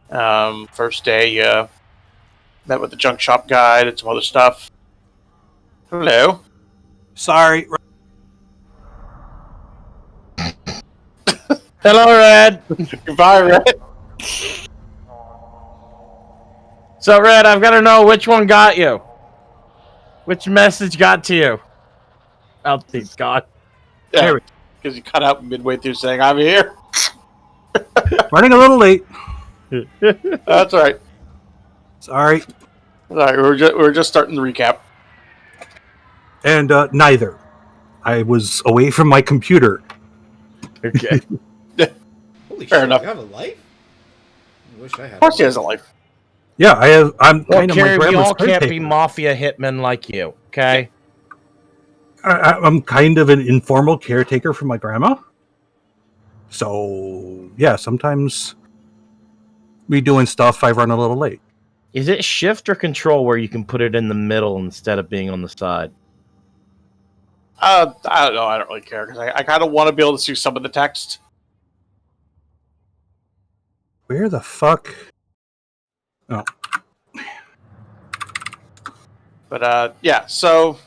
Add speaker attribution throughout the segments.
Speaker 1: First day, you met with the junk shop guy, did some other stuff. Hello.
Speaker 2: Sorry.
Speaker 3: Hello, Red.
Speaker 1: Goodbye, Red.
Speaker 3: So, Red, I've got to know which one got you. Which message got to you? Oh, he's gone.
Speaker 1: Yeah, because you cut out midway through saying, I'm here.
Speaker 2: Running a little late.
Speaker 1: That's all right.
Speaker 2: Sorry.
Speaker 1: All right, we're just starting the recap.
Speaker 2: And neither. I was away from my computer.
Speaker 3: Okay.
Speaker 4: Holy
Speaker 1: Fair
Speaker 4: shit,
Speaker 1: enough.
Speaker 4: you have a life? I wish I had.
Speaker 1: Of course, he has a life.
Speaker 2: Yeah, I'm
Speaker 3: Well,
Speaker 2: kind of
Speaker 3: Carrie,
Speaker 2: my
Speaker 3: we
Speaker 2: grandma's
Speaker 3: all can't be
Speaker 2: caretaker.
Speaker 3: mafia hitmen like you, okay?
Speaker 2: I'm kind of an informal caretaker for my grandma. So, yeah, sometimes me doing stuff, I run a little late.
Speaker 3: Is it shift or control where you can put it in the middle instead of being on the side?
Speaker 1: I don't know. I don't really care because I kind of want to be able to see some of the text.
Speaker 2: Where the fuck? Oh.
Speaker 1: But yeah. So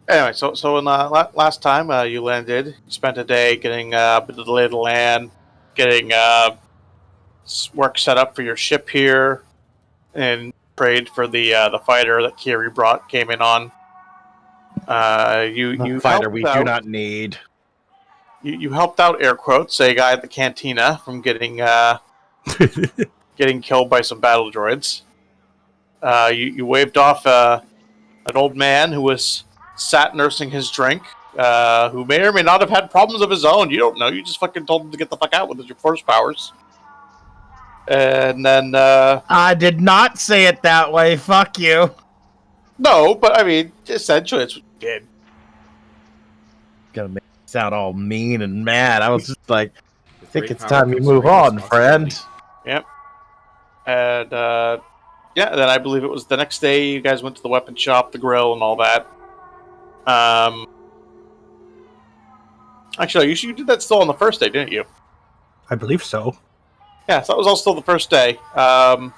Speaker 1: anyway, so in last time you landed, you spent a day getting a bit of the lay of the land, getting work set up for your ship here, and prayed for the fighter that Kiri came in on. You
Speaker 3: Fighter we
Speaker 1: helped
Speaker 3: do
Speaker 1: out-
Speaker 3: not need.
Speaker 1: You helped out, air quotes, a guy at the cantina from getting killed by some battle droids. You waved off an old man who was sat nursing his drink, who may or may not have had problems of his own. You don't know. You just fucking told him to get the fuck out with your force powers. And then
Speaker 3: I did not say it that way. Fuck you.
Speaker 1: no, but I mean, essentially, it's what you did.
Speaker 3: Gonna make it sound all mean and mad. I was just like, I think
Speaker 4: great
Speaker 3: it's
Speaker 4: power
Speaker 3: time you
Speaker 4: comes
Speaker 3: move
Speaker 4: great
Speaker 3: on, friend.
Speaker 4: responsibility.
Speaker 1: And yeah, then I believe it was the next day you guys went to the weapon shop, the grill, and all that. Actually, you did that still on the first day, didn't you?
Speaker 2: I believe so.
Speaker 1: Yeah, so that was all still the first day. And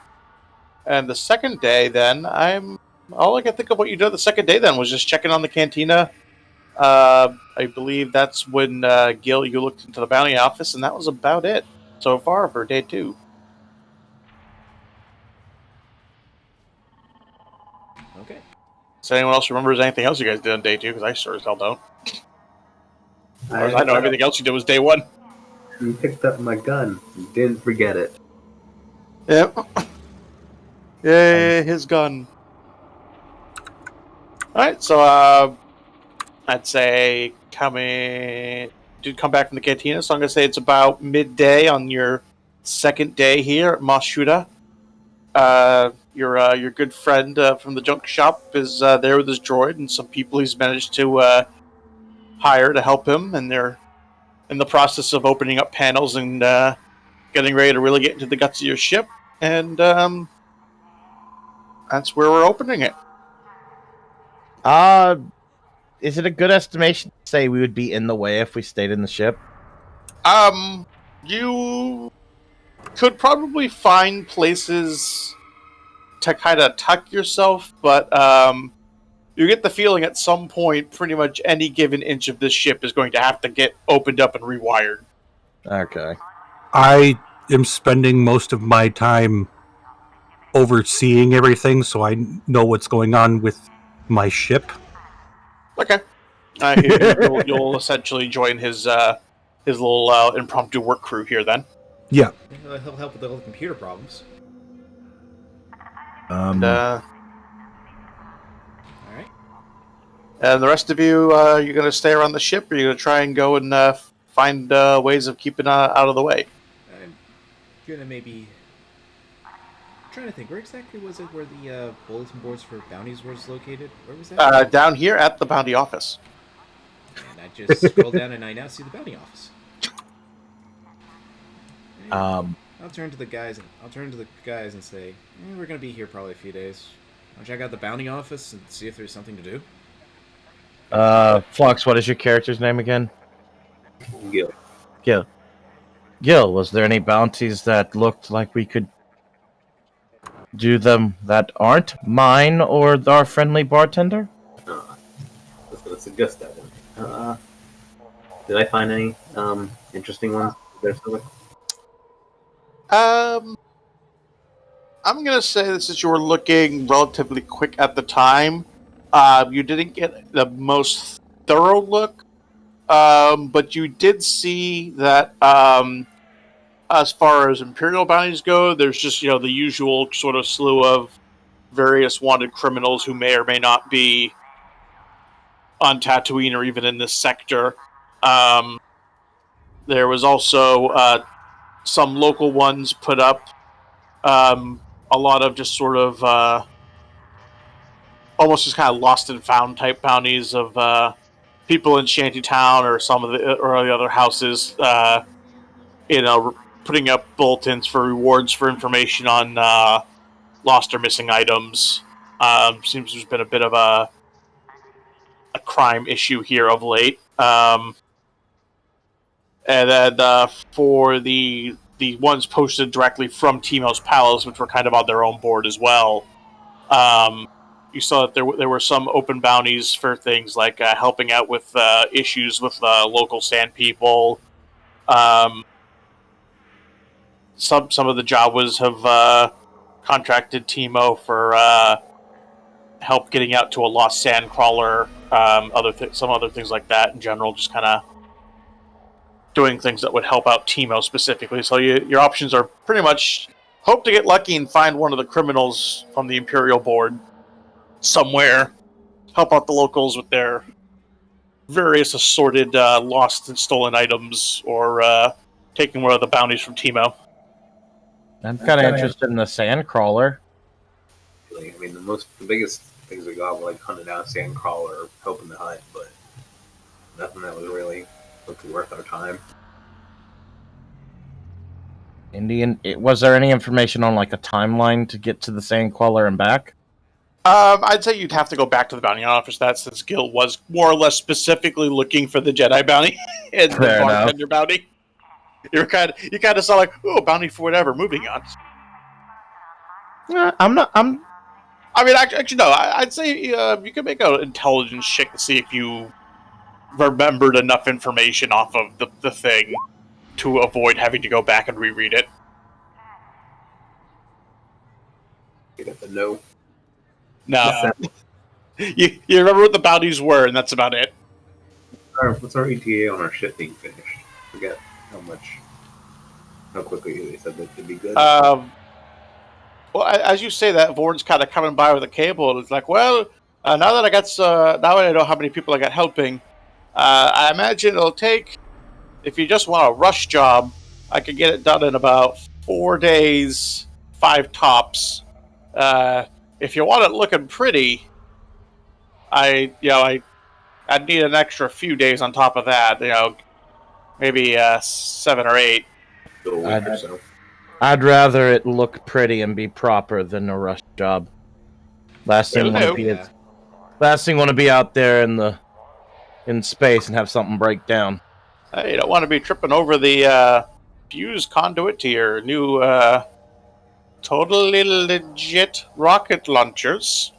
Speaker 1: the second day, then all I can think of what you did the second day then was just checking on the cantina. I believe that's when Gil, you looked into the bounty office, and that was about it so far for day 2.
Speaker 4: Okay.
Speaker 1: So anyone else remembers anything else you guys did on day 2? Because I sure as hell don't. As far as I know, everything else you did was day 1.
Speaker 5: You picked up my gun. Didn't forget it.
Speaker 1: Yep. Yay, his gun. Alright, so I'd say come back from the cantina, so I'm gonna say it's about midday on your second day here at Mashuda. Your good friend from the junk shop is there with his droid and some people he's managed to hire to help him, and they're in the process of opening up panels and getting ready to really get into the guts of your ship, and that's where we're opening it.
Speaker 3: Is it a good estimation to say we would be in the way if we stayed in the ship?
Speaker 1: You could probably find places to kind of tuck yourself, but you get the feeling at some point pretty much any given inch of this ship is going to have to get opened up and rewired.
Speaker 3: Okay.
Speaker 2: I am spending most of my time overseeing everything, so I know what's going on with my ship.
Speaker 1: Okay. You'll essentially join his little impromptu work crew here then.
Speaker 2: Yeah.
Speaker 4: He'll help with all the computer problems.
Speaker 1: And,
Speaker 4: Alright.
Speaker 1: and the rest of you, you're going to stay around the ship, or you're going to try and go and find ways of keeping out of the way?
Speaker 4: I'm gonna maybe... I'm trying to think, where exactly was it where the bulletin boards for bounties was located? Where was that?
Speaker 1: Down here at the bounty office.
Speaker 4: And I just scroll down and I now see the bounty office. I'll turn to the guys and say, we're gonna be here probably a few days. I'll check out the bounty office and see if there's something to do.
Speaker 3: Flux, what is your character's name again?
Speaker 5: Gil.
Speaker 3: Gil. Gil, was there any bounties that looked like we could do them that aren't mine or our friendly bartender?
Speaker 5: I was gonna suggest that one. Did I find any interesting ones there, Silver?
Speaker 1: I'm gonna say that since you were looking relatively quick at the time, you didn't get the most thorough look, but you did see that as far as Imperial bounties go, there's just the usual sort of slew of various wanted criminals who may or may not be on Tatooine or even in this sector. There was also some local ones put up. A lot of just sort of almost just kind of lost and found type bounties of people in Shantytown or some of the other houses, putting up bulletins for rewards for information on lost or missing items. Seems there's been a bit of a crime issue here of late. And then for the ones posted directly from Teimo's Palace, which were kind of on their own board as well, you saw that there were some open bounties for things like helping out with issues with local sand people. Some of the Jawas have contracted Teimo for help getting out to a lost sand crawler, some other things like that in general, just kind of doing things that would help out Teimo specifically. So your options are pretty much hope to get lucky and find one of the criminals from the Imperial Board somewhere, help out the locals with their various assorted lost and stolen items, or taking one of the bounties from Teimo.
Speaker 3: I'm kind of interested in the sandcrawler.
Speaker 5: I mean, the biggest things we got were like hunting down a sandcrawler or helping the hunt, but nothing that was really looked worth our time.
Speaker 3: Was there any information on like a timeline to get to the sandcrawler and back?
Speaker 1: I'd say you'd have to go back to the bounty office. That since Gil was more or less specifically looking for the Jedi bounty and the bartender bounty. You kind of saw like, oh, bounty for whatever. Moving on.
Speaker 3: I'm not.
Speaker 1: I mean, actually, no. I'd say you could make an intelligence check to see if you remembered enough information off of the thing to avoid having to go back and reread it.
Speaker 5: You got the no.
Speaker 1: No. You remember what the bounties were, and that's about it.
Speaker 5: What's our ETA on our ship being finished? Forget how quickly they said that could be good.
Speaker 1: Well, as you say that, Vorn's kind of coming by with a cable, and it's like, well, now that I know how many people I got helping, I imagine it'll take, if you just want a rush job, I could get it done in about 4 days, 5 tops. If you want it looking pretty, I'd need an extra few days on top of that. Maybe 7 or 8.
Speaker 3: I'd rather it look pretty and be proper than a rush job. Last thing want to be out there in space and have something break down.
Speaker 1: You don't want to be tripping over the fuse conduit to your new totally legit rocket launchers.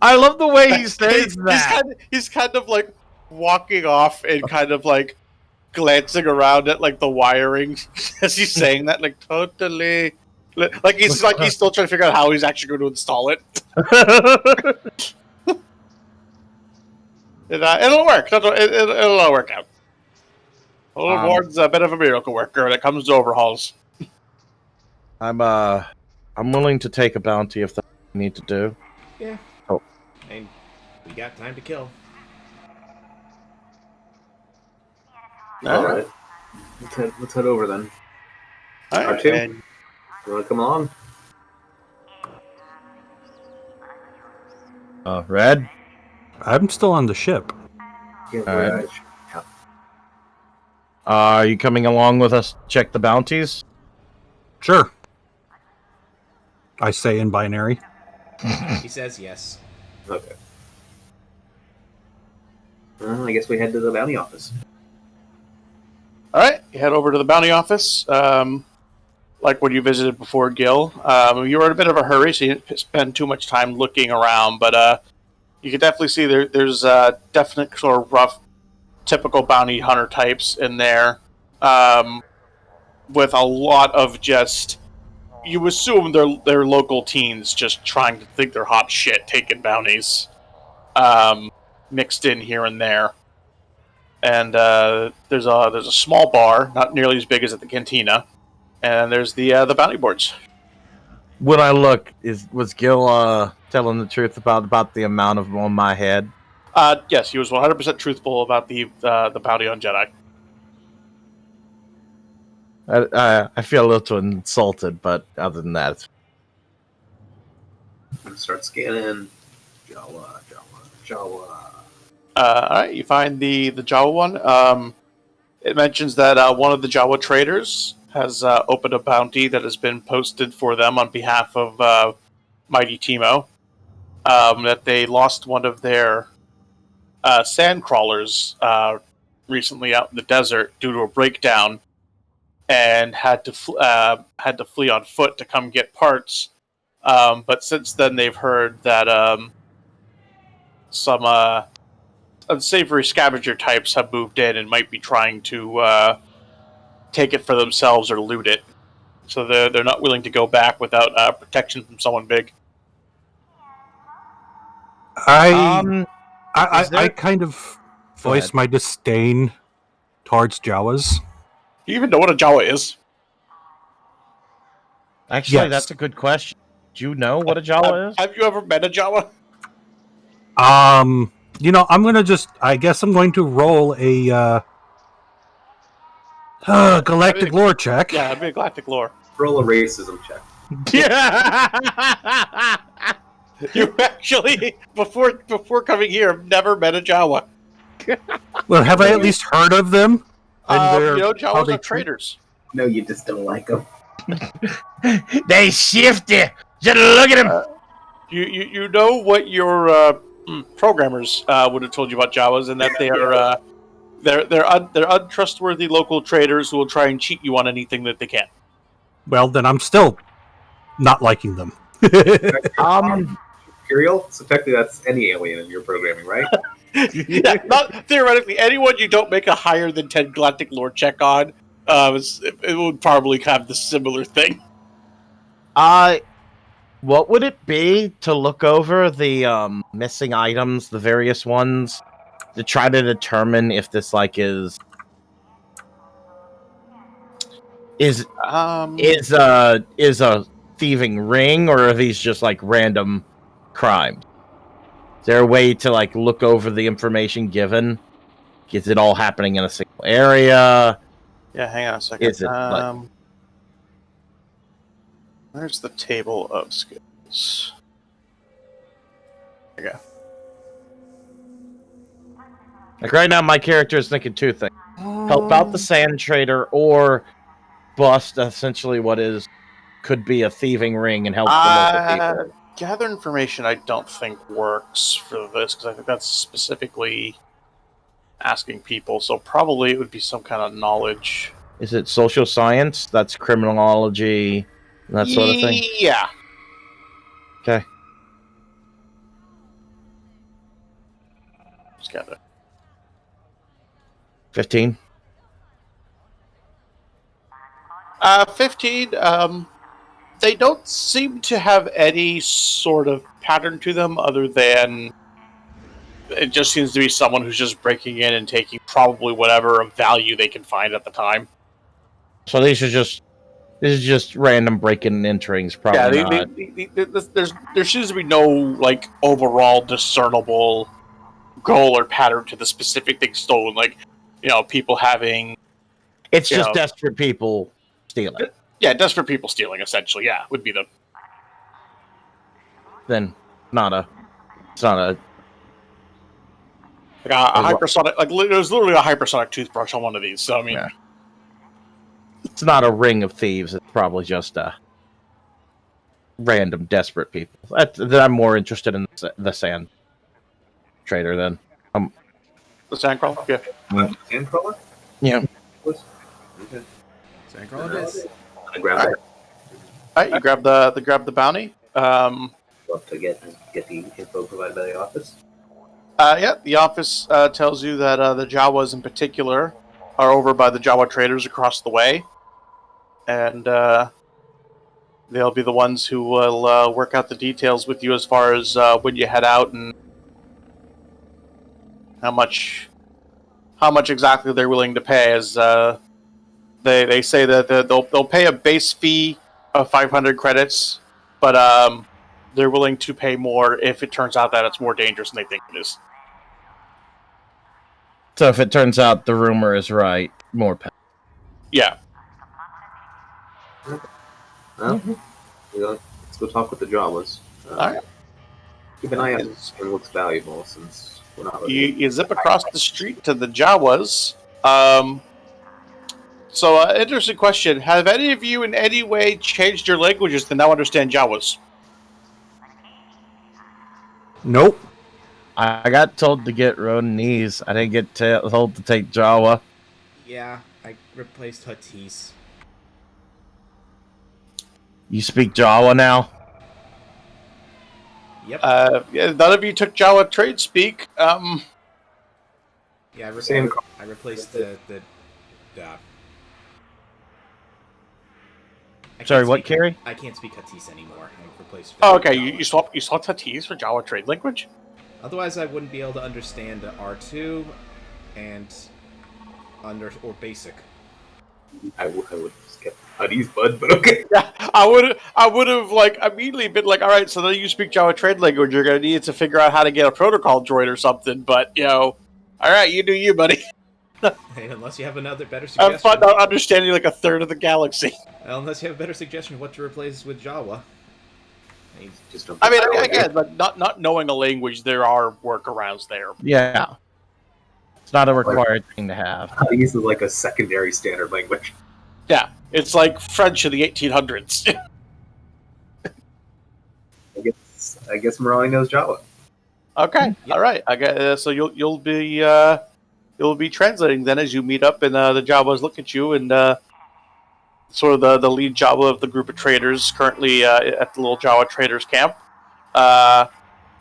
Speaker 3: I love the way he says that.
Speaker 1: He's kind of like walking off and kind of like glancing around at like the wiring as he's saying that, like totally, like he's still trying to figure out how he's actually going to install it. It'll work. It'll all work out. Old Ward's a bit of a miracle worker when it comes to overhauls.
Speaker 3: I'm willing to take a bounty if that's what we need to do.
Speaker 4: Yeah.
Speaker 3: Oh.
Speaker 4: And we got time to kill.
Speaker 5: All right. Let's head over then.
Speaker 1: All right,
Speaker 5: R2, you want to come along?
Speaker 3: Red?
Speaker 2: I'm still on the ship.
Speaker 5: Yeah,
Speaker 3: All right.
Speaker 5: yeah.
Speaker 3: Are you coming along with us to check the bounties?
Speaker 2: Sure. I say in binary.
Speaker 4: He says yes.
Speaker 5: Okay. Well, I guess we head to the bounty office.
Speaker 1: All right, you head over to the bounty office. Like when you visited before, Gil. You were in a bit of a hurry, so you didn't spend too much time looking around. But you can definitely see there's definite sort of rough, typical bounty hunter types in there, with a lot of just. You assume they're local teens just trying to think they're hot shit, taking bounties, mixed in here and there. And there's a small bar, not nearly as big as at the cantina, and there's the bounty boards.
Speaker 3: When I look, was Gil telling the truth about the amount of on my head?
Speaker 1: Yes, he was 100% truthful about the bounty on Jedi.
Speaker 3: I feel a little insulted, but other than that,
Speaker 5: And start scanning. Jawa, Jawa, Jawa.
Speaker 1: All right, you find the Jawa one. It mentions that one of the Jawa traders has opened a bounty that has been posted for them on behalf of Mighty Timo. That they lost one of their sand crawlers recently out in the desert due to a breakdown, and had to flee on foot to come get parts. But since then, they've heard that some unsavory scavenger types have moved in and might be trying to take it for themselves or loot it. So they're not willing to go back without protection from someone big.
Speaker 2: I
Speaker 3: is there-
Speaker 2: kind of voiced my disdain towards Jawas.
Speaker 1: Do you even know what a Jawa is?
Speaker 3: actually,
Speaker 2: Yes.
Speaker 3: that's a good question. Do you know what a Jawa is?
Speaker 1: Have you ever met a Jawa?
Speaker 2: I'm gonna I guess I'm going to roll a galactic lore check.
Speaker 1: Yeah, it'd be a galactic lore.
Speaker 5: Roll a racism check.
Speaker 3: Yeah.
Speaker 1: You actually, before coming here, have never met a Jawa.
Speaker 2: Well, have I at least heard of them? And
Speaker 1: You know,
Speaker 2: how
Speaker 1: Jawas
Speaker 2: they
Speaker 1: are traders.
Speaker 5: No, you just don't like them.
Speaker 3: They shifty. Just look at him.
Speaker 1: You know what your programmers would have told you about Jawas, and that they are they're untrustworthy local traders who will try and cheat you on anything that they can.
Speaker 2: Well, then I'm still not liking them.
Speaker 5: Imperial? So technically that's any alien in your programming, right?
Speaker 1: Yeah, not theoretically. Anyone you don't make a higher than 10 galactic lore check on, it would probably have the similar thing.
Speaker 3: What would it be to look over the missing items, the various ones, to try to determine if this is a thieving ring, or are these just like random crimes? Is there a way to look over the information given? Is it all happening in a single area?
Speaker 1: Yeah, hang on a second.
Speaker 3: Is it
Speaker 1: Where's the table of skills? There you go.
Speaker 3: Like right now, my character is thinking two things: help out the sand trader, or bust essentially what could be a thieving ring and help the local people.
Speaker 1: Gather information I don't think works for this, because I think that's specifically asking people, so probably it would be some kind of knowledge.
Speaker 3: Is it social science? That's criminology, and that sort of thing?
Speaker 1: Yeah.
Speaker 3: Okay.
Speaker 1: Just gather.
Speaker 3: 15?
Speaker 1: 15, they don't seem to have any sort of pattern to them other than it just seems to be someone who's just breaking in and taking probably whatever of value they can find at the time.
Speaker 3: So this is just random breaking and enterings, probably not.
Speaker 1: There seems to be no overall discernible goal or pattern to the specific thing stolen. People having.
Speaker 3: It's just desperate people stealing.
Speaker 1: Yeah, desperate people stealing, essentially. Yeah, would be the.
Speaker 3: Then, it's not a.
Speaker 1: A hypersonic, there's literally a hypersonic toothbrush on one of these. So I mean,
Speaker 3: Yeah. It's not a ring of thieves. It's probably just random desperate people. I'm more interested in the sand trader then.
Speaker 1: the Sandcrawler. Yeah.
Speaker 5: Sandcrawler?
Speaker 3: Yeah.
Speaker 5: Okay.
Speaker 4: Sandcrawler base.
Speaker 5: I grab
Speaker 1: Alright.
Speaker 5: it.
Speaker 1: All right, you grab the bounty.
Speaker 5: Love to get the info provided by the office.
Speaker 1: Yeah, the office tells you that the Jawas in particular are over by the Jawa traders across the way, and they'll be the ones who will work out the details with you as far as when you head out and how much exactly they're willing to pay. As they say that they'll pay a base fee of 500 credits, but they're willing to pay more if it turns out that it's more dangerous than they think it is.
Speaker 3: So if it turns out the rumor is right, more pay.
Speaker 1: Yeah.
Speaker 5: Well, let's go talk with the Jawas.
Speaker 1: Alright.
Speaker 5: Keep an eye on it. It looks valuable since we're not really...
Speaker 1: You zip across the street to the Jawas. So, interesting question. Have any of you in any way changed your languages to now understand Jawas?
Speaker 2: Nope.
Speaker 3: I got told to get Rodinese. I didn't get told to take Jawa.
Speaker 4: Yeah, I replaced Huttese.
Speaker 3: You speak Jawa now?
Speaker 4: Yep.
Speaker 1: Yeah, none of you took Jawa trade speak.
Speaker 4: Yeah,
Speaker 5: Same.
Speaker 4: I replaced the I
Speaker 3: Sorry,
Speaker 4: can't
Speaker 3: what,
Speaker 4: speak-
Speaker 3: Carrie?
Speaker 4: I can't speak Huttese anymore. I replaced.
Speaker 1: Oh, okay. You swapped Huttese for Jawa trade language?
Speaker 4: Otherwise, I wouldn't be able to understand R2 and or basic.
Speaker 5: I would skip Huddy's bud, but okay.
Speaker 1: Yeah, I would have like immediately been like, all right, so then you speak Jawa trade language, you're gonna need to figure out how to get a protocol droid or something. But all right, you do you, buddy.
Speaker 4: Unless you have another better
Speaker 1: Have
Speaker 4: suggestion.
Speaker 1: fun not understanding like a third of the galaxy.
Speaker 4: Well, unless you have a better suggestion of what to replace with Jawa.
Speaker 5: Just don't
Speaker 1: I mean,
Speaker 5: get
Speaker 1: again, but not knowing a language, there are workarounds there.
Speaker 3: Yeah. It's not a required thing to have.
Speaker 5: Huddy's is like a secondary standard language.
Speaker 1: Yeah, it's like French in the 1800s.
Speaker 5: I guess Morali knows Java.
Speaker 1: Okay,
Speaker 4: Yep.
Speaker 1: all right. I guess so. You'll be translating then as you meet up, and the Jawas look at you, and sort of the lead Jawa of the group of traders currently at the little Jawa traders camp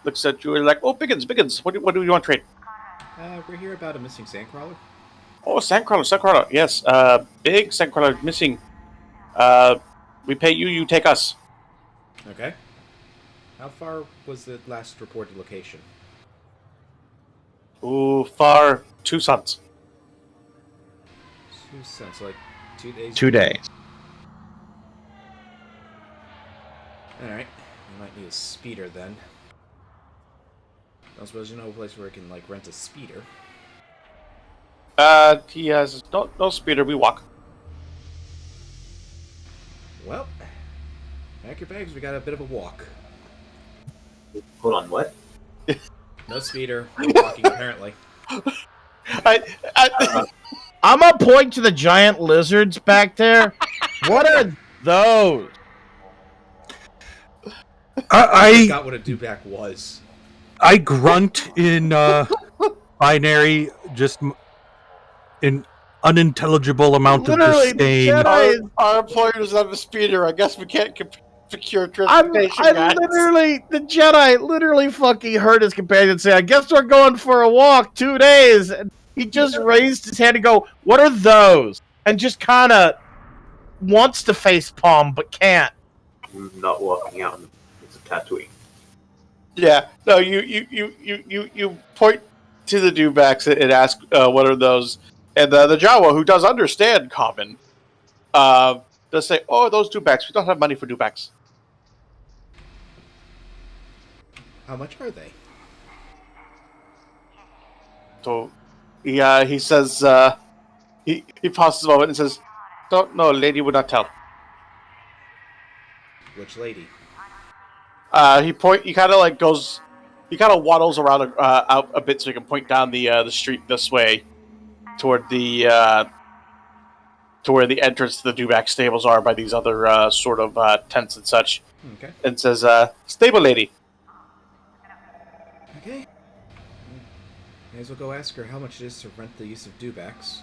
Speaker 1: looks at you and like, oh, Biggins, what do you want to trade?
Speaker 4: We're here about a missing sandcrawler.
Speaker 1: Oh, Sandcrawler, yes. Big Sandcrawler missing. We pay you, you take us.
Speaker 4: Okay. How far was the last reported location?
Speaker 1: Ooh, far 2 suns.
Speaker 4: 2 cents, like 2 days.
Speaker 3: 2 days.
Speaker 4: Alright. We might need a speeder then. I don't suppose you know a place where I can, like, rent a speeder.
Speaker 1: He has no speeder, we walk.
Speaker 4: Well, pack your bags, we got a bit of a walk.
Speaker 5: Hold on, what?
Speaker 4: No speeder, no walking apparently.
Speaker 3: I'm gonna point to the giant lizards back there. What are those?
Speaker 4: I forgot what a dewback was.
Speaker 2: I grunt in binary, just an unintelligible amount
Speaker 3: Literally,
Speaker 2: of
Speaker 3: the
Speaker 2: disdain.
Speaker 3: Jedi-
Speaker 1: Our employer doesn't have a speeder. I guess we can't procure
Speaker 3: I
Speaker 1: transportation. guys.
Speaker 3: literally, the Jedi literally fucking heard his companion say, I guess we're going for a walk, 2 days. And he just raised his hand and go, what are those? And just kind of wants to face palm, but can't.
Speaker 5: I'm not walking out. It's a Tatooine.
Speaker 1: Yeah, no, you point to the dewbacks and ask, what are those? And the Jawa, who does understand common, does say, oh, those dewbacks. We don't have money for dewbacks.
Speaker 4: How much are they?
Speaker 1: So he says, he pauses a moment and says, don't know, lady would not tell.
Speaker 4: Which lady?
Speaker 1: He kind of like goes, he kind of waddles around out a bit so he can point down the street this way toward to where the entrance to the dewback stables are by these other sort of tents and such,
Speaker 4: Okay.
Speaker 1: and says, stable lady.
Speaker 4: Okay. May as well go ask her how much it is to rent the use of dewbacks.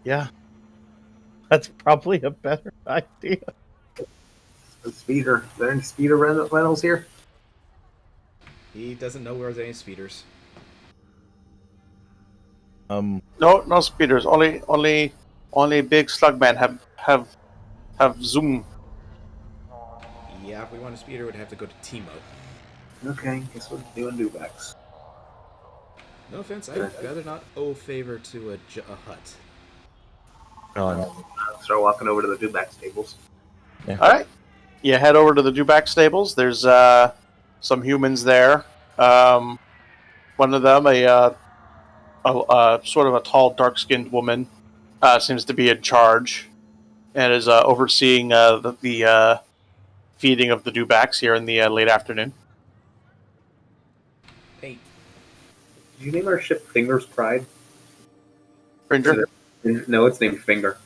Speaker 3: Yeah. That's probably a better idea.
Speaker 5: The speeder. Are there any speeder rentals here?
Speaker 4: He doesn't know where there's any speeders.
Speaker 1: No speeders. Only big slugman have zoom.
Speaker 4: Yeah, if we want a speeder, we'd have to go to Timo.
Speaker 5: Okay, guess we're doing dewbacks.
Speaker 4: No offense, I'd rather not owe favor to a hut.
Speaker 5: Start walking over to the dewback stables.
Speaker 1: All right. You head over to the Dewback stables. There's some humans there. One of them, a sort of a tall, dark-skinned woman, seems to be in charge and is overseeing the feeding of the Dewbacks here in the late afternoon.
Speaker 4: Hey,
Speaker 5: Did you name our ship Finger's Pride?
Speaker 1: Ranger?
Speaker 5: No, it's named Finger.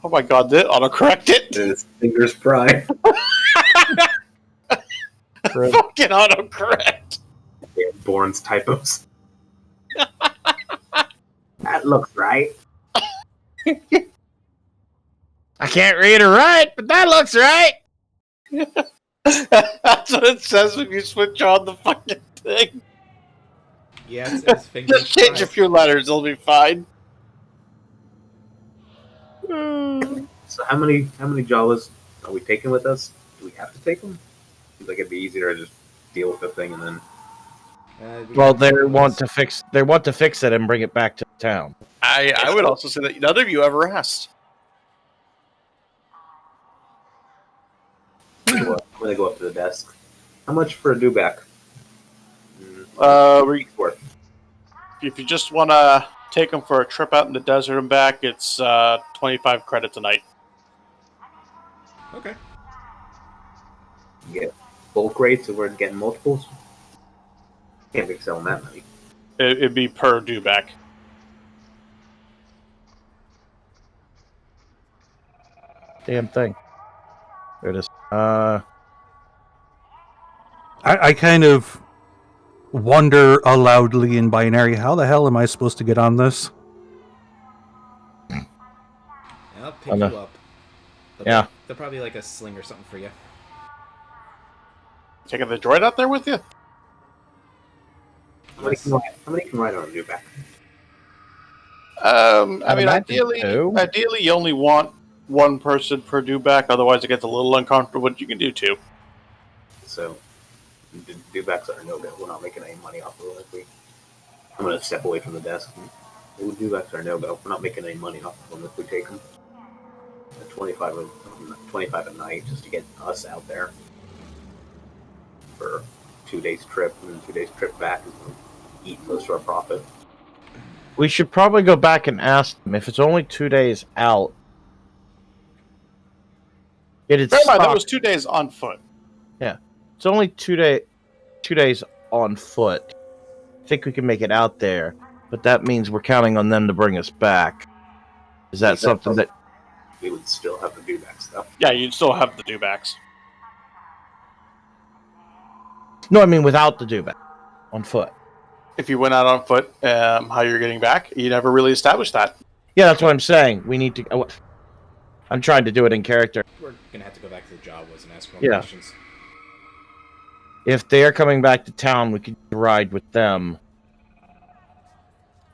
Speaker 1: Oh my god, did autocorrect it?
Speaker 5: It's Finger's Pride.
Speaker 1: Fucking autocorrect.
Speaker 5: Yeah, Bourne's typos. That looks right.
Speaker 3: I can't read or write, but that looks right.
Speaker 1: That's what it says when you switch on the fucking thing.
Speaker 4: yeah, it says fingers
Speaker 1: Just change a
Speaker 4: crossed.
Speaker 1: few letters, it'll be fine.
Speaker 5: So how many Jawas are we taking with us? Do we have to take them? Seems like it'd be easier to just deal with the thing and then.
Speaker 3: Well, they want to fix it and bring it back to town.
Speaker 1: I would also say that none of you ever asked.
Speaker 5: I'm gonna go up to the desk. How much for a dewback? Worth.
Speaker 1: If you just want to take them for a trip out in the desert and back, it's 25 credits a night.
Speaker 4: Okay.
Speaker 5: You get bulk rates if we're getting multiples. Can't be selling that many.
Speaker 1: It'd be per Dewback.
Speaker 3: Damn thing. There it is.
Speaker 2: I kind of wonder aloudly in binary, how the hell am I supposed to get on this?
Speaker 4: I'll pick
Speaker 3: Oh, no.
Speaker 4: you up.
Speaker 3: Yeah.
Speaker 4: They'll probably like a sling or something for you.
Speaker 1: Taking the droid out there with you?
Speaker 5: How many can ride on a dewback?
Speaker 1: I mean,
Speaker 3: imagine
Speaker 1: ideally,
Speaker 3: two.
Speaker 1: you only want one person per Dewback. Otherwise, it gets a little uncomfortable. But you can do two.
Speaker 5: So, dewbacks are no good. We're not making any money off of them. If we, I'm going to step away from the desk. Dewbacks are no go. We're not making any money off of them if we take them. 25 a night just to get us out there for 2 days trip, and then 2 days trip back is going to eat most of our profit.
Speaker 3: We should probably go back and ask them if it's only 2 days out. It is
Speaker 1: Bear in mind, that
Speaker 3: stocked.
Speaker 1: was 2 days on foot.
Speaker 3: It's only 2 days on foot. I think we can make it out there, but that means we're counting on them to bring us back. Is that something that?
Speaker 5: We would still have the dewback stuff.
Speaker 1: Yeah, you'd still have the Dewbacks.
Speaker 3: No, I mean without the dewback on foot.
Speaker 1: If you went out on foot, how you're getting back, you never really established that.
Speaker 3: Yeah, that's what I'm saying. We need to. I'm trying to do it in character.
Speaker 4: We're gonna have to go back to the Jawas and ask more
Speaker 3: Yeah.
Speaker 4: questions.
Speaker 3: If they are coming back to town, we could ride with them.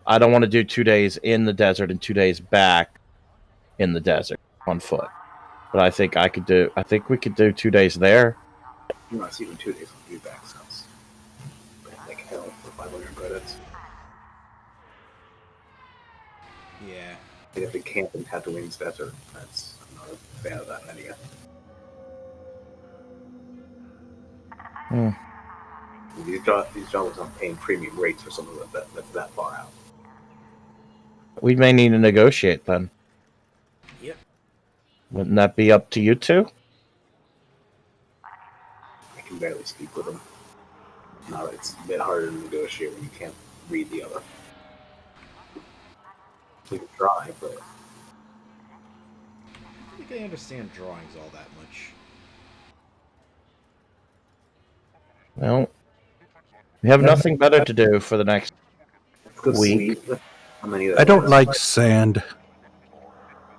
Speaker 3: I don't want to do 2 days in the desert and 2 days back in the desert on foot. But I think we could do 2 days there.
Speaker 5: You know, it's even 2 days on dewback sounds like hell for 500 credits.
Speaker 4: Yeah.
Speaker 5: They have to camp in Tatooine's desert. I'm not a fan of that idea. These jobs aren't paying premium rates for something that's that far out.
Speaker 3: We may need to negotiate then.
Speaker 4: Yep.
Speaker 3: Wouldn't that be up to you two?
Speaker 5: I can barely speak with them. Now it's a bit harder to negotiate when you can't read the other. We can try, but
Speaker 4: I don't think I understand drawings all that much.
Speaker 3: Well, we have nothing better to do for the next
Speaker 5: let's go
Speaker 3: Week.
Speaker 5: sleep. How many?
Speaker 2: I don't like sand.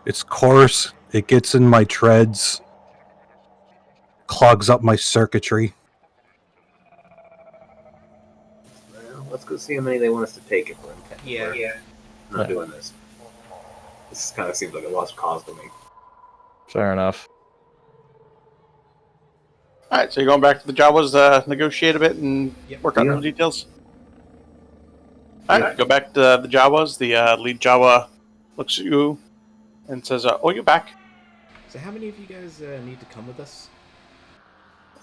Speaker 2: It's coarse. It gets in my treads. Clogs up my circuitry.
Speaker 5: Well, let's go see how many they want us to take if we're intent.
Speaker 4: Yeah.
Speaker 5: I'm not doing this. This kind of seems like a lost cause to me.
Speaker 3: Fair enough.
Speaker 1: All right, so you're going back to the Jawas, negotiate a bit and
Speaker 4: Yep.
Speaker 1: work out
Speaker 5: Yeah.
Speaker 1: the details. All right, go back to the Jawas. The lead Jawa looks at you and says, "Oh, you're back.
Speaker 4: So how many of you guys need to come with us?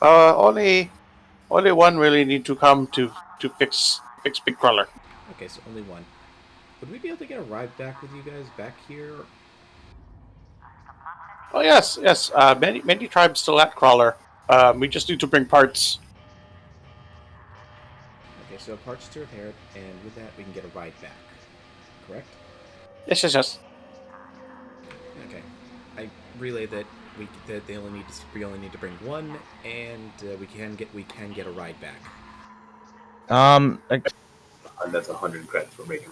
Speaker 1: Only one really need to come to fix Big Crawler."
Speaker 4: Okay, so only one. Would we be able to get a ride back with you guys back here?
Speaker 1: Oh yes. Many tribes still at Crawler. We just need to bring parts.
Speaker 4: Okay, so parts to repair it, and with that we can get a ride back. Correct?
Speaker 1: Yes.
Speaker 4: Okay. I relay that we only need to bring one, and we can get a ride back.
Speaker 5: And that's 100 credits we're making.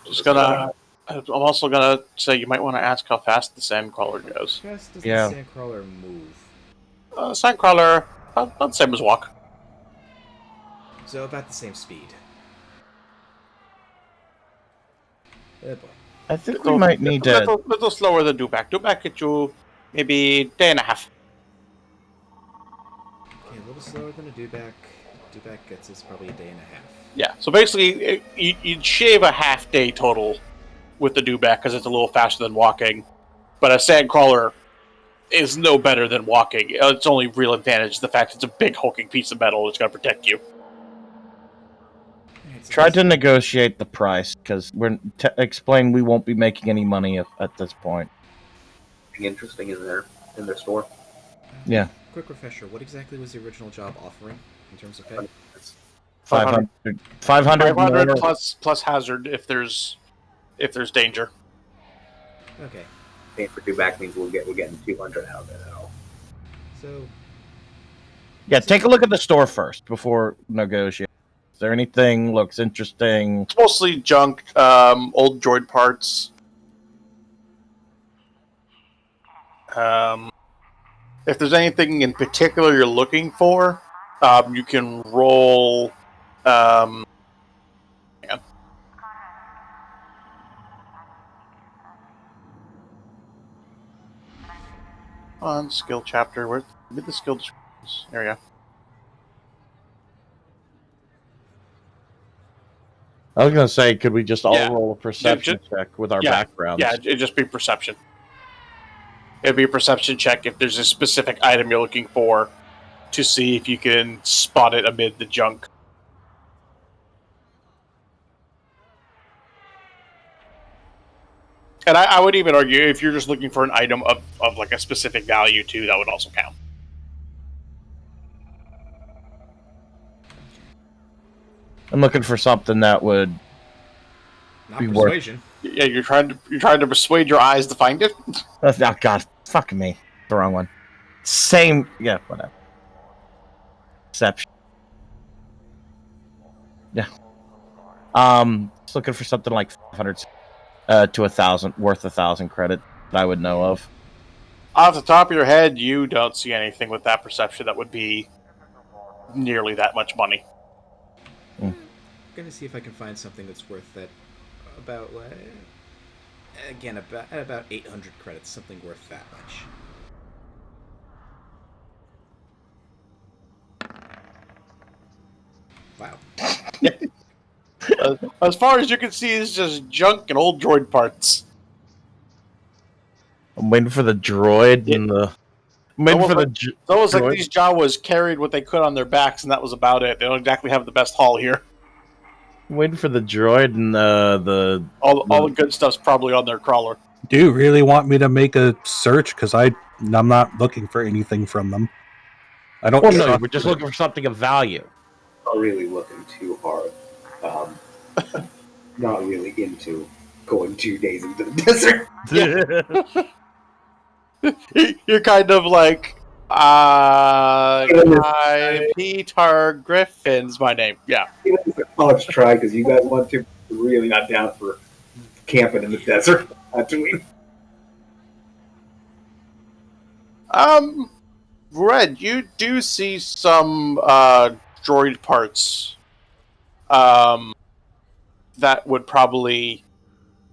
Speaker 1: I'm also gonna say you might want to ask how fast the Sandcrawler goes.
Speaker 4: How fast does
Speaker 3: Yeah.
Speaker 4: the Sandcrawler move?
Speaker 1: Sandcrawler, about the same as walk.
Speaker 4: So about the same speed. Oh boy.
Speaker 3: I think we might need to.
Speaker 1: Little slower than Dubac. Dubac get you maybe day and a half.
Speaker 4: Okay, a little slower than a Dubac. Dubac gets us probably a day and a half.
Speaker 1: Yeah, so basically you'd shave a half day total with the Dubac because it's a little faster than walking. But a Sandcrawler is no better than walking. Its only real advantage is the fact it's a big hulking piece of metal that's going to protect you.
Speaker 4: Alright, so
Speaker 3: Tried to negotiate the price because explain we won't be making any money at this point.
Speaker 5: Anything interesting in their store?
Speaker 3: Yeah.
Speaker 4: Quick refresher, what exactly was the original job offering in terms of pay?
Speaker 3: 500
Speaker 1: 500
Speaker 3: more.
Speaker 1: plus hazard if there's danger.
Speaker 4: Okay,
Speaker 5: Paying for Dubac means we're getting 200 out of it.
Speaker 4: so
Speaker 3: Yeah, take a look at the store first before negotiating. Is there anything looks interesting?
Speaker 1: It's mostly junk, old droid parts. If there's anything in particular you're looking for, you can roll. Hang on. On skill chapter, where did the skill descriptions? There we go.
Speaker 3: I was gonna say, could we just all
Speaker 1: Yeah.
Speaker 3: roll a perception check with our
Speaker 1: Yeah.
Speaker 3: backgrounds?
Speaker 1: Yeah, it'd just be perception. It'd be a perception check if there's a specific item you're looking for to see if you can spot it amid the junk. And I would even argue if you're just looking for an item of like a specific value too, that would also count.
Speaker 3: I'm looking for something that would.
Speaker 4: not
Speaker 3: Be worth-
Speaker 4: persuasion.
Speaker 1: Yeah, you're trying to persuade your eyes to find it.
Speaker 3: Oh God, fuck me, the wrong one. Same, yeah, whatever. Perception. Yeah. Just looking for something like 500 to 1,000, worth 1,000 credit that I would know of.
Speaker 1: Off the top of your head, you don't see anything with that perception that would be nearly that much money.
Speaker 4: I'm gonna see if I can find something that's worth that. About again, about 800 credits, something worth that much. Wow.
Speaker 1: As far as you can see, it's just junk and old droid parts.
Speaker 3: I'm waiting for the droid and the. I'm waiting
Speaker 1: Almost
Speaker 3: for the.
Speaker 1: like- It's almost like
Speaker 3: Droid?
Speaker 1: these Jawas carried what they could on their backs, and that was about it. They don't exactly have the best haul here.
Speaker 3: I'm waiting for the droid and the.
Speaker 1: All the good stuff's probably on their crawler.
Speaker 2: Do you really want me to make a search? Because I'm not looking for anything from them. I don't.
Speaker 3: Well, no,
Speaker 2: trust
Speaker 3: we're just
Speaker 2: them.
Speaker 3: looking for something of value.
Speaker 5: Not really looking too hard. Not really into going 2 days into the desert.
Speaker 1: You're kind of like, Peter Griffin's my name. Yeah.
Speaker 5: Let's try because you guys want to. Really not down for camping in the desert. Actually,
Speaker 1: Red, you do see some droid parts that would probably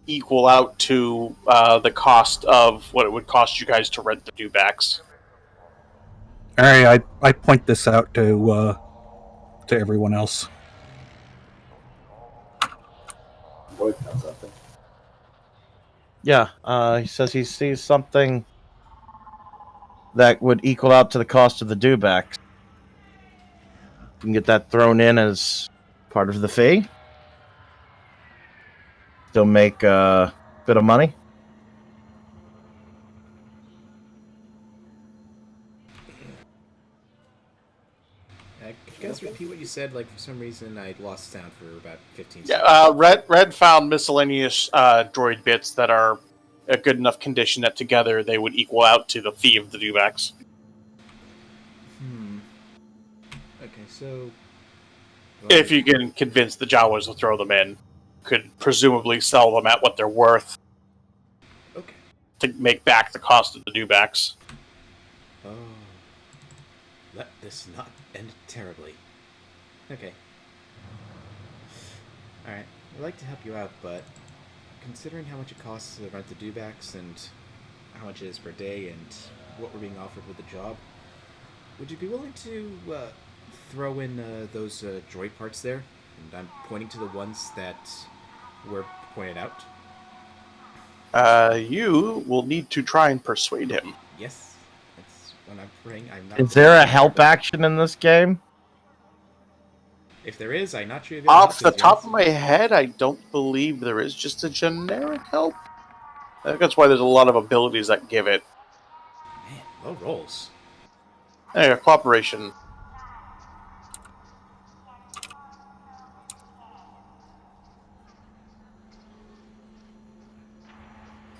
Speaker 1: equal out to the cost of what it would cost you guys to rent the dewbacks.
Speaker 2: All right, I point this out to everyone else.
Speaker 5: Boy, found something.
Speaker 3: Yeah, he says he sees something that would equal out to the cost of the dewbacks. You can get that thrown in as part of the fee. Still make a bit of money.
Speaker 4: Could you guys repeat what you said? Like, for some reason, I lost sound for about 15
Speaker 1: Yeah,
Speaker 4: seconds.
Speaker 1: Red found miscellaneous droid bits that are a good enough condition that together they would equal out to the fee of the dewbacks.
Speaker 4: Okay, so...
Speaker 1: If you can convince the Jawas to throw them in, could presumably sell them at what they're worth
Speaker 4: Okay.
Speaker 1: to make back the cost of the dewbacks.
Speaker 4: Oh. Let this not end terribly. Okay. Alright, I'd like to help you out, but considering how much it costs to rent the dewbacks and how much it is per day and what we're being offered with the job, would you be willing to throw in those droid parts there? And I'm pointing to the ones that were pointed out.
Speaker 1: You will need to try and persuade him.
Speaker 4: Yes, that's what I'm praying. I'm not.
Speaker 3: Is there a help action in this game?
Speaker 4: If there is, I'm not sure. If
Speaker 1: Off the top of my head, I don't believe there is just a generic help. I think that's why there's a lot of abilities that give it.
Speaker 4: Man, low rolls.
Speaker 1: There, cooperation.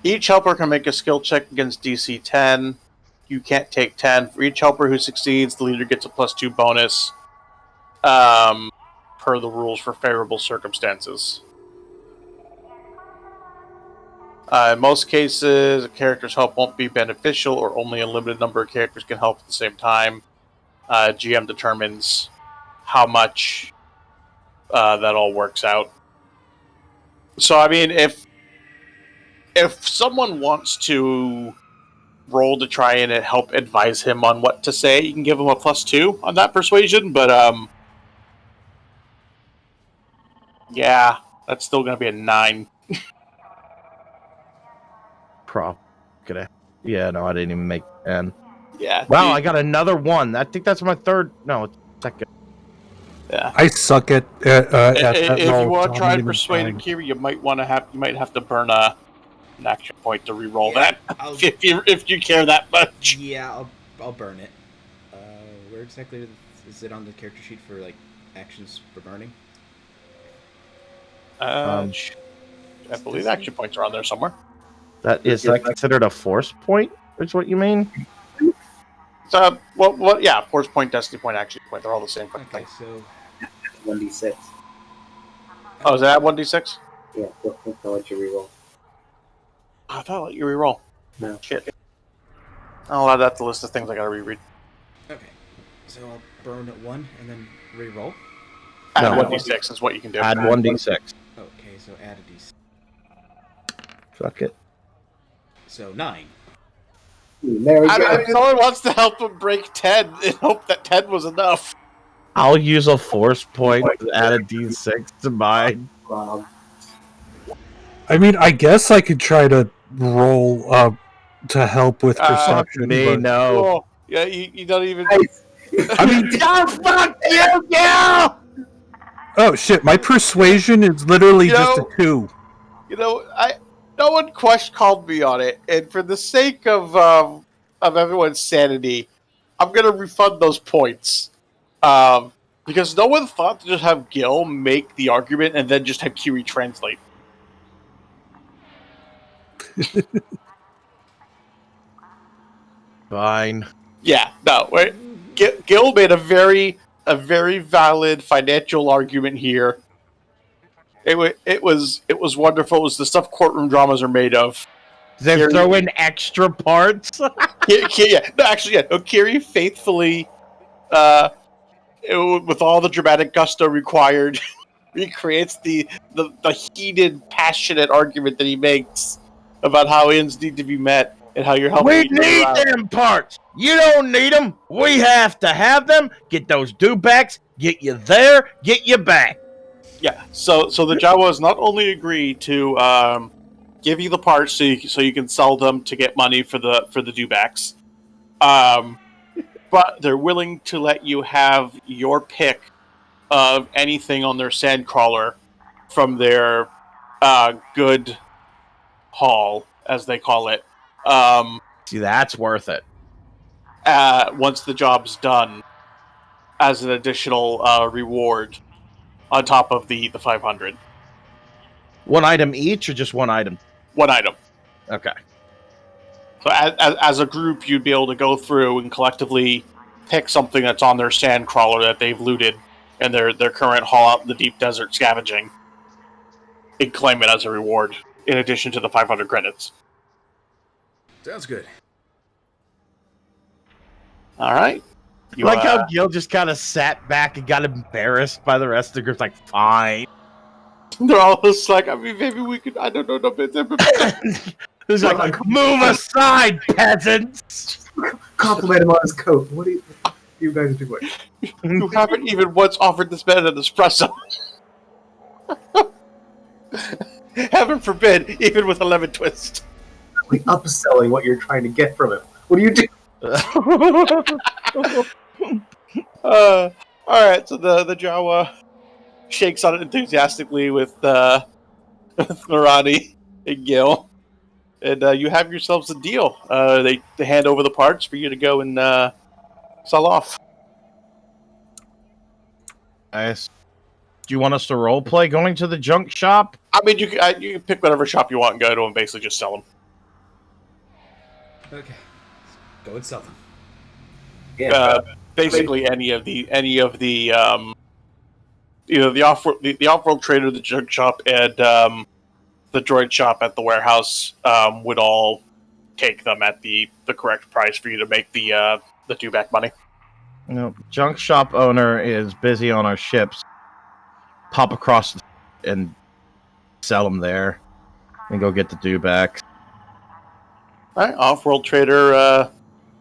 Speaker 1: Each helper can make a skill check against DC 10. You can't take 10. For each helper who succeeds, the leader gets a +2 bonus. Per the rules for favorable circumstances. In most cases, a character's help won't be beneficial, or only a limited number of characters can help at the same time. GM determines how much that all works out. So, I mean, if someone wants to roll to try and help advise him on what to say, you can give him a +2 on that persuasion, but yeah, that's still going to be a 9.
Speaker 3: Yeah, no, I didn't even make 10.
Speaker 1: Yeah.
Speaker 3: Wow, I got another one. I think that's my third. No, it's second.
Speaker 1: Yeah.
Speaker 2: I suck at that
Speaker 1: If you
Speaker 2: roll,
Speaker 1: want to
Speaker 2: so
Speaker 1: try
Speaker 2: I'm
Speaker 1: and
Speaker 2: even
Speaker 1: persuade
Speaker 2: trying.
Speaker 1: Akira, you might have to burn an action point to re-roll that.
Speaker 4: I'll,
Speaker 1: If you care that much.
Speaker 4: yeah, I'll burn it. Where exactly is it on the character sheet for like actions for burning?
Speaker 1: I believe action points are on there somewhere.
Speaker 3: Is that considered a force point? Is what you mean?
Speaker 1: So, what? Yeah, force point, destiny point, action point. They're all the same fucking
Speaker 4: Okay,
Speaker 1: thing.
Speaker 4: so
Speaker 5: 1d6.
Speaker 1: Oh, is that 1d6?
Speaker 5: Yeah, I'll let you reroll.
Speaker 1: I thought I let you re-roll.
Speaker 5: No.
Speaker 1: Shit. I'll add that to the list of things I gotta reread.
Speaker 4: okay, so I'll burn 1 and then re-roll.
Speaker 1: Add
Speaker 3: No.
Speaker 1: 1d6 is what you can do.
Speaker 3: Add 1d6.
Speaker 4: Okay, so add a d6.
Speaker 3: Fuck it.
Speaker 4: So 9.
Speaker 5: Mary
Speaker 1: If someone wants to help him break 10 and hope that 10 was enough.
Speaker 3: I'll use a force point to add a d6 to mine.
Speaker 2: I mean, I guess I could try to roll to help with perception.
Speaker 3: Me,
Speaker 2: but-
Speaker 3: no.
Speaker 1: Cool. Yeah, you don't even.
Speaker 2: I mean,
Speaker 3: Oh, fuck you, Gil!
Speaker 2: oh shit, my persuasion is literally
Speaker 1: You
Speaker 2: just
Speaker 1: know-
Speaker 2: a 2.
Speaker 1: You know, no one called me on it, and for the sake of everyone's sanity, I'm gonna refund those points. Because no one thought to just have Gil make the argument and then just have Kiri translate.
Speaker 3: Fine.
Speaker 1: Yeah, no. Gil made a very valid financial argument here. It was wonderful. It was the stuff courtroom dramas are made of.
Speaker 3: They
Speaker 1: Kiri-
Speaker 3: throw in extra parts.
Speaker 1: No, Kiri faithfully, with all the dramatic gusto required, recreates the heated, passionate argument that he makes about how ends need to be met and how you're helping
Speaker 3: We
Speaker 1: each other
Speaker 3: need
Speaker 1: out.
Speaker 3: them parts. You don't need them. We have to have them. Get those dewbacks. Get you there. Get you back.
Speaker 1: Yeah. So the Jawas not only agree to give you the parts so you can sell them to get money for the dewbacks, but they're willing to let you have your pick of anything on their sandcrawler from their good haul, as they call it.
Speaker 3: See, that's worth it.
Speaker 1: Once the job's done, as an additional reward on top of the 500.
Speaker 3: One item each, or just one item?
Speaker 1: One item.
Speaker 3: Okay.
Speaker 1: So as a group, you'd be able to go through and collectively pick something that's on their sand crawler that they've looted and their current haul out in the deep desert scavenging and claim it as a reward in addition to the 500 credits.
Speaker 4: Sounds good.
Speaker 1: All right. You,
Speaker 3: Like how Gil just kind of sat back and got embarrassed by the rest of the group. Like, fine.
Speaker 1: they're all just like, I mean, maybe we could, I don't know.
Speaker 3: He's like, move aside, peasants.
Speaker 5: Compliment him on his coat. What are you guys doing?
Speaker 1: You haven't even once offered this man an espresso. Heaven forbid, even with a lemon twist.
Speaker 5: Like upselling what you're trying to get from him. What do you do?
Speaker 1: All right, so the Jawa shakes on it enthusiastically with Narani and Gil, and you have yourselves a deal. They hand over the parts for you to go and sell off.
Speaker 3: Nice. Do you want us to role play going to the junk shop?
Speaker 1: I mean, you can pick whatever shop you want and go to and basically just sell them.
Speaker 4: Okay. Go and sell them.
Speaker 5: Yeah.
Speaker 1: Basically, any of the either the off-world trader, the junk shop, and the droid shop at the warehouse would all take them at the correct price for you to make the dewback money.
Speaker 3: No, junk shop owner is busy on our ships. Pop across and sell them there, and go get the dewbacks.
Speaker 1: All right, off-world trader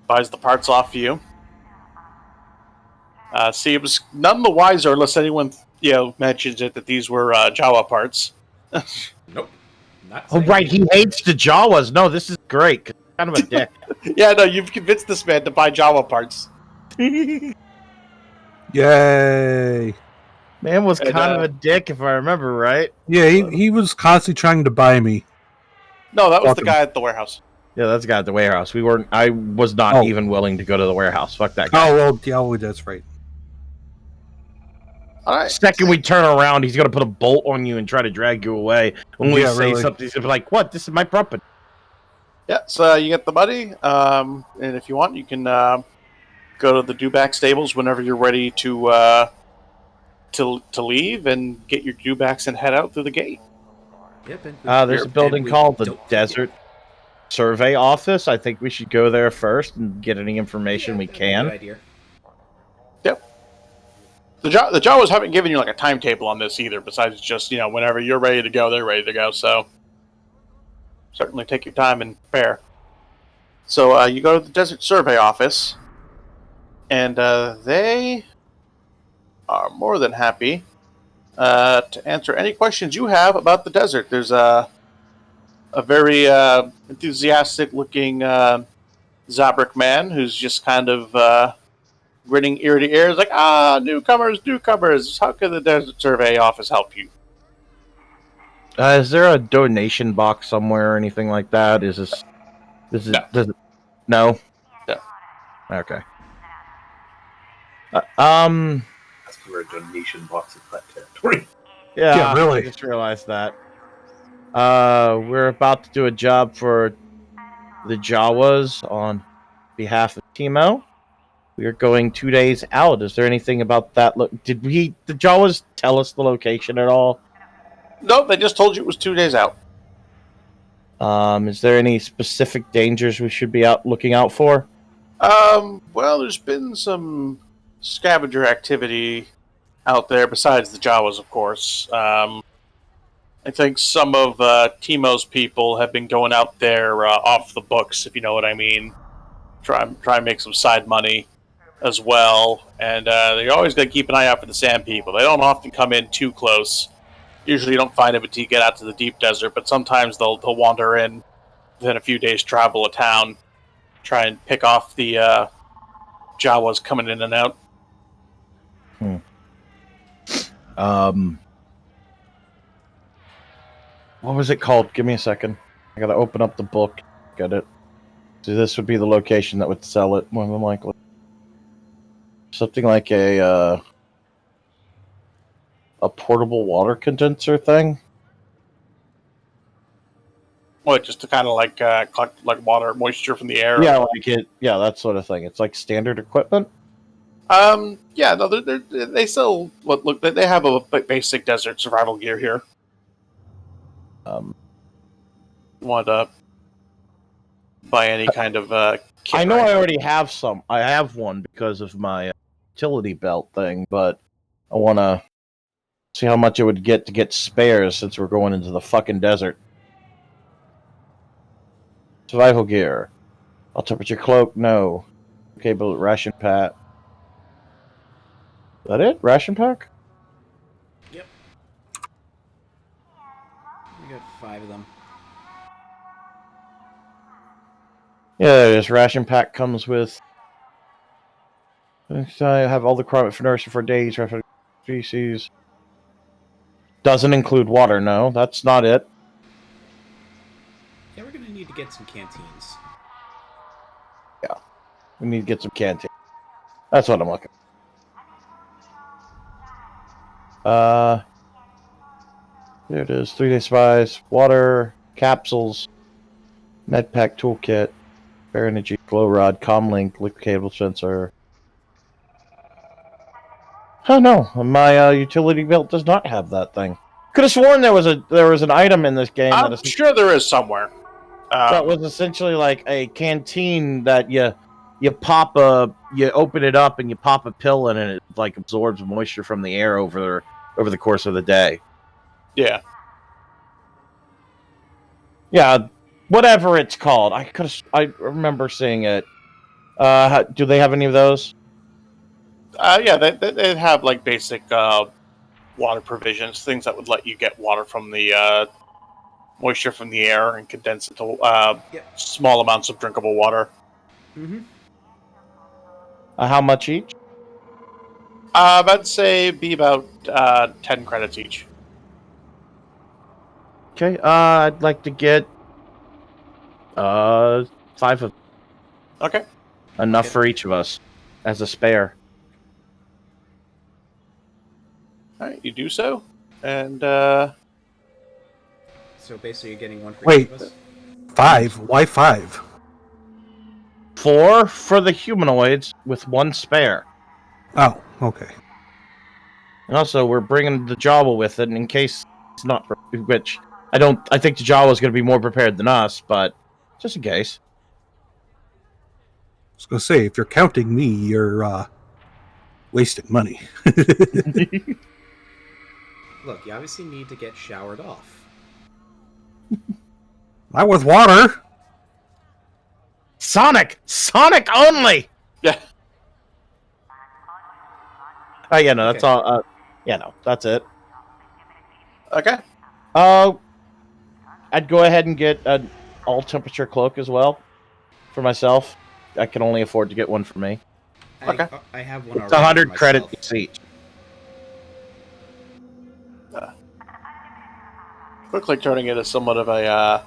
Speaker 1: buys the parts off you. Seems none the wiser unless anyone mentions it that these were Jawa parts.
Speaker 4: Nope. Not
Speaker 3: Oh,
Speaker 4: saying
Speaker 3: right, he hates the Jawas. No, this is great. 'Cause he's kind of a dick.
Speaker 1: Yeah, no, you've convinced this man to buy Jawa parts.
Speaker 2: Yay!
Speaker 3: Man was
Speaker 1: And,
Speaker 3: kind of a dick, if I remember right.
Speaker 2: Yeah, he was constantly trying to buy me.
Speaker 1: No, that was
Speaker 2: Fuck
Speaker 1: the
Speaker 2: him.
Speaker 1: guy at the warehouse.
Speaker 3: Yeah, that's the guy at the warehouse. I was not
Speaker 2: Oh.
Speaker 3: even willing to go to the warehouse. Fuck that guy.
Speaker 2: Oh well, yeah, that's right.
Speaker 1: All right.
Speaker 3: Second we turn around, he's gonna put a bolt on you and try to drag you away. When we
Speaker 2: Yeah,
Speaker 3: say
Speaker 2: really.
Speaker 3: something, he's gonna be like, "What? This is my property."
Speaker 1: Yeah, so you get the money, and if you want, you can go to the dewback stables whenever you're ready to leave and get your dewbacks and head out through the gate.
Speaker 4: Yep, and
Speaker 3: There's a
Speaker 4: and
Speaker 3: building
Speaker 4: we
Speaker 3: called the
Speaker 4: don't
Speaker 3: Desert Survey Office. I think we should go there first and get any information we
Speaker 4: Good
Speaker 3: can.
Speaker 4: idea.
Speaker 1: The Jawas haven't given you like a timetable on this either. Besides, just whenever you're ready to go, they're ready to go. So certainly take your time and prepare. So you go to the Desert Survey Office, and they are more than happy to answer any questions you have about the desert. There's a very enthusiastic-looking Zabrak man who's just kind of grinning ear to ear. He's like, newcomers. How can the Desert Survey Office help you?
Speaker 3: Is there a donation box somewhere or anything like that? Is this?
Speaker 1: No.
Speaker 3: No.
Speaker 1: No.
Speaker 3: Okay.
Speaker 5: That's for a donation box of flat territory.
Speaker 3: Yeah,
Speaker 2: Yeah, really.
Speaker 3: I just realized that. We're about to do a job for the Jawas on behalf of Timo. We are going 2 days out. Is there anything about that? Did the Jawas tell us the location at all?
Speaker 1: No, they just told you it was 2 days out.
Speaker 3: Is there any specific dangers we should be out looking out for?
Speaker 1: Well, there's been some scavenger activity out there besides the Jawas, of course. I think some of Timo's people have been going out there off the books, if you know what I mean. Try and make some side money as well, and they always got to keep an eye out for the sand people. They don't often come in too close. Usually, you don't find them until you get out to the deep desert, but sometimes they'll wander in within a few days' travel of town, try and pick off the Jawas coming in and out.
Speaker 3: What was it called? Give me a second. I gotta open up the book. Get it. So this would be the location that would sell it, more than likely. Something like a portable water condenser thing.
Speaker 1: What, just to kind of like collect like water, moisture from the air?
Speaker 3: Yeah, like it. Yeah, that sort of thing. It's like standard equipment.
Speaker 1: Yeah, no, they still look. They have a basic desert survival gear here. Want to buy any kind of kit?
Speaker 3: I know I already have some. I have one because of my utility belt thing, but I want to see how much it would get to get spares since we're going into the fucking desert. Survival gear. All temperature cloak, no. Cable ration pack. Is that it? Ration pack?
Speaker 4: Yep. We got 5 of them.
Speaker 3: Yeah, this ration pack comes with. I have all the requirement for nourishment for days. Species. Doesn't include water. No, that's not it.
Speaker 4: Yeah, we're gonna need to get some canteens.
Speaker 3: We need to get some canteen. That's what I'm looking. There it is. 3-day supplies, water, capsules, medpack toolkit, Fair Energy, glow rod, comlink, liquid cable sensor. Oh no, my utility belt does not have that thing. Could have sworn there was an item in this game
Speaker 1: I'm sure there is somewhere.
Speaker 3: that was essentially like a canteen that you open it up and you pop a pill in and it like absorbs moisture from the air over the course of the day.
Speaker 1: Yeah.
Speaker 3: Yeah, whatever it's called. I remember seeing it. Do they have any of those?
Speaker 1: Yeah, they have like basic water provisions, things that would let you get water from the moisture from the air and condense it to small amounts of drinkable water.
Speaker 4: Mm-hmm.
Speaker 3: How much each?
Speaker 1: I'd say be about 10 credits each.
Speaker 3: Okay, I'd like to get 5 of
Speaker 1: Okay.
Speaker 3: enough for each of us as a spare.
Speaker 1: All right, you do so, and
Speaker 4: So basically, you're getting one for
Speaker 2: Wait.
Speaker 4: each of us.
Speaker 2: 5? Why 5?
Speaker 3: 4 for the humanoids with 1 spare.
Speaker 2: Oh, okay.
Speaker 3: And also, we're bringing the Jawa with it in case it's not. Which I think the Jawa is going to be more prepared than us, but just in case.
Speaker 2: I was going to say, if you're counting me, you're wasting money.
Speaker 4: Look, you obviously need to get showered off.
Speaker 2: Not with water.
Speaker 3: Sonic only.
Speaker 1: yeah.
Speaker 3: Oh yeah, no, that's
Speaker 4: Okay.
Speaker 3: all. Yeah, no, that's it.
Speaker 1: Okay.
Speaker 3: I'd go ahead and get an all temperature cloak as well for myself. I can only afford to get one for me.
Speaker 1: Okay.
Speaker 4: I have one
Speaker 3: It's
Speaker 4: already.
Speaker 3: 100
Speaker 4: for
Speaker 3: credits
Speaker 4: myself.
Speaker 3: each.
Speaker 1: Quickly turning into somewhat of a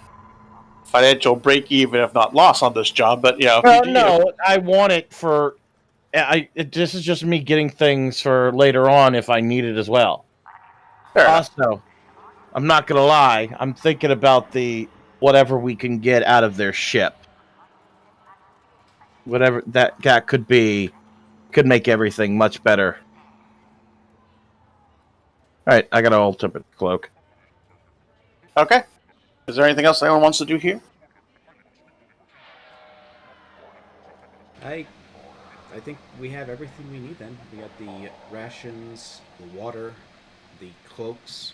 Speaker 1: financial break even, if not loss, on this job. But yeah,
Speaker 3: Well, no, I want it for. This is just me getting things for later on if I need it as well. Also, I'm not gonna lie. I'm thinking about the whatever we can get out of their ship. Whatever that could be, could make everything much better. All right, I got an ultimate cloak.
Speaker 1: Okay. Is there anything else anyone wants to do here?
Speaker 4: I think we have everything we need then. We got the rations, the water, the cloaks.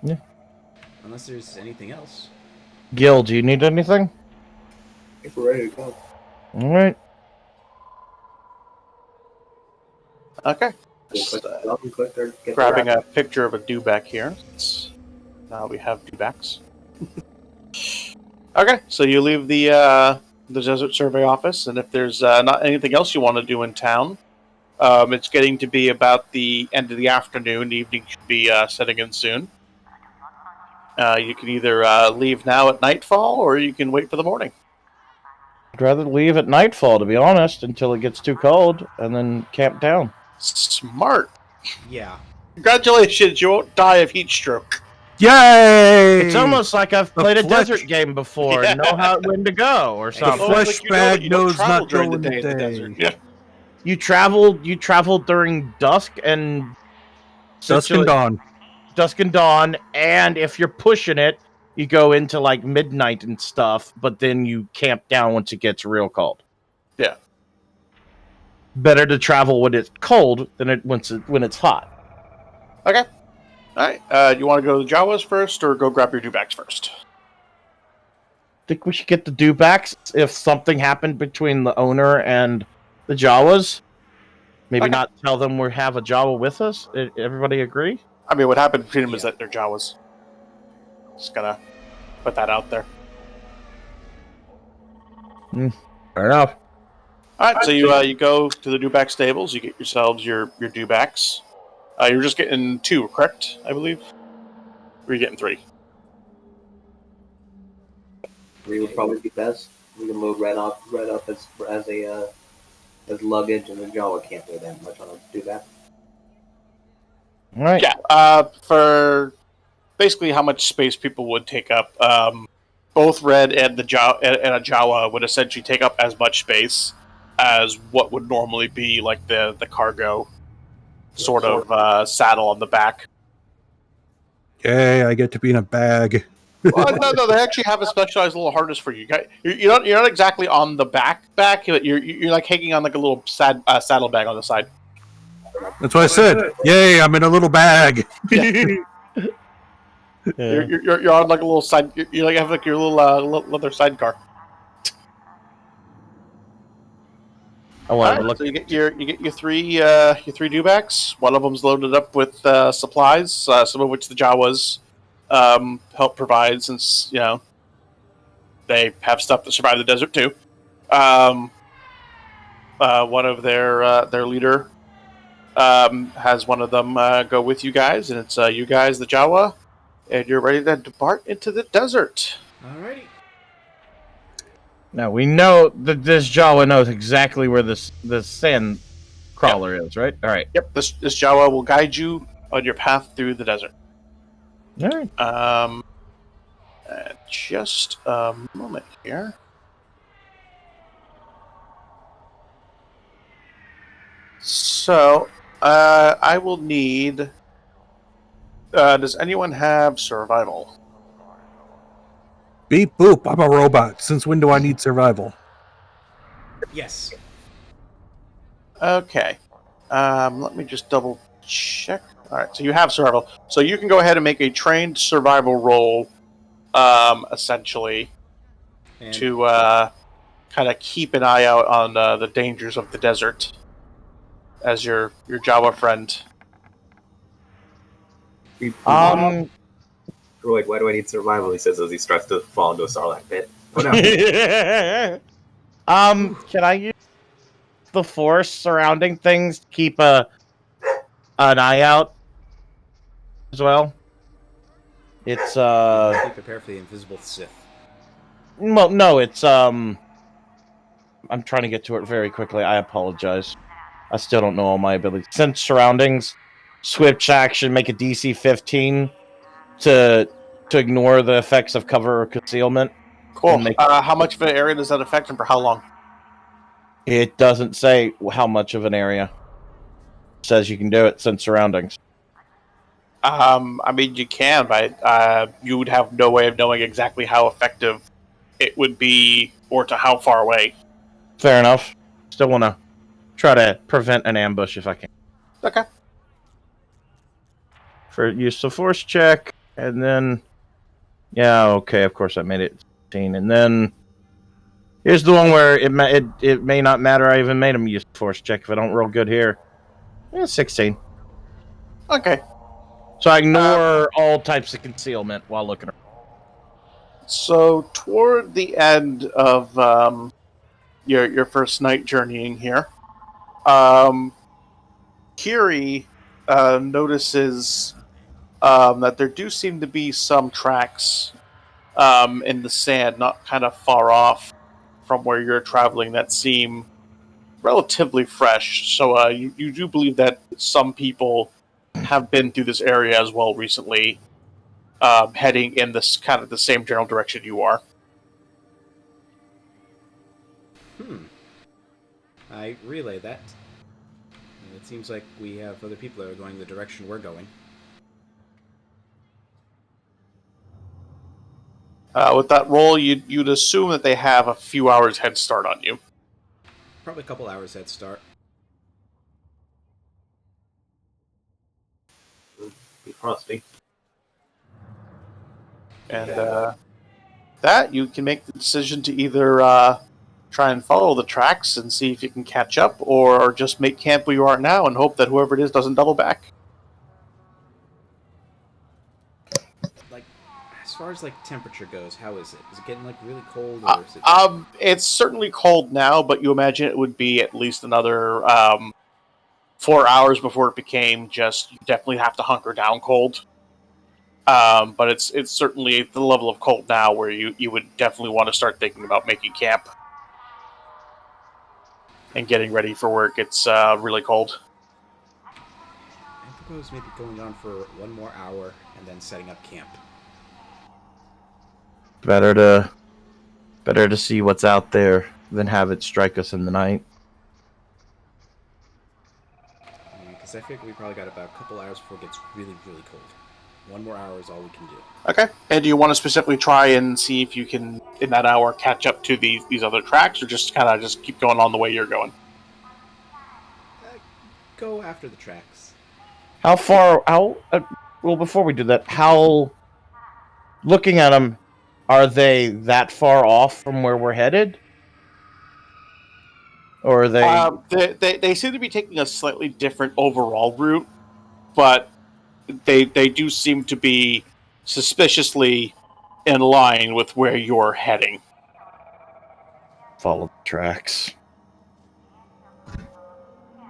Speaker 3: Yeah.
Speaker 4: Unless there's anything else.
Speaker 3: Gil, do you need anything?
Speaker 5: I think we're ready to go.
Speaker 3: All right.
Speaker 1: Okay. Grabbing a picture of a dewback here. Now we have dewbacks. Okay, so you leave the Desert Survey office, and if there's not anything else you want to do in town, it's getting to be about the end of the afternoon. The evening should be setting in soon. You can either leave now at nightfall, or you can wait for the morning.
Speaker 3: I'd rather leave at nightfall, to be honest, until it gets too cold, and then camp down.
Speaker 1: Smart.
Speaker 4: Yeah.
Speaker 1: Congratulations, you won't die of heat stroke.
Speaker 2: Yay!
Speaker 3: It's almost like I've played a
Speaker 2: flesh-
Speaker 3: desert game before and know how when to go or
Speaker 2: The
Speaker 3: something.
Speaker 2: flesh
Speaker 1: Like, you know that
Speaker 2: bag
Speaker 1: you don't
Speaker 2: knows
Speaker 1: travel
Speaker 2: not
Speaker 1: during
Speaker 2: during the
Speaker 1: in the
Speaker 2: day.
Speaker 1: desert. Yeah.
Speaker 3: You traveled during dusk and
Speaker 2: Dusk and dawn.
Speaker 3: and if you're pushing it, you go into like midnight and stuff, but then you camp down once it gets real cold.
Speaker 1: Yeah.
Speaker 3: Better to travel when it's cold than when it's hot.
Speaker 1: Okay. All right. You want to go to the Jawas first, or go grab your dewbacks first?
Speaker 3: Think we should get the dewbacks if something happened between the owner and the Jawas. Maybe
Speaker 1: Okay.
Speaker 3: not tell them we have a Jawa with us. Everybody agree?
Speaker 1: I mean, what happened between them is that they're Jawas. Just gonna put that out there.
Speaker 3: Fair enough.
Speaker 1: All right. So you go to the dewback stables. You get yourselves your dewbacks. You're just getting 2, correct? I believe. Or are you getting 3?
Speaker 5: 3 would probably be best. We can load right up as luggage, and the Jawa can't do that much on a dewback.
Speaker 3: All right.
Speaker 1: Yeah. For basically how much space people would take up, both Red and the and a Jawa would essentially take up as much space as what would normally be like the cargo sort of saddle on the back.
Speaker 2: Yay, I get to be in a bag.
Speaker 1: Well, no, they actually have a specialized little harness for you. You're not exactly on the back, but you're like hanging on like a little saddle bag on the side.
Speaker 2: That's what I said. Yay, I'm in a little bag.
Speaker 3: Yeah.
Speaker 1: You're on like a little side. You like have like your little leather sidecar.
Speaker 3: I wanted to
Speaker 1: Alright,
Speaker 3: look.
Speaker 1: so you get your 3 dewbacks. One of them's loaded up with supplies, some of which the Jawas help provide, since they have stuff to survive the desert too. One of their leader has one of them go with you guys, and it's you guys, the Jawa, and you're ready to depart into the desert.
Speaker 4: Alrighty.
Speaker 3: Now we know that this Jawa knows exactly where this sand crawler is, right? All right.
Speaker 1: Yep, this Jawa will guide you on your path through the desert.
Speaker 3: All right.
Speaker 1: Just a moment here. So, I will need. Does anyone have survival?
Speaker 2: Beep boop, I'm a robot. Since when do I need survival?
Speaker 4: Yes.
Speaker 1: Okay. Let me just double check. All right, so you have survival. So you can go ahead and make a trained survival roll, essentially,
Speaker 4: And
Speaker 1: to kind of keep an eye out on the dangers of the desert as your Jawa friend.
Speaker 5: Droid, why do I need survival? He says as he starts to fall into a Sarlacc pit. Oh no.
Speaker 3: Can I use the force surrounding things to keep an eye out as well? It's
Speaker 4: be prepared for the invisible Sith.
Speaker 3: well, no, it's I'm trying to get to it very quickly. I apologize. I still don't know all my abilities. Sense surroundings, switch action, make a DC 15 to ignore the effects of cover or concealment.
Speaker 1: Cool.
Speaker 3: And
Speaker 1: How much of an area does that affect, and for how long?
Speaker 3: It doesn't say how much of an area. It says you can do it since surroundings.
Speaker 1: I mean, you can, but you would have no way of knowing exactly how effective it would be or to how far away.
Speaker 3: Fair enough. Still want to try to prevent an ambush if I can.
Speaker 1: Okay.
Speaker 3: For use of force check, and then... Yeah, okay, of course I made it 15. And then... Here's the one where it may not matter I even made him use force check if I don't roll good here. Yeah, 16.
Speaker 1: Okay.
Speaker 3: So I ignore all types of concealment while looking around.
Speaker 1: So toward the end of your first night journeying here, Kiri notices that there do seem to be some tracks in the sand, not kind of far off from where you're traveling, that seem relatively fresh. So you do believe that some people have been through this area as well recently, heading in this kind of the same general direction you are.
Speaker 4: I relay that. It seems like we have other people that are going the direction we're going.
Speaker 1: With that roll, you'd assume that they have a few hours head start on you.
Speaker 4: Probably a couple hours head start.
Speaker 5: Be frosty.
Speaker 1: And that you can make the decision to either try and follow the tracks and see if you can catch up, or just make camp where you are now and hope that whoever it is doesn't double back.
Speaker 4: Like, as far as like temperature goes, how is it? Is it getting like really cold, or is it?
Speaker 1: It's certainly cold now, but you imagine it would be at least another 4 hours before it became just you definitely have to hunker down cold. But it's certainly the level of cold now where you would definitely want to start thinking about making camp and getting ready for work. It's really cold.
Speaker 4: I propose maybe going on for one more hour and then setting up camp.
Speaker 3: Better to see what's out there than have it strike us in the night.
Speaker 4: Because I figure we probably got about a couple hours before it gets really, really cold. One more hour is all we can do.
Speaker 1: Okay. And do you want to specifically try and see if you can, in that hour, catch up to these other tracks, or just kind of just keep going on the way you're going?
Speaker 4: Go after the tracks.
Speaker 3: How far? Well, before we do that, looking at them, are they that far off from where we're headed, or are they?
Speaker 1: They seem to be taking a slightly different overall route, but they do seem to be suspiciously in line with where you're heading.
Speaker 3: Follow the tracks.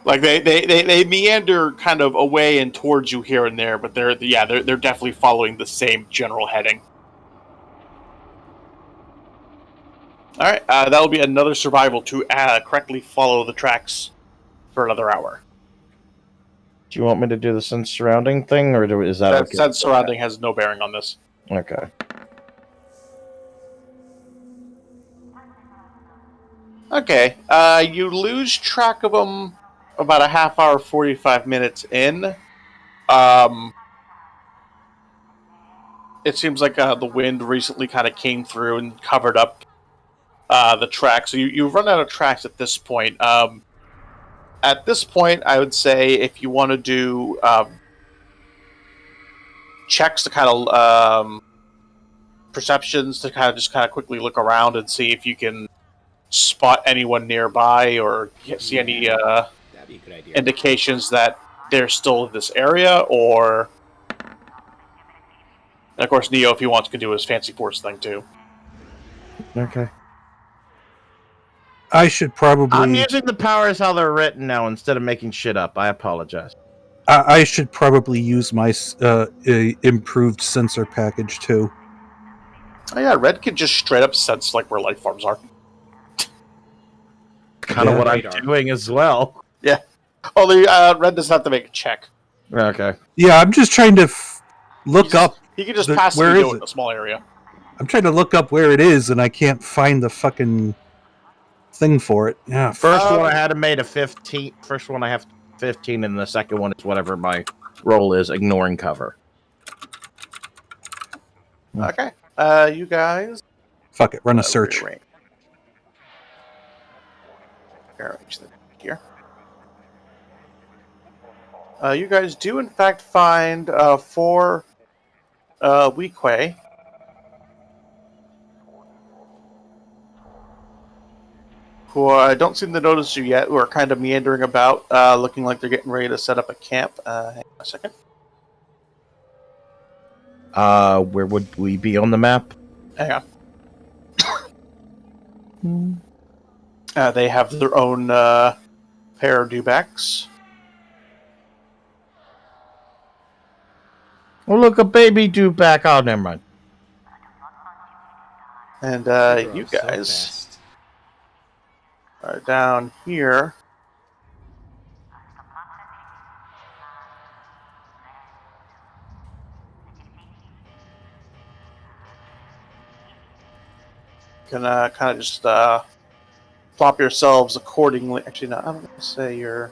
Speaker 1: Like they meander kind of away and towards you here and there, but they're definitely following the same general heading. All right, that'll be another survival to correctly follow the tracks for another hour.
Speaker 3: Do you want me to do the sense surrounding thing, or is that okay?
Speaker 1: Sense surrounding has no bearing on this.
Speaker 3: Okay.
Speaker 1: Okay, you lose track of them about a half hour, 45 minutes in. It seems like the wind recently kind of came through and covered up the tracks. So you run out of tracks at this point. At this point, I would say if you want to do checks to kind of perceptions to kind of quickly look around and see if you can spot anyone nearby or see any
Speaker 4: That'd be a good idea.
Speaker 1: indications that they're still in this area, or and of course Neo, if he wants, can do his fancy force thing too.
Speaker 3: Okay.
Speaker 2: I should probably.
Speaker 3: I'm using the powers how they're written now instead of making shit up. I apologize.
Speaker 2: I should probably use my improved sensor package too.
Speaker 1: Oh yeah, Red can just straight up sense like where life forms are.
Speaker 3: Kind of
Speaker 2: Yeah.
Speaker 3: what I'm
Speaker 4: Radar.
Speaker 3: doing as well.
Speaker 1: Yeah. Only Red doesn't have to make a check.
Speaker 3: Okay.
Speaker 2: Yeah, I'm just trying to look up.
Speaker 1: He can just
Speaker 2: The-
Speaker 1: pass
Speaker 2: where
Speaker 1: through
Speaker 2: is
Speaker 1: in
Speaker 2: it?
Speaker 1: a small area.
Speaker 2: I'm trying to look up where it is, and I can't find the fucking thing for it. Yeah.
Speaker 3: First one I had to made a 15. First one I have 15, and the second one is whatever my roll is, ignoring cover.
Speaker 1: Okay. You guys.
Speaker 2: Fuck it, run a search.
Speaker 1: Rearrange them here. You guys do in fact find 4 Weequay. Who I don't seem to notice you yet, who are kind of meandering about, looking like they're getting ready to set up a camp. Hang on a second.
Speaker 3: Where would we be on the map?
Speaker 1: Hang on. They have their own pair of dewbacks.
Speaker 3: Oh, look, a baby dewback. Oh, never mind.
Speaker 1: And
Speaker 4: They're
Speaker 1: you
Speaker 4: all so
Speaker 1: guys
Speaker 4: fast.
Speaker 1: are down here. Gonna kind of just plop yourselves accordingly. Actually, no, I'm gonna say you're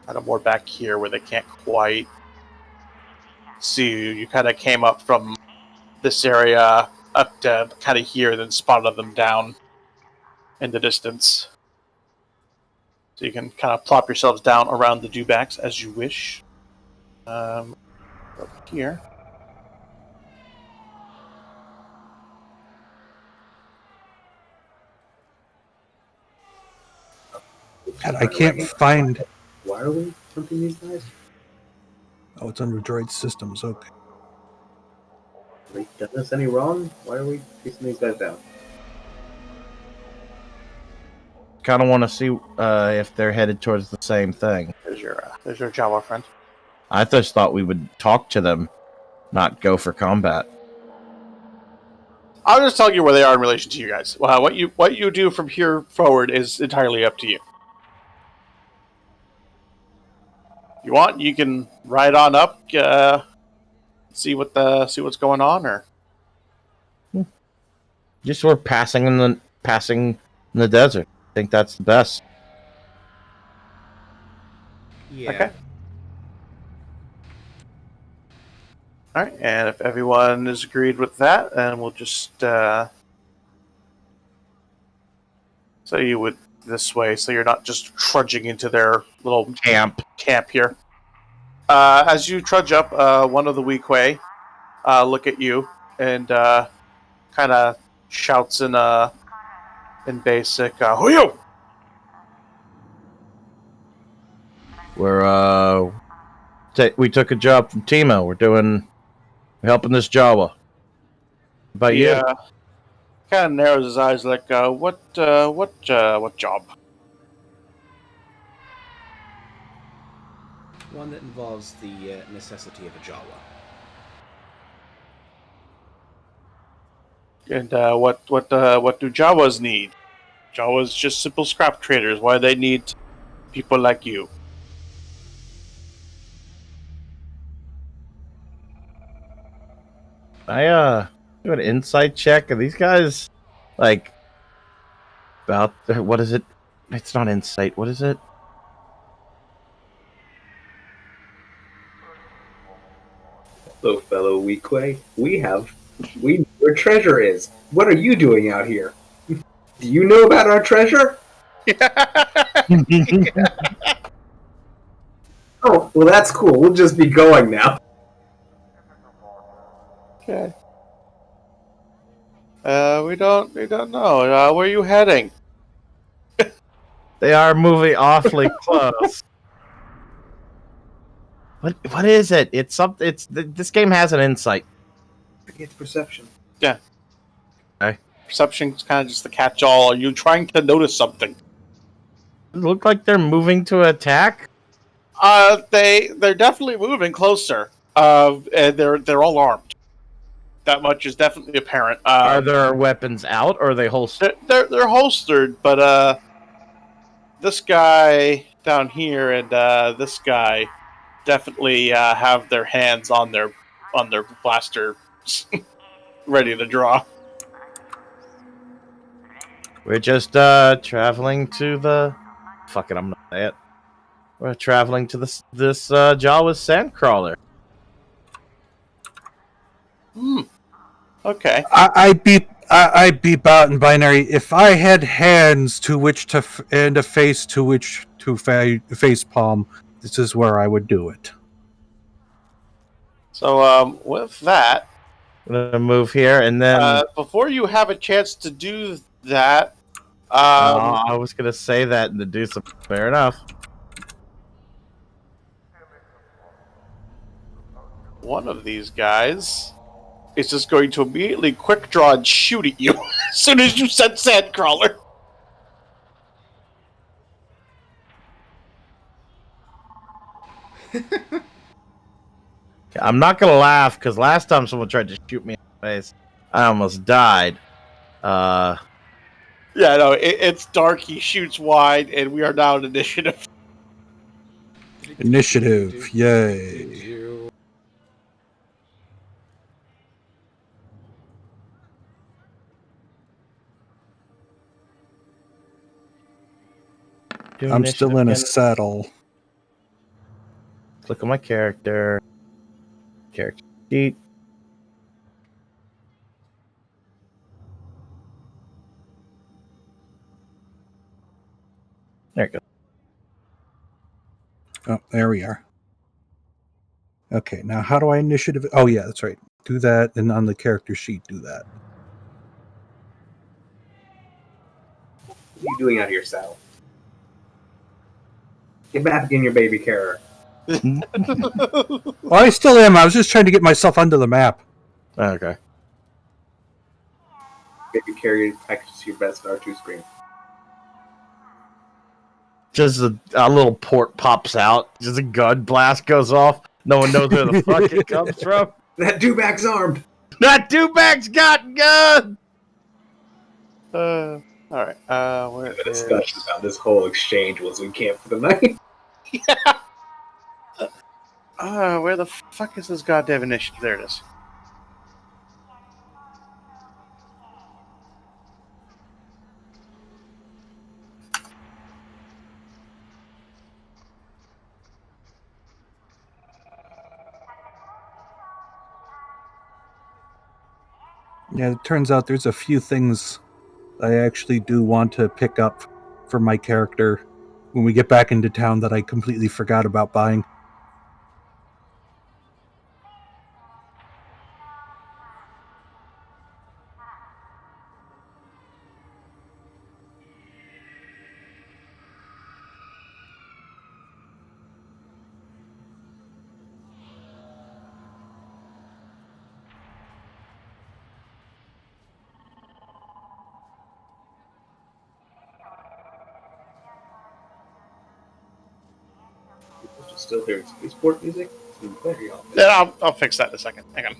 Speaker 1: kind of more back here where they can't quite see you. You kind of came up from this area up to kind of here, then spotted them down in the distance. So you can kind of plop yourselves down around the dewbacks as you wish. Over here.
Speaker 2: God, I can't find.
Speaker 5: Why are we hunting these guys?
Speaker 2: Oh, it's under droid systems. Okay.
Speaker 5: Have they done us any wrong? Why are we chasing these guys down?
Speaker 3: Kind of want to see if they're headed towards the same thing.
Speaker 1: There's your Jawa friend.
Speaker 3: I just thought we would talk to them, not go for combat.
Speaker 1: I'll just tell you where they are in relation to you guys. What you do from here forward is entirely up to you. You want, you can ride on up, see what's going on, or
Speaker 3: Just we're passing in the desert. I think that's the best.
Speaker 4: Yeah.
Speaker 1: Okay. All right. And if everyone is agreed with that, then we'll just so you would this way, so you're not just trudging into their little camp here. As you trudge up, one of the Weequay look at you and kind of shouts in basic, "Who are you?"
Speaker 3: We took a job from Timo. We're helping this Jawa. How about you?
Speaker 1: Yeah. Kind of narrows his eyes, like, what job?
Speaker 4: One that involves the necessity of a Jawa.
Speaker 1: And what do Jawas need? Jawas just simple scrap traders. Why they need people like you?
Speaker 3: I do an insight check, and these guys, like, about what is it? It's not insight. What is it?
Speaker 5: So, fellow Weequay, we know where treasure is. What are you doing out here? Do you know about our treasure? Oh, well, that's cool. We'll just be going now.
Speaker 1: Okay. We don't know. Where are you heading?
Speaker 3: They are moving awfully close. What is it? It's something. This game has an insight.
Speaker 5: It's perception.
Speaker 1: Yeah. Okay. Perception's kind of just the catch-all. Are you trying to notice something?
Speaker 3: It look like they're moving to attack.
Speaker 1: They're definitely moving closer. And they're all armed. That much is definitely apparent.
Speaker 3: Are their weapons out, or are they holstered?
Speaker 1: They're holstered, but this guy down here and this guy definitely have their hands on their blaster, ready to draw.
Speaker 3: We're just traveling to the. Fuck it, I'm gonna say it. We're traveling to this Jawa's Sandcrawler.
Speaker 1: Okay.
Speaker 2: I beep out in binary. If I had hands to which to and a face to which to face palm, this is where I would do it.
Speaker 1: So with that,
Speaker 3: I'm gonna move here, and then
Speaker 1: before you have a chance to do that,
Speaker 3: I was gonna say that and to do some. Fair enough.
Speaker 1: one of these guys is just going to immediately quick draw and shoot at you as soon as you said Sandcrawler.
Speaker 3: I'm not gonna laugh because last time someone tried to shoot me in the face, I almost died.
Speaker 1: Yeah, no, it's dark. He shoots wide, and we are now in initiative.
Speaker 2: Initiative, yay!
Speaker 3: Do
Speaker 2: I'm still in a
Speaker 3: initiative
Speaker 2: saddle.
Speaker 3: again. Click on my character. Character sheet. There it goes.
Speaker 2: Oh, there we are. Okay, now how do I initiative? Oh yeah, that's right. Do that, and on the character sheet, do that.
Speaker 5: What are you doing out here, Sal? Get back in your baby carrier.
Speaker 2: Well, I still am. I was just trying to get myself onto the map.
Speaker 3: Okay.
Speaker 5: Baby carrier attached to your best R2 screen.
Speaker 3: Just a little port pops out. Just a gun blast goes off. No one knows where the fuck it comes from.
Speaker 5: That Dubak's armed!
Speaker 3: That Dubak's got gun!
Speaker 1: All right. Where
Speaker 5: The discussion about this whole exchange was we camp for the night.
Speaker 1: where the fuck is this goddamn initiative? There it is.
Speaker 2: Yeah, it turns out there's a few things I actually do want to pick up for my character when we get back into town that I completely forgot about buying.
Speaker 5: Still hearing spaceport music? Very often.
Speaker 1: Yeah, I'll fix that in a second. Hang on.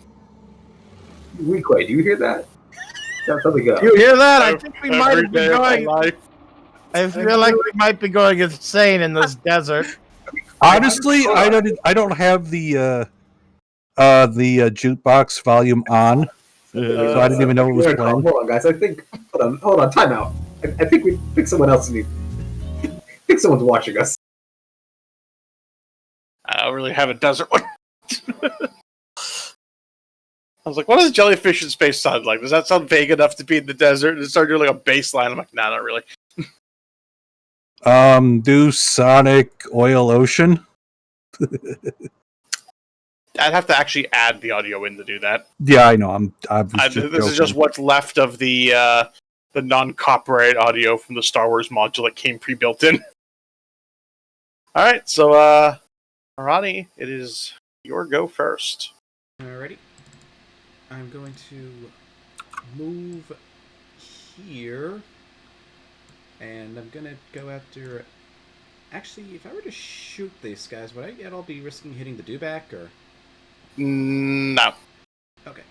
Speaker 5: Weequay, do you hear that? That's something good.
Speaker 3: You hear that? I think we might
Speaker 1: Every
Speaker 3: have been
Speaker 1: day of my
Speaker 3: going.
Speaker 1: life.
Speaker 3: I feel like we might be going insane in this desert.
Speaker 2: Honestly, I don't have the jukebox volume on, so I didn't even know it was playing.
Speaker 5: Hold on, guys. Hold on. Time out. I think someone else needs. I think someone's watching us.
Speaker 1: I don't really have a desert one. I was like, what does jellyfish in space sound like? Does that sound vague enough to be in the desert? And it started doing like a bass line. I'm like, nah, not really.
Speaker 2: Do Sonic Oil Ocean?
Speaker 1: I'd have to actually add the audio in to do that.
Speaker 2: Yeah, I know.
Speaker 1: This is just what's left of the non-copyright audio from the Star Wars module that came pre-built in. All right, so Arani, it is your go first.
Speaker 4: Alrighty. I'm going to move here. And I'm going to go after... Actually, if I were to shoot these guys, would I at all be risking hitting the Dewback, or...?
Speaker 1: No.
Speaker 4: Okay.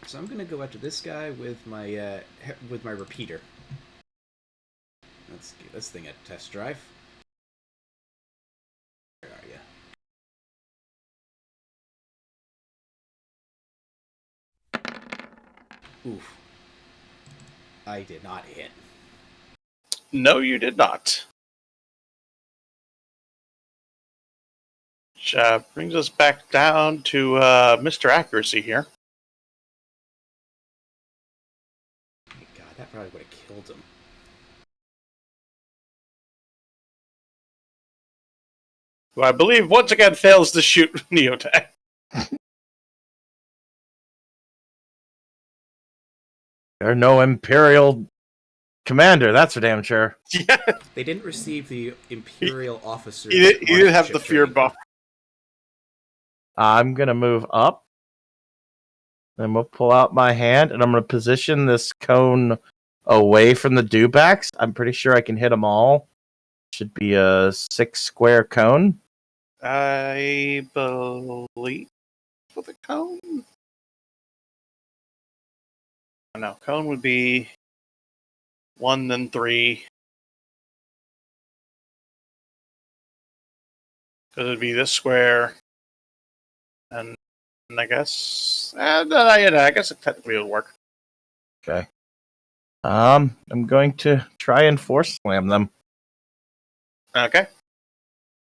Speaker 4: So I'm going to go after this guy with my repeater. Let's give this thing a test drive. Where are you? Oof. I did not hit.
Speaker 1: No, you did not. Which brings us back down to Mr. Accuracy here.
Speaker 4: probably would have killed him.
Speaker 1: Who I believe once again fails to shoot Neotech.
Speaker 3: There's no Imperial commander, that's for damn sure.
Speaker 1: Yeah,
Speaker 4: They didn't receive the Imperial officer.
Speaker 1: he didn't have the fear buff.
Speaker 3: I'm gonna move up. I'm gonna pull out my hand and I'm gonna position this cone away from the dewbacks. I'm pretty sure I can hit them all. Should be a 6 square cone.
Speaker 1: I believe for the cone. No, cone would be 1, then 3. Because it'd be this square, and I guess, I guess it technically would work.
Speaker 3: Okay. I'm going to try and force slam them.
Speaker 1: Okay.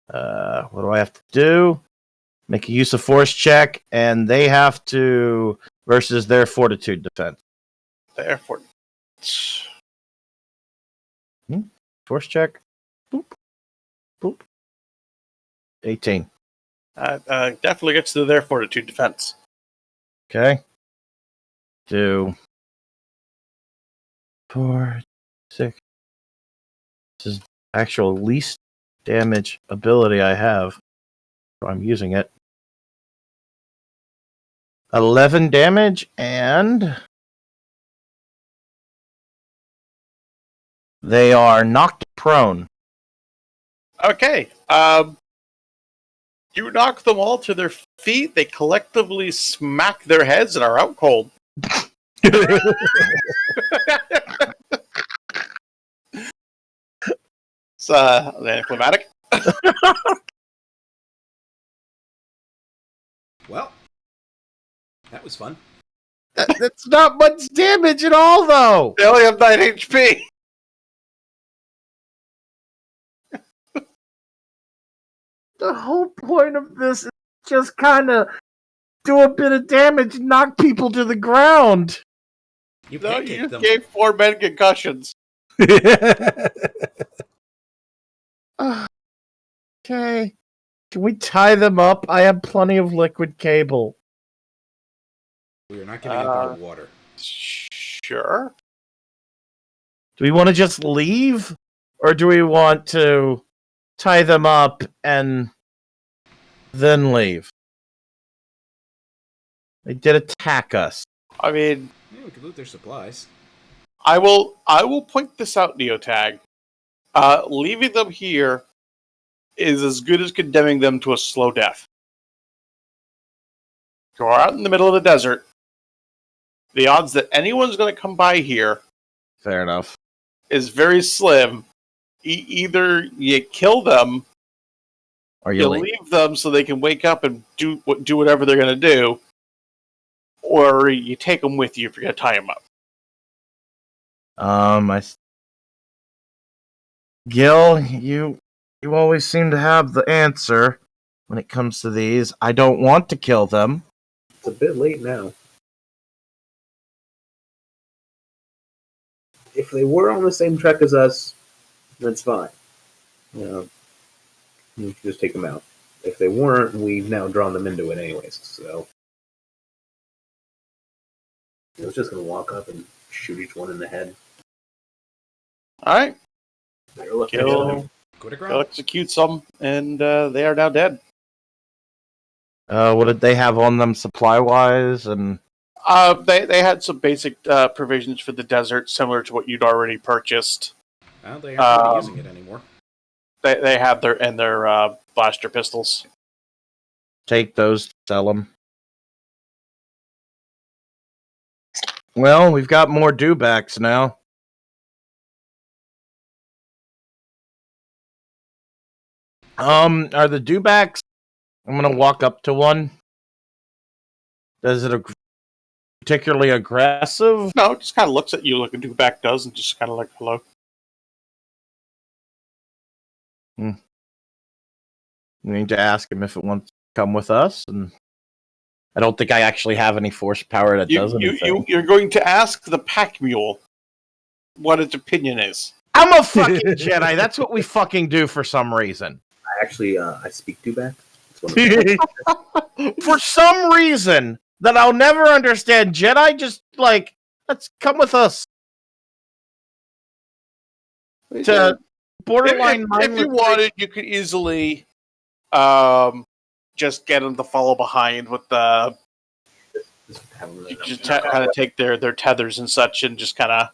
Speaker 3: What do I have to do? Make a use of force check, and they have to versus their fortitude defense.
Speaker 1: The airport.
Speaker 3: Force check. Boop. Boop. 18.
Speaker 1: Definitely gets to their fortitude defense.
Speaker 3: Okay. Do 4, 6. This is actual least damage ability I have. So I'm using it. 11 damage, and they are knocked prone.
Speaker 1: Okay. You knock them all to their feet. They collectively smack their heads and are out cold. It's anticlimactic.
Speaker 4: Well, that was fun.
Speaker 3: That's not much damage at all, though.
Speaker 1: They only have 9 HP.
Speaker 3: The whole point of this is just kind of do a bit of damage and knock people to the ground.
Speaker 4: You
Speaker 1: No,
Speaker 4: pancaked
Speaker 1: you just
Speaker 4: them.
Speaker 1: gave 4 men concussions.
Speaker 3: Okay. Can we tie them up? I have plenty of liquid cable.
Speaker 4: We are not giving up our water.
Speaker 1: Sure.
Speaker 3: Do we want to just leave? Or do we want to tie them up and then leave? They did attack us.
Speaker 1: I mean,
Speaker 4: Yeah, we could loot their supplies.
Speaker 1: I will point this out, Neotag. Leaving them here is as good as condemning them to a slow death. You're out in the middle of the desert. The odds that anyone's going to come by here
Speaker 3: Fair enough.
Speaker 1: is very slim. Either you kill them,
Speaker 3: Or
Speaker 1: you
Speaker 3: you leave.
Speaker 1: leave them so they can wake up and do whatever they're going to do, or you take them with you if you're going to tie them up.
Speaker 3: Gil, you always seem to have the answer when it comes to these. I don't want to kill them.
Speaker 5: It's a bit late now. If they were on the same track as us, that's fine. You know, you can just take them out. If they weren't, we've now drawn them into it anyways. So I was just gonna walk up and shoot each one in the head.
Speaker 1: All right.
Speaker 5: They're looking
Speaker 1: Kill.
Speaker 5: at them.
Speaker 4: Go to
Speaker 1: They'll
Speaker 4: ground.
Speaker 1: execute some, and they are now dead.
Speaker 3: What did they have on them supply-wise? And
Speaker 1: They had some basic provisions for the desert, similar to what you'd already purchased.
Speaker 4: Well, they aren't really using it anymore.
Speaker 1: They have their blaster pistols.
Speaker 3: take those, sell them. Well, we've got more dewbacks now. Are the dewbacks? I'm gonna walk up to one. Does it particularly aggressive?
Speaker 1: No, it just kind of looks at you like a dewback does, and just kind of like hello.
Speaker 3: We need to ask him if it wants to come with us, and I don't think I actually have any force power that does anything.
Speaker 1: You're going to ask the pack mule. what its opinion is.
Speaker 3: I'm a fucking Jedi. That's what we fucking do for some reason.
Speaker 5: I actually I speak Dubak. It's one of the
Speaker 3: For some reason that I'll never understand, Jedi just like, let's come with us to borderline.
Speaker 1: If you wanted, you could easily just get them to follow behind with the. You just kind of take their tethers and such, and just kind of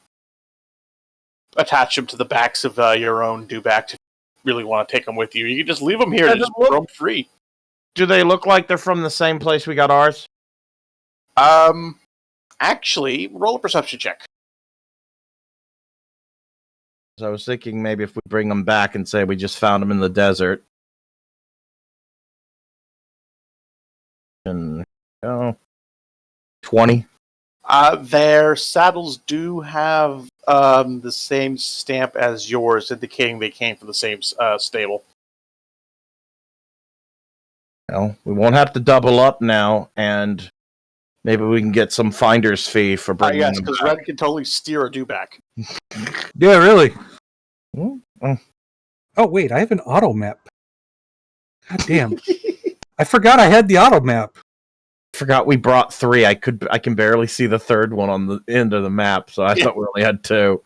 Speaker 1: attach them to the backs of your own dewback. If you really want to take them with you, you can just leave them here and just roam free.
Speaker 3: Do they look like they're from the same place we got ours?
Speaker 1: Actually, roll a perception check.
Speaker 3: So I was thinking maybe if we bring them back and say we just found them in the desert. And 20.
Speaker 1: Their saddles do have the same stamp as yours, indicating they came from the same stable.
Speaker 3: Well, we won't have to double up now, and maybe we can get some finder's fee for bringing
Speaker 1: Yes,
Speaker 3: them
Speaker 1: because
Speaker 3: back.
Speaker 1: Red can totally steer a dewback.
Speaker 2: Yeah, really.
Speaker 3: Mm-hmm.
Speaker 2: Oh, wait, I have an auto map. God damn. I forgot I had the auto map.
Speaker 3: Forgot we brought 3. I can barely see the third one on the end of the map, so I thought we only had 2.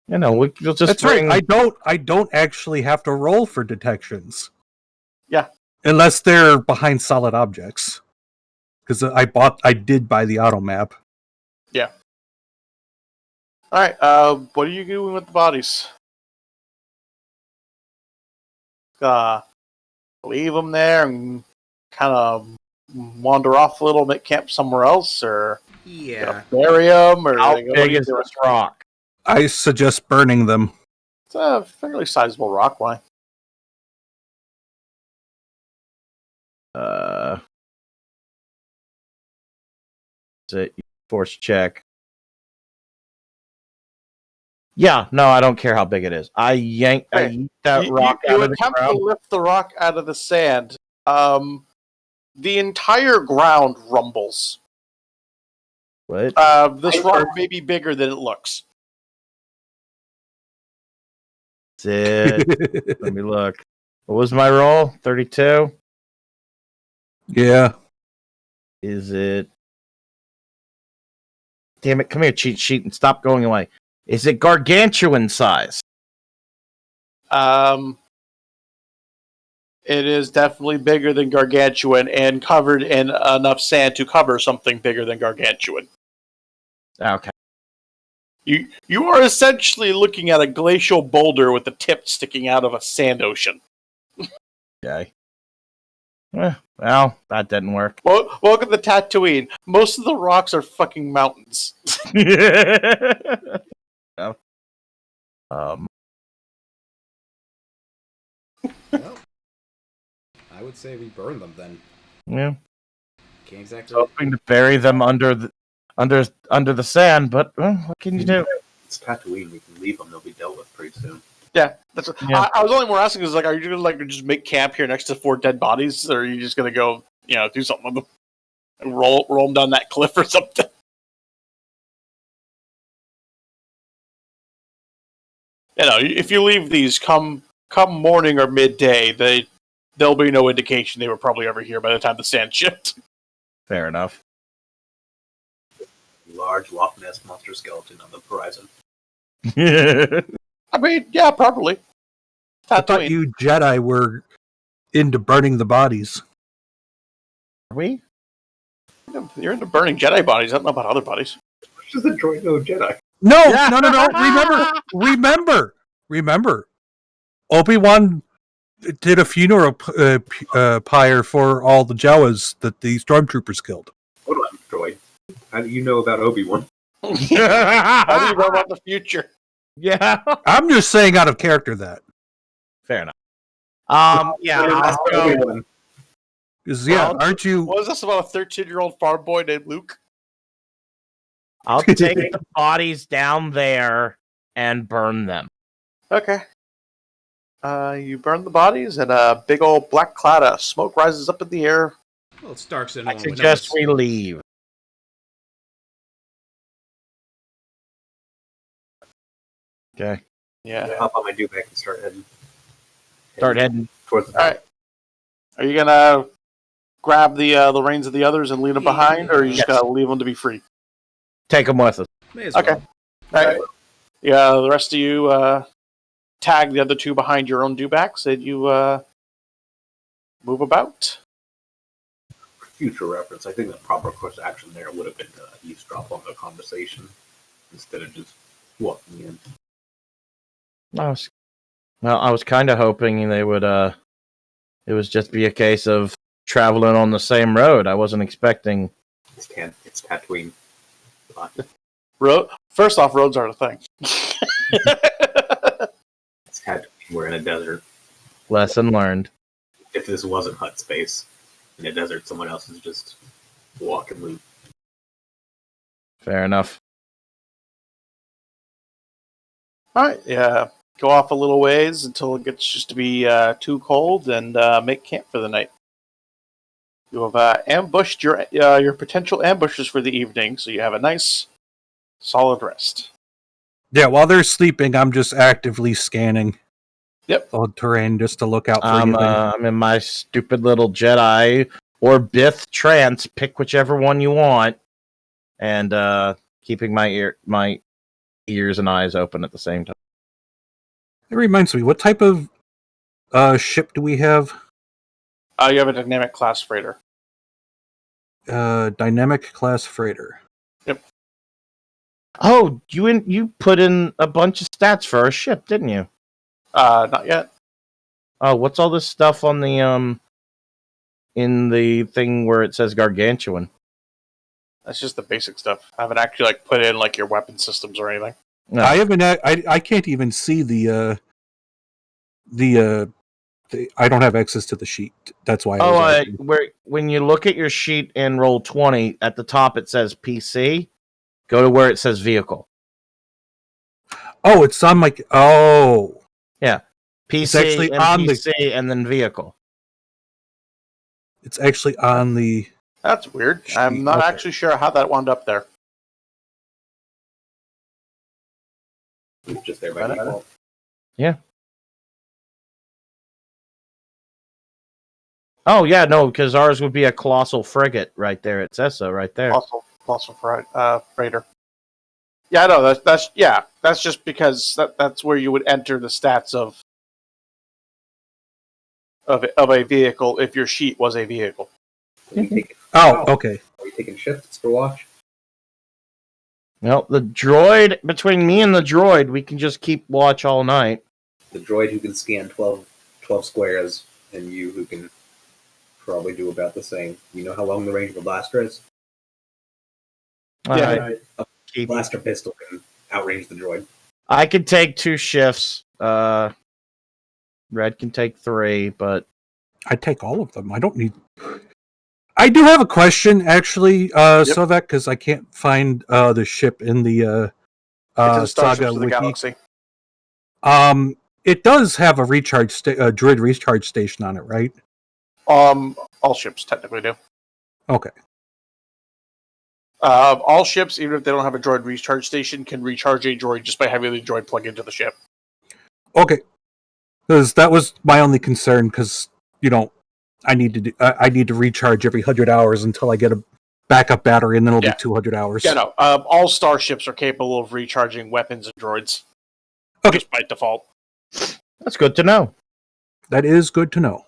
Speaker 3: We'll just
Speaker 2: That's
Speaker 3: bring...
Speaker 2: right. I don't actually have to roll for detections.
Speaker 1: Yeah.
Speaker 2: Unless they're behind solid objects. Because I did buy the auto map.
Speaker 1: Yeah. Alright, what are you doing with the bodies? Leave them there and kind of wander off a little, make camp somewhere else, or
Speaker 4: Yeah.
Speaker 1: bury them, or
Speaker 3: How
Speaker 1: they go
Speaker 3: big
Speaker 1: eat
Speaker 3: is
Speaker 1: the
Speaker 3: this rock?
Speaker 2: I suggest burning them.
Speaker 1: It's a fairly sizable rock. Why?
Speaker 3: Is it force check? Yeah, no, I don't care how big it is. I yank that rock out
Speaker 1: You
Speaker 3: of the
Speaker 1: attempt to
Speaker 3: ground.
Speaker 1: lift the rock out of the sand. The entire ground rumbles.
Speaker 3: What?
Speaker 1: This rock may be bigger than it looks.
Speaker 3: That's it. Let me look. What was my roll? 32?
Speaker 2: Yeah.
Speaker 3: Is it... Damn it, come here, cheat sheet, and stop going away. Is it gargantuan size?
Speaker 1: It is definitely bigger than gargantuan and covered in enough sand to cover something bigger than gargantuan.
Speaker 3: Okay.
Speaker 1: You are essentially looking at a glacial boulder with the tip sticking out of a sand ocean.
Speaker 3: Okay. Well, that didn't work.
Speaker 1: Well, welcome to Tatooine. Most of the rocks are fucking mountains.
Speaker 3: Oh.
Speaker 4: Well, I would say we burn them then.
Speaker 3: Yeah.
Speaker 4: Can't exactly.
Speaker 3: Hoping to bury them under the sand, but what can you do?
Speaker 5: It's Tatooine. We can leave them. They'll be dealt with pretty soon.
Speaker 1: Yeah, that's.
Speaker 3: Yeah.
Speaker 1: I was only more asking is like, are you gonna just make camp here next to 4 dead bodies, or are you just gonna go, do something with them and roll them down that cliff or something? If you leave these come morning or midday, there'll be no indication they were probably ever here by the time the sand shipped.
Speaker 3: Fair enough.
Speaker 5: Large Loch Ness monster skeleton on the horizon.
Speaker 1: I mean, yeah, probably.
Speaker 2: I thought you Jedi were into burning the bodies.
Speaker 3: Are we?
Speaker 1: You're into burning Jedi bodies. I don't know about other bodies.
Speaker 5: Which is a droid no Jedi.
Speaker 2: No. Remember. Obi-Wan did a funeral pyre for all the Jawas that the stormtroopers killed.
Speaker 5: Hold on, droid. How do you know about Obi-Wan?
Speaker 1: How do you know about the future?
Speaker 3: Yeah.
Speaker 2: I'm just saying out of character that.
Speaker 3: Fair enough. Yeah, I'll go.
Speaker 5: Obi-Wan.
Speaker 2: Because,
Speaker 1: What
Speaker 2: aren't you...
Speaker 1: was this about a 13-year-old farm boy named Luke?
Speaker 3: I'll take the bodies down there and burn them.
Speaker 1: Okay. You burn the bodies, and a big old black cloud of smoke rises up in the air.
Speaker 4: Well, it's dark, so no
Speaker 3: I
Speaker 4: one would
Speaker 3: suggest
Speaker 4: notice.
Speaker 3: we leave. Okay.
Speaker 1: Yeah.
Speaker 5: Hop on my dewback and start heading.
Speaker 3: Start heading.
Speaker 5: towards the
Speaker 1: All right. Are you gonna grab the reins of the others and lead them behind, or are you just
Speaker 3: Yes.
Speaker 1: gonna leave them to be free?
Speaker 3: Take them with us.
Speaker 4: May as
Speaker 1: Okay.
Speaker 4: well.
Speaker 1: All right. Yeah. The rest of you tag the other two behind your own dewbacks, and you move about.
Speaker 5: For future reference, I think the proper course of action there would have been to eavesdrop on the conversation instead of just walking in.
Speaker 3: I was kind of hoping they would. It was just be a case of traveling on the same road. I wasn't expecting.
Speaker 5: It's Tatooine.
Speaker 1: First off, roads aren't a thing.
Speaker 5: It's Tatooine. We're in a desert.
Speaker 3: Lesson learned.
Speaker 5: If this wasn't hut space in a desert, someone else is just walking loop.
Speaker 3: Fair enough.
Speaker 1: All right. Yeah. Go off a little ways until it gets just to be too cold, and make camp for the night. You have ambushed your potential ambushers for the evening, so you have a nice, solid rest.
Speaker 2: Yeah, while they're sleeping, I'm just actively scanning.
Speaker 1: Yep.
Speaker 2: The terrain just to look out for anything.
Speaker 3: I'm in my stupid little Jedi or Bith trance. Pick whichever one you want, and keeping my ears and eyes open at the same time.
Speaker 2: It reminds me, what type of ship do we have?
Speaker 1: You have a dynamic class freighter.
Speaker 2: Dynamic class freighter.
Speaker 3: Oh, you put in a bunch of stats for our ship, didn't you?
Speaker 1: Not yet.
Speaker 3: Oh, what's all this stuff on the in the thing where it says gargantuan?
Speaker 1: That's just the basic stuff. I haven't actually put in your weapon systems or anything.
Speaker 3: No.
Speaker 2: I haven't. I can't even see the I don't have access to the sheet. That's why.
Speaker 3: When you look at your sheet in Roll20, at the top it says PC. Go to where it says vehicle.
Speaker 2: Oh, it's on my. Oh,
Speaker 3: Yeah, PC,
Speaker 2: It's actually
Speaker 3: and
Speaker 2: on the-
Speaker 3: PC, and then vehicle.
Speaker 2: it's actually on the.
Speaker 1: That's weird. I'm not
Speaker 2: Okay.
Speaker 1: actually sure how that wound up there.
Speaker 5: It's just there by default.
Speaker 3: Oh yeah, no, because ours would be a colossal frigate right there. It says so right there.
Speaker 1: Also freighter. Yeah, no, that's just because that's where you would enter the stats of a vehicle if your sheet was a vehicle.
Speaker 5: Are you taking,
Speaker 2: Oh, okay.
Speaker 5: are you taking shifts for watch?
Speaker 3: Well, the droid, between me and the droid, we can just keep watch all night.
Speaker 5: The droid who can scan 12 squares, and you who can probably do about the same. You know how long the range of a blaster is?
Speaker 1: Yeah.
Speaker 5: A blaster pistol can outrange the droid.
Speaker 3: I could take 2 shifts. Red can take 3, but
Speaker 2: I take all of them. I don't need. I do have a question, actually, Sovek, because I can't find the ship in the
Speaker 1: It's in Starships
Speaker 2: Saga
Speaker 1: of the
Speaker 2: wiki.
Speaker 1: Galaxy.
Speaker 2: It does have a droid recharge station on it, right?
Speaker 1: All ships technically do.
Speaker 2: Okay.
Speaker 1: All ships, even if they don't have a droid recharge station, can recharge a droid just by having the droid plug into the ship.
Speaker 2: Okay. Because that was my only concern, because, I need to recharge every 100 hours until I get a backup battery, and then it'll
Speaker 1: Yeah.
Speaker 2: be 200 hours.
Speaker 1: Yeah, no. All starships are capable of recharging weapons and droids.
Speaker 2: Okay.
Speaker 1: Just by default.
Speaker 3: that's good to know.
Speaker 2: That is good to know.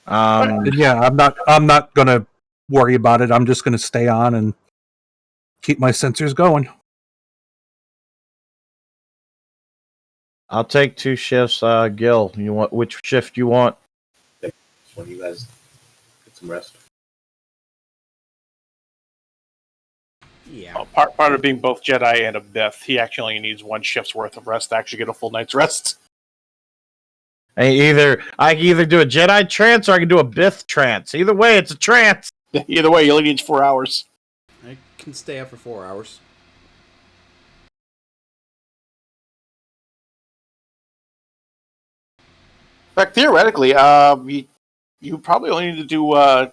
Speaker 2: And yeah, I'm not gonna worry about it. I'm just gonna stay on and keep my sensors going.
Speaker 3: I'll take 2 shifts. Gil, you want which shift you want?
Speaker 5: Just when you guys get some rest.
Speaker 4: Yeah.
Speaker 1: Part of being both Jedi and a Bith, he actually only needs 1 shift's worth of rest to actually get a full night's rest.
Speaker 3: I can either do a Jedi trance or I can do a Bith trance. Either way, it's a trance.
Speaker 1: Either way, he only needs 4 hours.
Speaker 4: I can stay up for 4 hours.
Speaker 1: In fact, theoretically, you probably only need to do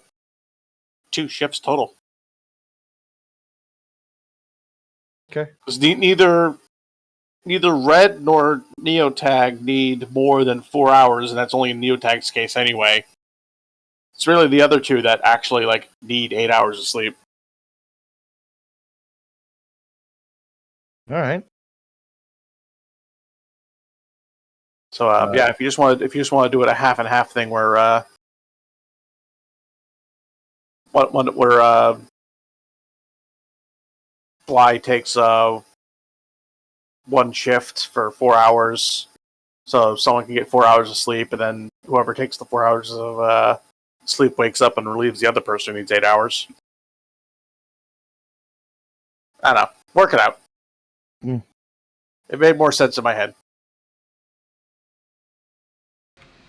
Speaker 1: 2 shifts total.
Speaker 3: Okay.
Speaker 1: Because neither Red nor Neotag need more than 4 hours, and that's only in Neotag's case anyway. It's really the other two that actually need 8 hours of sleep.
Speaker 3: All right.
Speaker 1: So yeah, if you just want to do it a half and half thing where Bly takes one shift for 4 hours, so someone can get 4 hours of sleep, and then whoever takes the 4 hours of sleep wakes up and relieves the other person who needs 8 hours. I don't know. Work it out.
Speaker 3: Mm.
Speaker 1: It made more sense in my head.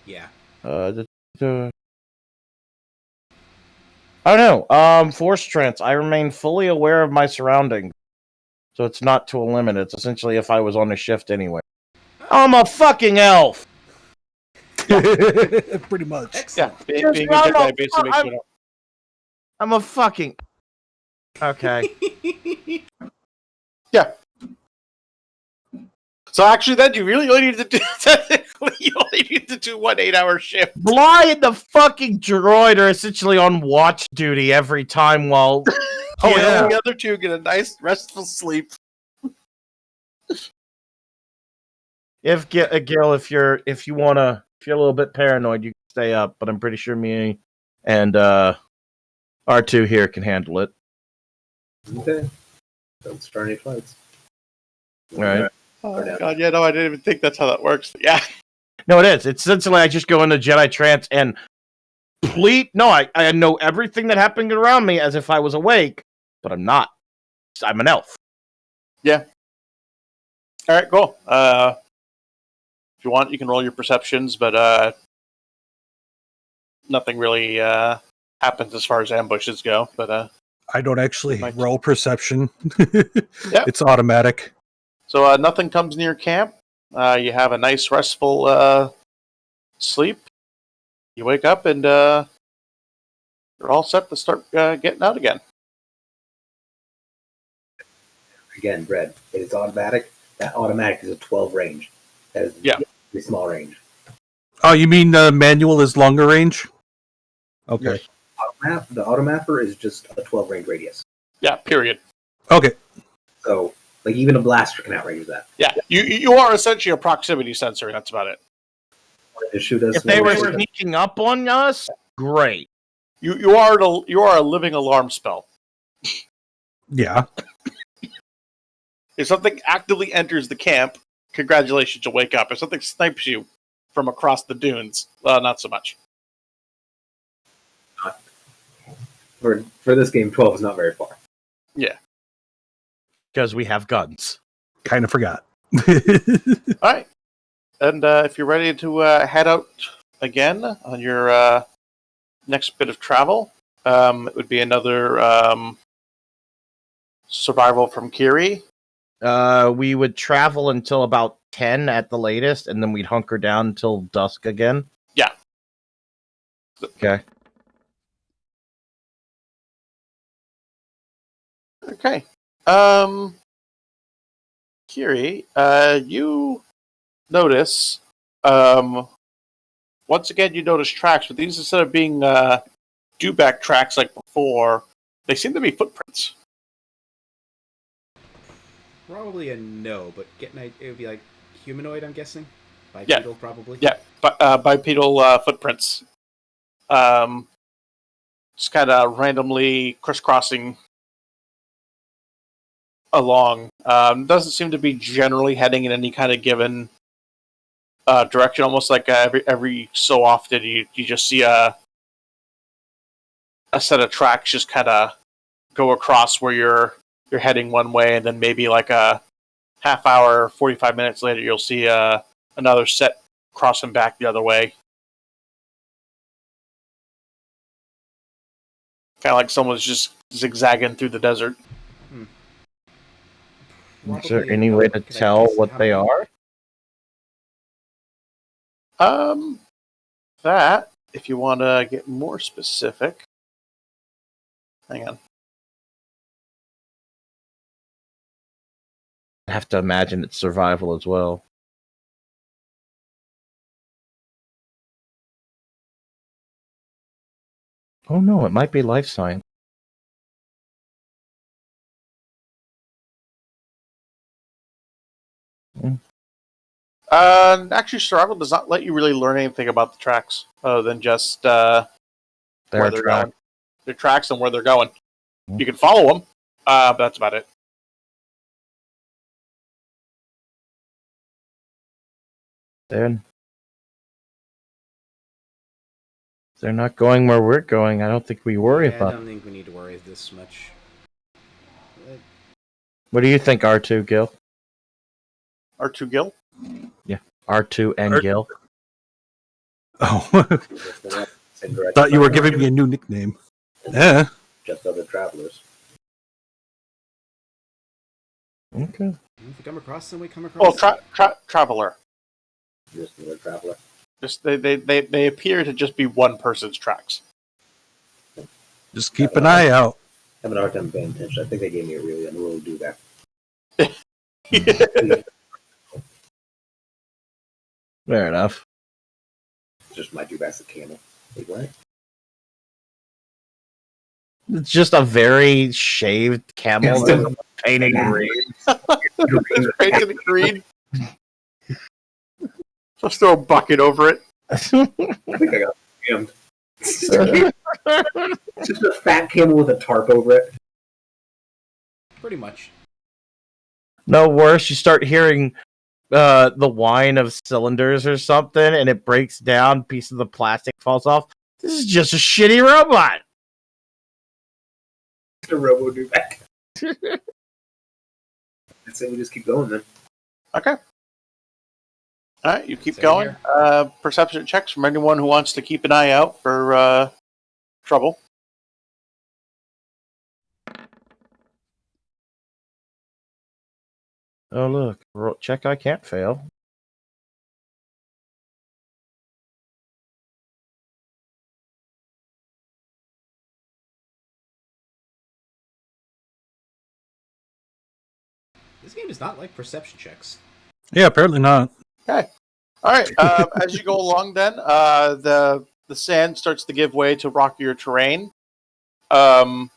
Speaker 4: Yeah.
Speaker 3: I don't know. Force trance. I remain fully aware of my surroundings, so it's not to a limit. It's essentially if I was on a shift anyway. I'm a fucking elf.
Speaker 2: Pretty much.
Speaker 4: Excellent.
Speaker 1: Yeah, being a Jedi basically makes you know.
Speaker 3: I'm a fucking. Okay.
Speaker 1: Yeah. So actually, then you really only need to do technically you only need to do 1 8-hour shift.
Speaker 3: Bly and the fucking droid are essentially on watch duty every time while.
Speaker 1: Oh,
Speaker 2: Yeah.
Speaker 1: and the other two get a nice restful sleep.
Speaker 3: If Gil, if you're a little bit paranoid, you can stay up. But I'm pretty sure me and R2 here can handle it.
Speaker 5: Okay. Don't start any fights.
Speaker 3: All right.
Speaker 1: Oh god, yeah, no, I didn't even think that's how that works. But yeah.
Speaker 3: No, it is. It's essentially I just go into Jedi trance and I know everything that happened around me as if I was awake, but I'm not. I'm an elf.
Speaker 1: All right, cool. If you want, you can roll your perceptions, but nothing really happens as far as ambushes go. But
Speaker 2: I don't actually
Speaker 1: Might-
Speaker 2: roll perception.
Speaker 1: Yep.
Speaker 2: It's automatic.
Speaker 1: so nothing comes near camp. You have a nice restful sleep. You wake up and you're all set to start getting out again.
Speaker 5: Again, Red. It is automatic. That automatic is a 12 range. That is
Speaker 1: Yeah.
Speaker 5: a small range.
Speaker 2: Oh, you mean manual is longer range? Okay.
Speaker 5: The automapper is just a 12 range radius.
Speaker 1: Yeah, period.
Speaker 2: Okay.
Speaker 5: So, even a blaster can outrange that.
Speaker 1: Yeah, you are essentially a proximity sensor. That's about it.
Speaker 5: To shoot us.
Speaker 3: If they were
Speaker 5: shoot us.
Speaker 3: sneaking up on us, great.
Speaker 1: You are a living alarm spell.
Speaker 2: Yeah.
Speaker 1: If something actively enters the camp, congratulations, you'll wake up. If something snipes you from across the dunes, not so much.
Speaker 5: For this game, 12 is not very far.
Speaker 3: Because we have guns.
Speaker 2: Kind of forgot.
Speaker 1: All right. And if you're ready to head out again on your next bit of travel, it would be another survival from Kiri.
Speaker 3: We would travel until about 10 at the latest, and then we'd hunker down until dusk again.
Speaker 1: Yeah.
Speaker 3: Okay.
Speaker 1: Okay. Kiri, you notice, once again, you notice tracks, but these, instead of being dewback tracks like before, they seem to be footprints.
Speaker 4: Probably a no, but it would be like humanoid, I'm guessing?
Speaker 1: Yeah.
Speaker 4: Bipedal, probably?
Speaker 1: Yeah, bipedal footprints. Just kind of randomly crisscrossing along. Doesn't seem to be generally heading in any kind of given direction. Almost like every so often you just see a set of tracks just kind of go across where you're heading one way, and then maybe like a half hour, 45 minutes later, you'll see another set crossing back the other way. Kind of like someone's just zigzagging through the desert.
Speaker 3: Is there
Speaker 4: Probably a
Speaker 3: any
Speaker 4: no.
Speaker 3: way to
Speaker 4: Could I
Speaker 3: tell
Speaker 4: guess
Speaker 3: what
Speaker 4: how
Speaker 3: they
Speaker 4: many-
Speaker 3: are?
Speaker 1: That, if you want to get more specific, hang on.
Speaker 3: I have to imagine it's survival as well. Oh no, it might be life science.
Speaker 1: Actually, survival does not let you really learn anything about the tracks other than just
Speaker 3: There
Speaker 1: where
Speaker 3: are
Speaker 1: they're
Speaker 3: tracks.
Speaker 1: going. Their tracks and where they're going.
Speaker 3: Mhm.
Speaker 1: You can follow them, but that's about it.
Speaker 3: They're not going where we're going. I don't think we worry
Speaker 4: Yeah, I
Speaker 3: about.
Speaker 4: don't think we need to worry this much.
Speaker 3: What do you think, R2 Gil?
Speaker 1: R2 Gil?
Speaker 3: R2 and
Speaker 2: R-
Speaker 3: Gil.
Speaker 2: Oh,
Speaker 5: Same direction.
Speaker 2: thought you were giving me a new nickname. Yeah.
Speaker 5: Just other travelers.
Speaker 3: Okay.
Speaker 4: If we come across them, we come
Speaker 1: Oh,
Speaker 4: across
Speaker 1: traveler.
Speaker 5: Just another traveler.
Speaker 1: Just they appear to just be one person's tracks.
Speaker 2: Just keep an eye out.
Speaker 5: Having a hard time paying attention. I think they gave me a really unruly dewback.
Speaker 3: Fair enough.
Speaker 5: Just my dewback's a camel. Wait, what?
Speaker 3: It's just a very shaved camel that's painted green.
Speaker 1: Painted green. Just throw a bucket over it.
Speaker 5: I think I got scammed. It's just a fat camel with a tarp over it.
Speaker 4: pretty much.
Speaker 3: No worse, you start hearing the whine of cylinders or something, and it breaks down. Piece of the plastic falls off. This is just a shitty robot.
Speaker 5: It's a robo dewback. I'd say we just keep going then.
Speaker 1: Okay. All right, you keep
Speaker 4: Same
Speaker 1: going.
Speaker 4: here.
Speaker 1: Perception checks from anyone who wants to keep an eye out for trouble.
Speaker 3: Oh look, check I can't fail.
Speaker 4: This game is not like perception checks.
Speaker 2: Yeah, apparently not.
Speaker 1: All right. As you go along, then the sand starts to give way to rockier terrain. As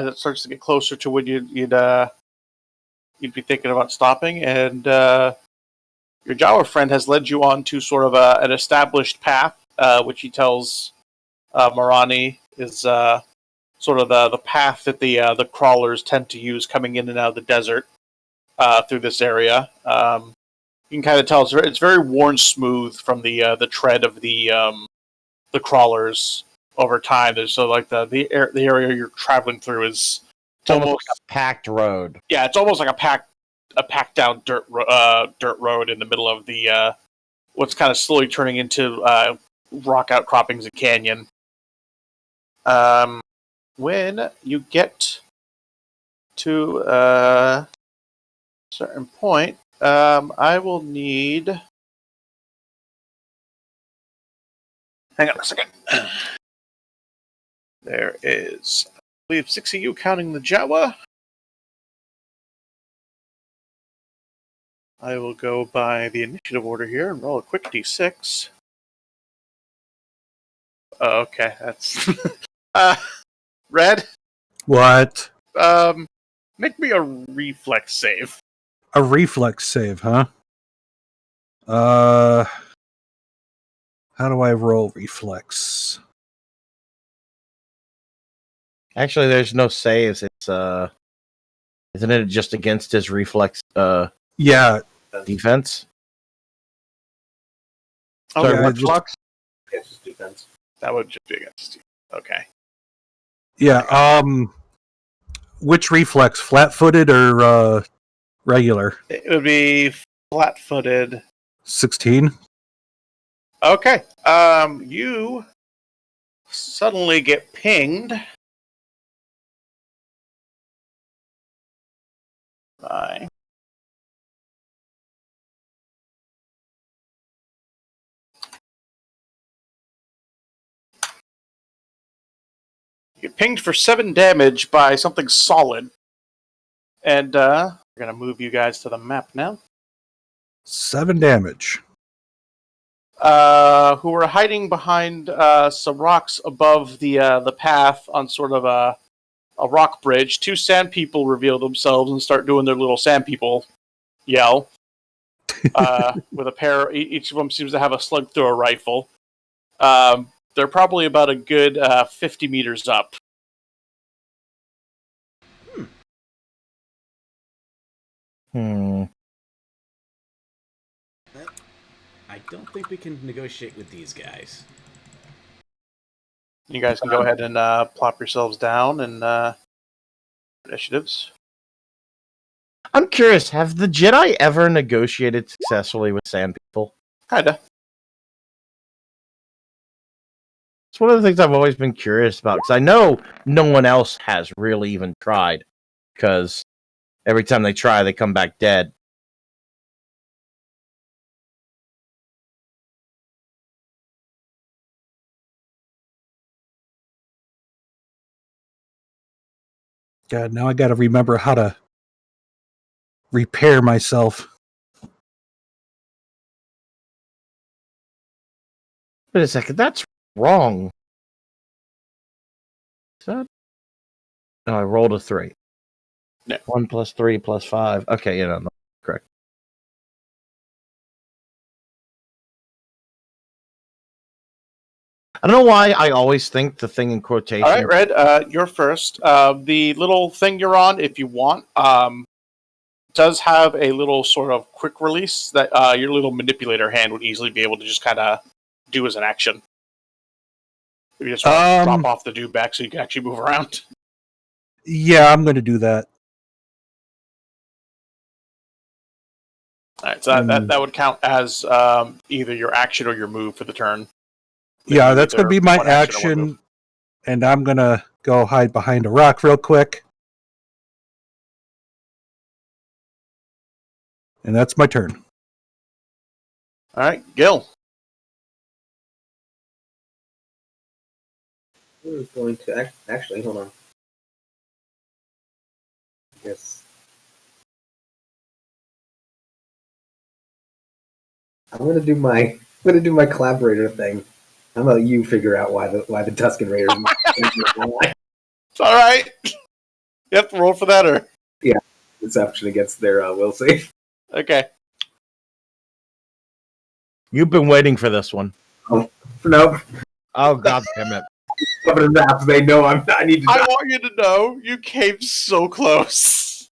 Speaker 1: it starts to get closer to when you'd be thinking about stopping, and your Jawa friend has led you on to sort of an established path, which he tells Marani is sort of the path that the crawlers tend to use coming in and out of the desert through this area. You can kind of tell it's very worn smooth from the tread of the crawlers over time. There's so like the area you're traveling through is
Speaker 3: It's almost like a packed road.
Speaker 1: yeah, it's almost like a packed down dirt road in the middle of the what's kind of slowly turning into rock outcroppings and canyon. When you get to a certain point, I will need. Hang on a second. There is, I believe, 6 of you counting the Jawa. I will go by the initiative order here and roll a quick d6. Oh, okay, that's Red.
Speaker 2: What?
Speaker 1: Make me a reflex save.
Speaker 2: A reflex save, huh? How do I roll reflex?
Speaker 3: Actually, there's no saves. It's isn't it just against his reflex
Speaker 2: Yeah,
Speaker 3: defense?
Speaker 1: Oh,
Speaker 3: Sorry,
Speaker 2: yeah,
Speaker 3: reflex?
Speaker 5: It's just defense.
Speaker 1: that would just be against you. Okay.
Speaker 2: yeah. Which reflex? Flat-footed or regular?
Speaker 1: It would be flat-footed.
Speaker 2: 16.
Speaker 1: Okay. You suddenly get pinged by you get pinged for 7 damage by something solid. And We're gonna move you guys to the map now.
Speaker 2: 7 damage.
Speaker 1: Who were hiding behind some rocks above the path on sort of a rock bridge. 2 sand people reveal themselves and start doing their little sand people yell. With a pair, each of them seems to have a slug thrower rifle. They're probably about a good 50 meters up.
Speaker 4: I don't think we can negotiate with these guys.
Speaker 1: You guys can go ahead and plop yourselves down and initiatives.
Speaker 3: I'm curious, have the Jedi ever negotiated successfully with Sand People?
Speaker 1: Kinda.
Speaker 3: It's one of the things I've always been curious about, because I know no one else has really even tried, because every time they try, they come back dead.
Speaker 2: God, now I got to remember how to repair myself.
Speaker 3: Wait a second, that's wrong. Is that? No, I rolled a 3.
Speaker 1: Yeah.
Speaker 3: 1 plus 3 plus 5. Okay, no, correct. I don't know why I always think the thing in quotation.
Speaker 1: All right, Red, you're first. The little thing you're on, if you want, does have a little sort of quick release that your little manipulator hand would easily be able to just kind of do as an action. You just drop off the dewback so you can actually move around.
Speaker 2: Yeah, I'm going to do that.
Speaker 1: All right, so that would count as either your action or your move for the turn.
Speaker 2: Yeah, that's going to be my
Speaker 1: one action or one
Speaker 2: action,
Speaker 1: move.
Speaker 2: and I'm going to go hide behind a rock real quick. And that's my turn.
Speaker 1: All right, Gil.
Speaker 5: Who's going to actually hold on? Yes. I'm gonna do my collaborator thing. I'm gonna let you figure out why the Tusken Raiders.
Speaker 1: It's all right. You have to roll for that, or
Speaker 5: Deception against their will save.
Speaker 1: okay.
Speaker 3: You've been waiting for this one.
Speaker 5: Nope.
Speaker 3: Oh, god damn it.
Speaker 5: Covered in wraps. They know I need to.
Speaker 1: I want you to know you came so close.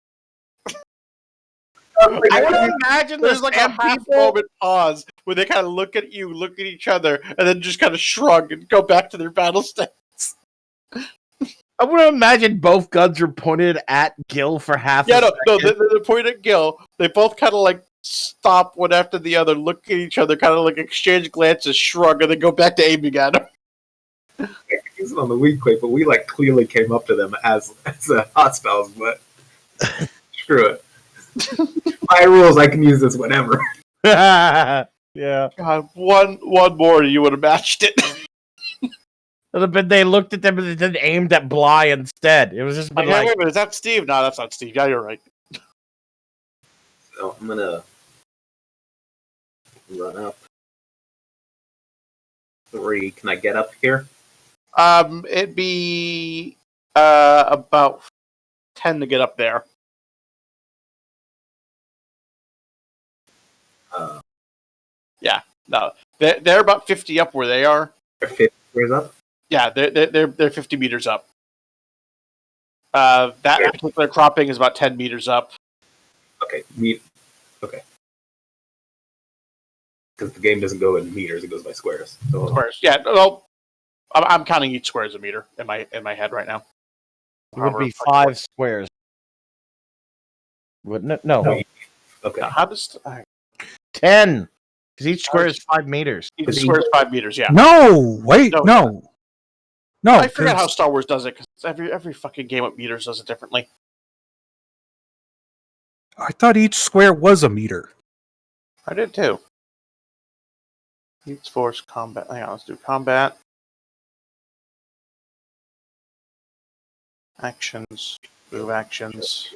Speaker 3: I want to imagine
Speaker 1: There's like a
Speaker 3: Sand
Speaker 1: half
Speaker 3: People.
Speaker 1: moment pause where they kind of look at you, look at each other, and then just kind of shrug and go back to their battle stance.
Speaker 3: I want to imagine both guns are pointed at Gil for half
Speaker 1: Yeah,
Speaker 3: a
Speaker 1: no,
Speaker 3: second.
Speaker 1: they're pointing at Gil. They both kind of like stop one after the other, look at each other, kind of like exchange glances, shrug, and then go back to aiming at him.
Speaker 5: Use it on the weak quake, but we like clearly came up to them as hot spells. But screw it. My rules. I can use this whenever.
Speaker 3: Yeah.
Speaker 1: God, one more, you would have matched it.
Speaker 3: But they looked at them and then aimed at Bly instead. It was just
Speaker 1: Like,
Speaker 3: been
Speaker 1: hey,
Speaker 3: like,
Speaker 1: wait a minute, is that Steve? No, that's not Steve. Yeah, you're right.
Speaker 5: So I'm gonna run up 3. Can I get up here?
Speaker 1: It'd be about 10 to get up there. No, they're about 50 up where they are.
Speaker 5: They're 50 squares up.
Speaker 1: Yeah, they're 50 meters up. That particular cropping is about 10 meters up.
Speaker 5: Okay, okay. Because the game doesn't go in meters; it goes by squares. So
Speaker 1: Squares. Yeah, well, I'm counting each square as a meter in my head right now.
Speaker 3: it would be 5 squares. Wouldn't it? No.
Speaker 5: okay.
Speaker 1: Now, how does
Speaker 3: 10. Because each square is 5 meters.
Speaker 1: each square is 5 meters? Yeah.
Speaker 2: No, wait,
Speaker 1: No.
Speaker 2: no.
Speaker 1: I forget how
Speaker 2: 'cause
Speaker 1: Star Wars does it because every fucking game with meters does it differently.
Speaker 2: I thought each square was a meter.
Speaker 1: I did too. Each force combat. Hang on, let's do combat. Actions. Move actions.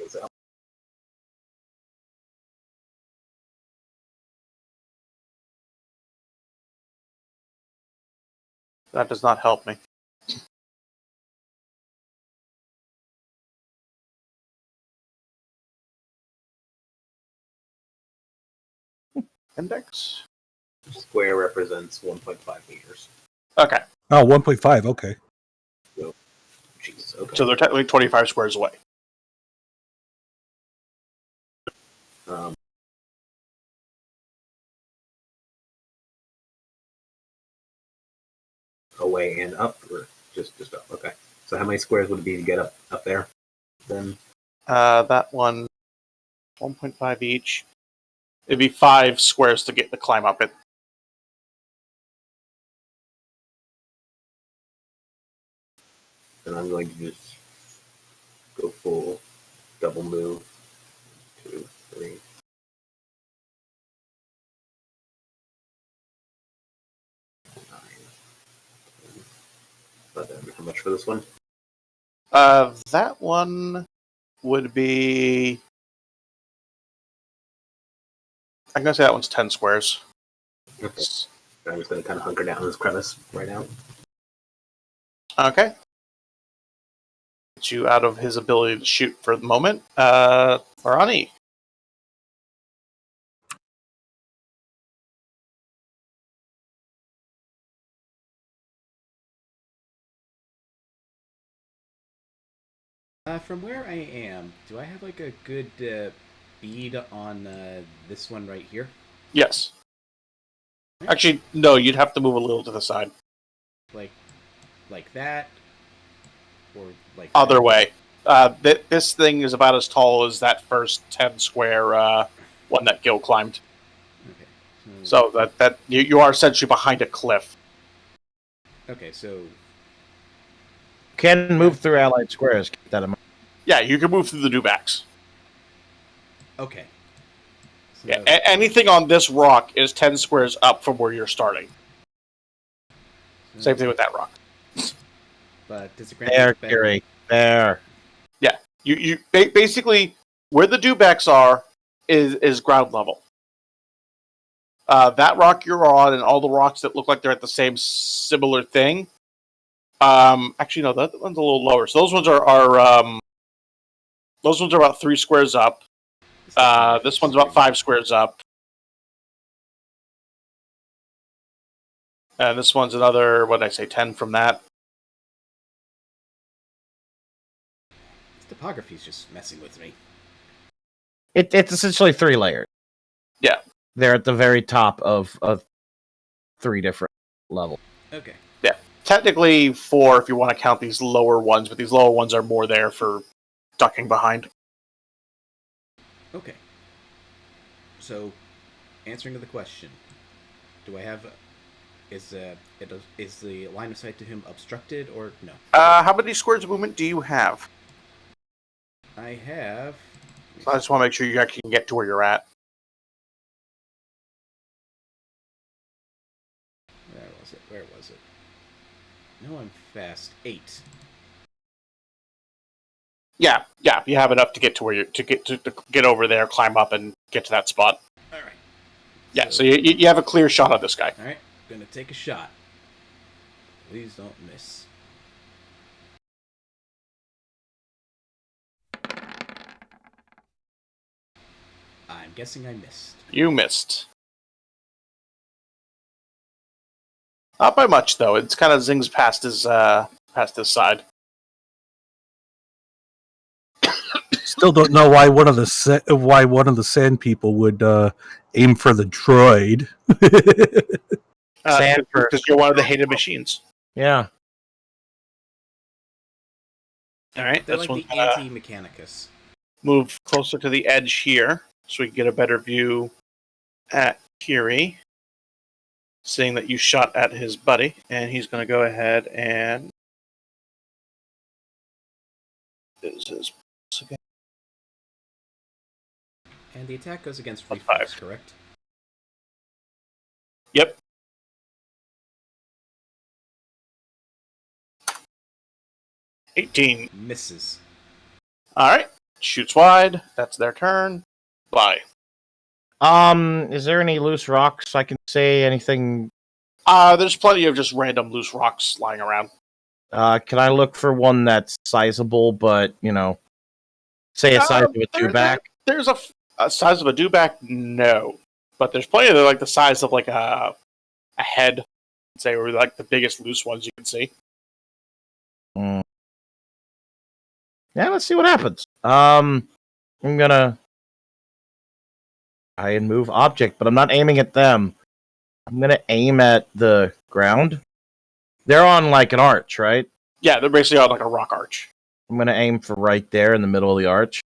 Speaker 1: That does not help me. Index.
Speaker 5: Square represents 1.5 meters.
Speaker 1: Okay,
Speaker 2: Oh, 1.5. Okay.
Speaker 5: Jesus. Okay.
Speaker 1: so they're technically 25 squares away.
Speaker 5: Um, away and up, or just up? Okay. So how many squares would it be to get up there? Then
Speaker 1: That one, 1.5 each. It'd be 5 squares to get the climb up it.
Speaker 5: then I'm going to just go full double move. 2, 3. 9. But then how much for this one?
Speaker 1: That one would be. I'm gonna say that one's 10 squares.
Speaker 5: Okay. I'm just going to kind of hunker down in this crevice right now.
Speaker 1: Okay. Get you out of his ability to shoot for the moment. Arani.
Speaker 4: From where I am, do I have like a good bead on this one right here?
Speaker 1: Yes. Actually, no, you'd have to move a little to the side.
Speaker 4: Like that, or like
Speaker 1: Other
Speaker 4: that?
Speaker 1: way. This thing is about as tall as that first 10 square one that Gil climbed.
Speaker 4: Okay.
Speaker 1: So that you are essentially behind a cliff.
Speaker 4: Okay, so
Speaker 3: Can move through allied squares. Keep that in mind.
Speaker 1: Yeah, you can move through the dewbacks.
Speaker 4: okay. So,
Speaker 1: Yeah, anything on this rock is 10 squares up from where you're starting. Same thing with that rock.
Speaker 4: But does it grant
Speaker 3: There,
Speaker 4: me better-
Speaker 3: Kiri. There.
Speaker 1: You basically where the dewbacks are is ground level. That rock you're on, and all the rocks that look like they're at the same similar thing. Actually, no, that one's a little lower. So those ones are about 3 squares up. This one's about 5 squares up, and this one's another. What did I say? 10 from that.
Speaker 4: This topography's just messing with me.
Speaker 3: It's essentially 3 layers.
Speaker 1: Yeah.
Speaker 3: They're at the very top of 3 different levels.
Speaker 4: Okay.
Speaker 1: Technically 4 if you want to count these lower ones, but these lower ones are more there for ducking behind.
Speaker 4: Okay. So, answering to the question, do I have is the line of sight to him obstructed or no?
Speaker 1: How many squares of movement do you have?
Speaker 4: I have.
Speaker 1: So I just want to make sure you actually can get to where you're at.
Speaker 4: Where was it? No, I'm fast. 8.
Speaker 1: Yeah, you have enough to get to where you to get over there, climb up, and get to that spot.
Speaker 4: All right.
Speaker 1: Yeah, so you have a clear shot of this guy.
Speaker 4: All right. Gonna take a shot. Please don't miss. I'm guessing I missed.
Speaker 1: You missed. Not by much though. It's kind of zings past his side.
Speaker 2: Still don't know why one of the sand people would aim for the droid.
Speaker 3: Sand first.
Speaker 1: Because you're one of the hated machines.
Speaker 3: Yeah.
Speaker 1: All right,
Speaker 4: They're
Speaker 1: this
Speaker 4: like
Speaker 1: one
Speaker 4: the anti-Mechanicus.
Speaker 1: move closer to the edge here, so we can get a better view at Kiri. Seeing that you shot at his buddy, and he's going to go ahead and is his again.
Speaker 4: And the attack goes against
Speaker 1: On
Speaker 4: reflex,
Speaker 1: 5.
Speaker 4: correct?
Speaker 1: Yep. $18.
Speaker 4: Misses.
Speaker 1: All right. Shoots wide. That's their turn. Bye.
Speaker 3: Is there any loose rocks I can say? Anything
Speaker 1: There's plenty of just random loose rocks lying around.
Speaker 3: Can I look for one that's sizable, but say a size of a two-back?
Speaker 1: There's a size of a dewback, no, but there's plenty of like the size of like a head, say, or like the biggest loose ones you can see.
Speaker 3: Yeah, let's see what happens. I'm gonna try and move object, but I'm not aiming at them. I'm gonna aim at the ground. They're on like an arch, right?
Speaker 1: Yeah, they're basically on like a rock arch.
Speaker 3: I'm gonna aim for right there in the middle of the arch.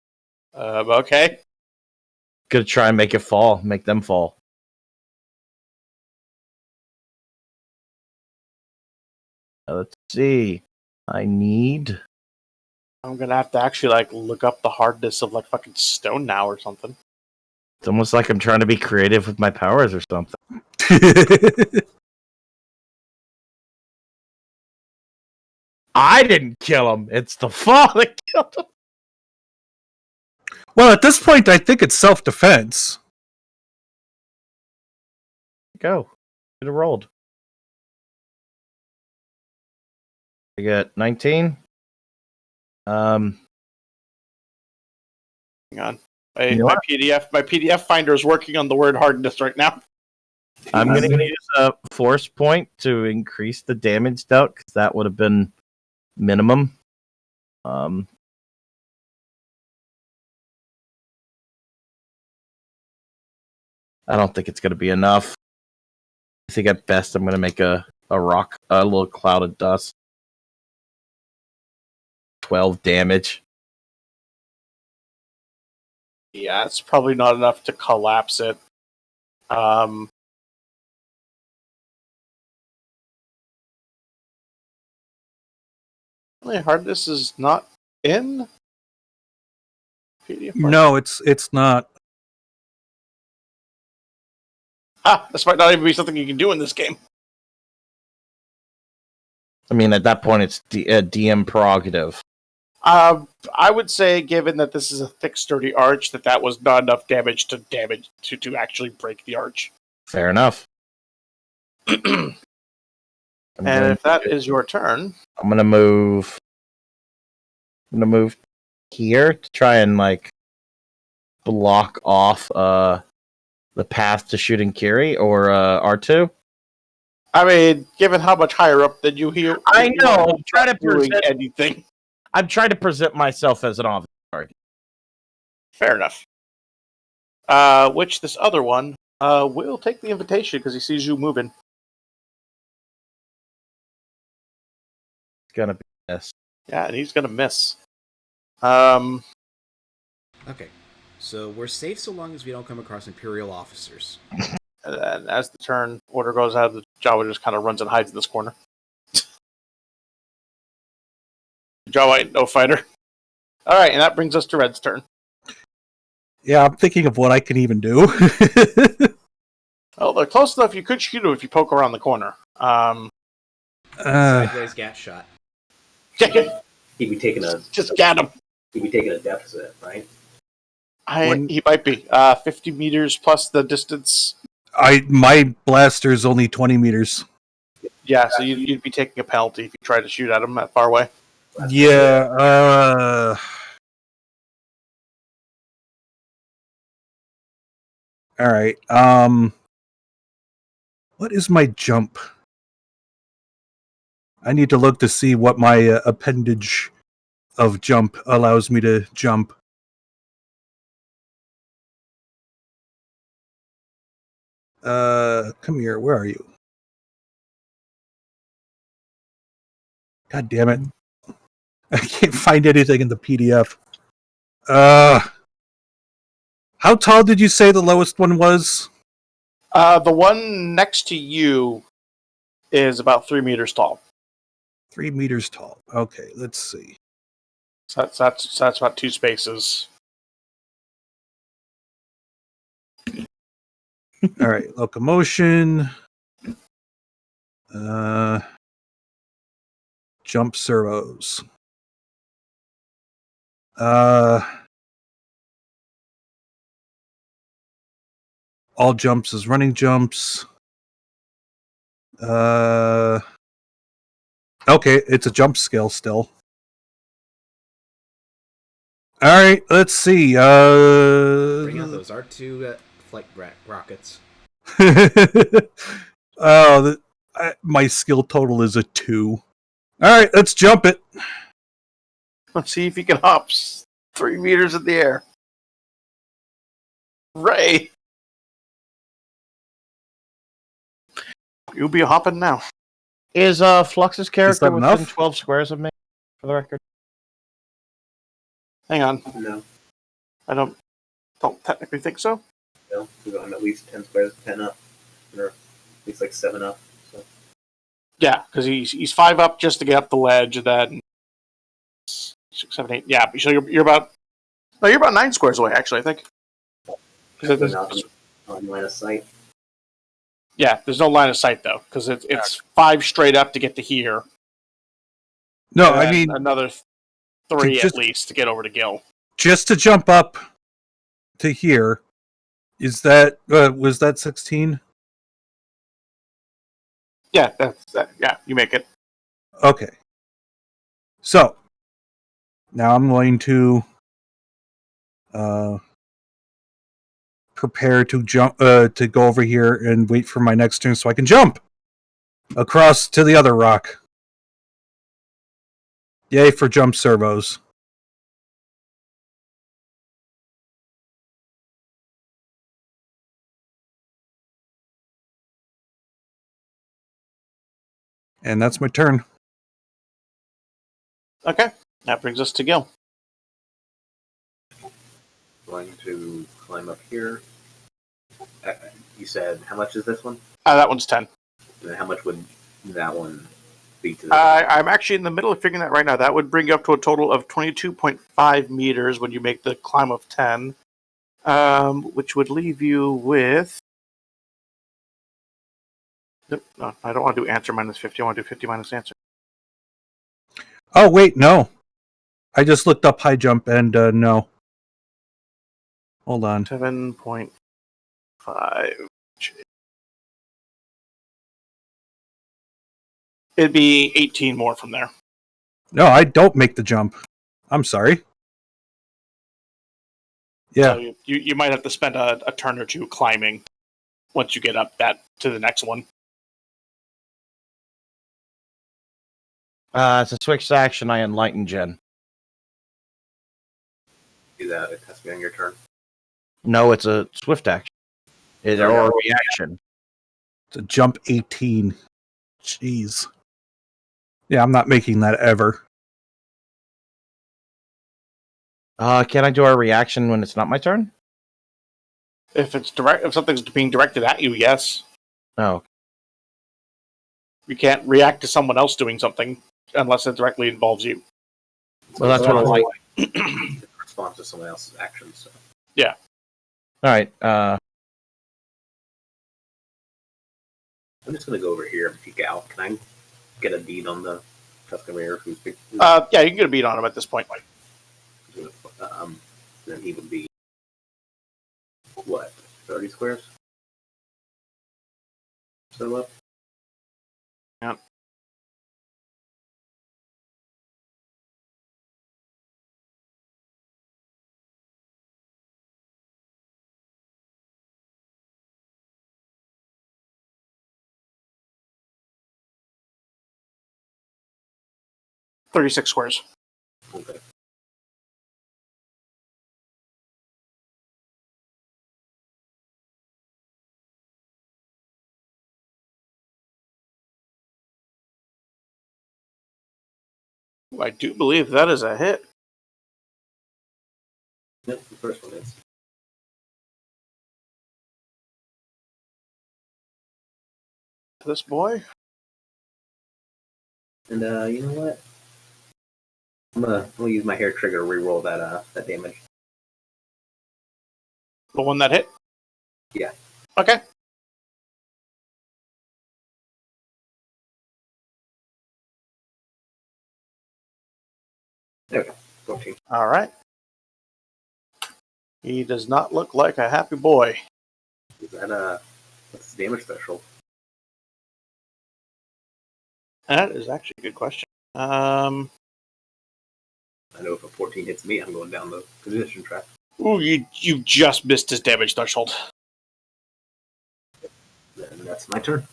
Speaker 1: Okay.
Speaker 3: Gonna try and make it fall, make them fall. Let's see. I'm
Speaker 1: gonna have to actually like look up the hardness of like fucking stone now or something.
Speaker 3: It's almost like I'm trying to be creative with my powers or something. I didn't kill him. It's the fall that killed him.
Speaker 2: Well, at this point, I think it's self-defense.
Speaker 3: Go. Should have rolled. I got 19.
Speaker 1: Hang on.
Speaker 3: You know
Speaker 1: My PDF finder is working on the word hardness right now.
Speaker 3: I'm going to use a force point to increase the damage dealt, because that would have been minimum. I don't think it's going to be enough. I think at best I'm going to make a rock, a little cloud of dust. 12 damage.
Speaker 1: Yeah, it's probably not enough to collapse it. Really, hardness is not in PDF.
Speaker 2: No, it's not.
Speaker 1: This might not even be something you can do in this game.
Speaker 3: I mean, at that point, it's DM prerogative.
Speaker 1: I would say, given that this is a thick, sturdy arch, that was not enough damage to actually break the arch.
Speaker 3: Fair enough.
Speaker 1: And if that is your turn,
Speaker 3: I'm gonna move. I'm gonna move here to try and like block off the path to shooting Kiri or R2.
Speaker 1: I mean, given how much higher up than you here,
Speaker 3: I know. I'm trying to
Speaker 1: doing
Speaker 3: present
Speaker 1: anything.
Speaker 3: I'm trying to present myself as an obvious target.
Speaker 1: Fair enough. Which this other one will take the invitation because he sees you moving.
Speaker 3: It's gonna be this.
Speaker 1: Yeah, and he's gonna miss. Okay.
Speaker 4: Okay, so we're safe so long as we don't come across Imperial officers.
Speaker 1: And then as the turn order goes out, the Jawa just kind of runs and hides in this corner. Jawa ain't no fighter. All right, and that brings us to Red's turn.
Speaker 2: Yeah, I'm thinking of what I can even do.
Speaker 1: Oh, they're close enough. You could shoot him if you poke around the corner.
Speaker 4: Sideways gat shot.
Speaker 5: He'd be taking a
Speaker 1: Just get him.
Speaker 5: deficit, right?
Speaker 1: He might be 50 meters plus the distance.
Speaker 2: My blaster's only 20 meters.
Speaker 1: Yeah, so you'd be taking a penalty if you try to shoot at him that far away.
Speaker 2: Yeah. All right. What is my jump? I need to look to see what my appendage of jump allows me to jump. Come here. Where are you? God damn it. I can't find anything in the PDF. How tall did you say the lowest one was?
Speaker 1: The one next to you is about 3 meters tall.
Speaker 2: 3 meters tall. Okay, let's see.
Speaker 1: So that's about 2 spaces.
Speaker 2: All right, locomotion. Jump servos. All jumps is running jumps. Okay, it's a jump skill still. All right, let's see.
Speaker 4: Bring out those R2 flight rockets.
Speaker 2: Oh, my skill total is a 2. All right, let's jump it.
Speaker 1: Let's see if you can hop 3 meters in the air. Ray, you'll be hopping now.
Speaker 3: Is Flux's character
Speaker 2: that
Speaker 3: within
Speaker 2: enough?
Speaker 3: 12 squares of me, for the record?
Speaker 1: Hang on,
Speaker 5: No,
Speaker 1: I don't technically think so.
Speaker 5: no. I'm at least 10 squares, 10 up, or at least like 7 up. So
Speaker 1: Yeah, because he's 5 up just to get up the ledge, and then 6, 7, 8. Yeah, so you're about 9 squares away actually. I think.
Speaker 5: they're not on line of sight.
Speaker 1: Yeah, there's no line of sight though, because it's 5 straight up to get to here.
Speaker 2: No,
Speaker 1: and
Speaker 2: I
Speaker 1: then
Speaker 2: mean
Speaker 1: another 3
Speaker 2: just-
Speaker 1: at least to get over to Gil.
Speaker 2: just to jump up to here. Is that was that 16?
Speaker 1: Yeah, yeah, you make it.
Speaker 2: Okay. So now I'm going to prepare to jump to go over here and wait for my next turn so I can jump across to the other rock. Yay for jump servos. And that's my turn.
Speaker 1: Okay, that brings us to Gil.
Speaker 5: Going to climb up here. You said, how much is this one?
Speaker 1: That one's 10.
Speaker 5: And then how much would that one be to this?
Speaker 1: I'm actually in the middle of figuring that right now. That would bring you up to a total of 22.5 meters when you make the climb of 10, which would leave you with... No, I don't want to do answer minus 50. I want to do 50 minus answer.
Speaker 2: Oh, wait, no. I just looked up high jump and no. Hold on.
Speaker 1: 7.5. It'd be 18 more from there.
Speaker 2: No, I don't make the jump. I'm sorry. Yeah.
Speaker 1: So you might have to spend a turn or two climbing once you get up that to the next one.
Speaker 3: It's a switch action. I enlighten Jen.
Speaker 5: Do that. It has to be on your turn.
Speaker 3: No, it's a swift action. It's
Speaker 5: Yeah.
Speaker 3: or a reaction.
Speaker 2: To jump 18. Jeez. Yeah, I'm not making that ever.
Speaker 3: Can I do a reaction when it's not my turn?
Speaker 1: If something's being directed at you, yes.
Speaker 3: Oh,
Speaker 1: You can't react to someone else doing something unless it directly involves you.
Speaker 3: well, that's what I like.
Speaker 5: Response to someone else's actions. So.
Speaker 3: All right.
Speaker 5: I'm just going to go over here and peek out. Can I get a bead on the Tuscarator who's big?
Speaker 1: Yeah, you can get a beat on him at this point.
Speaker 5: Then he would be, what, 30 squares? So up?
Speaker 1: Yeah. $36 squares.
Speaker 5: Okay.
Speaker 1: I do believe that is a hit.
Speaker 5: Yep, the first one is.
Speaker 1: This boy.
Speaker 5: And you know what? I'm gonna use my hair trigger to reroll that damage.
Speaker 1: The one that hit?
Speaker 5: Yeah.
Speaker 1: Okay.
Speaker 5: There we go. 14.
Speaker 1: All right. He does not look like a happy boy.
Speaker 5: Is that what's the damage threshold?
Speaker 1: That is actually a good question.
Speaker 5: I know if a 14 hits me, I'm going down the condition track.
Speaker 1: Ooh, you just missed his damage threshold.
Speaker 5: Then that's my turn.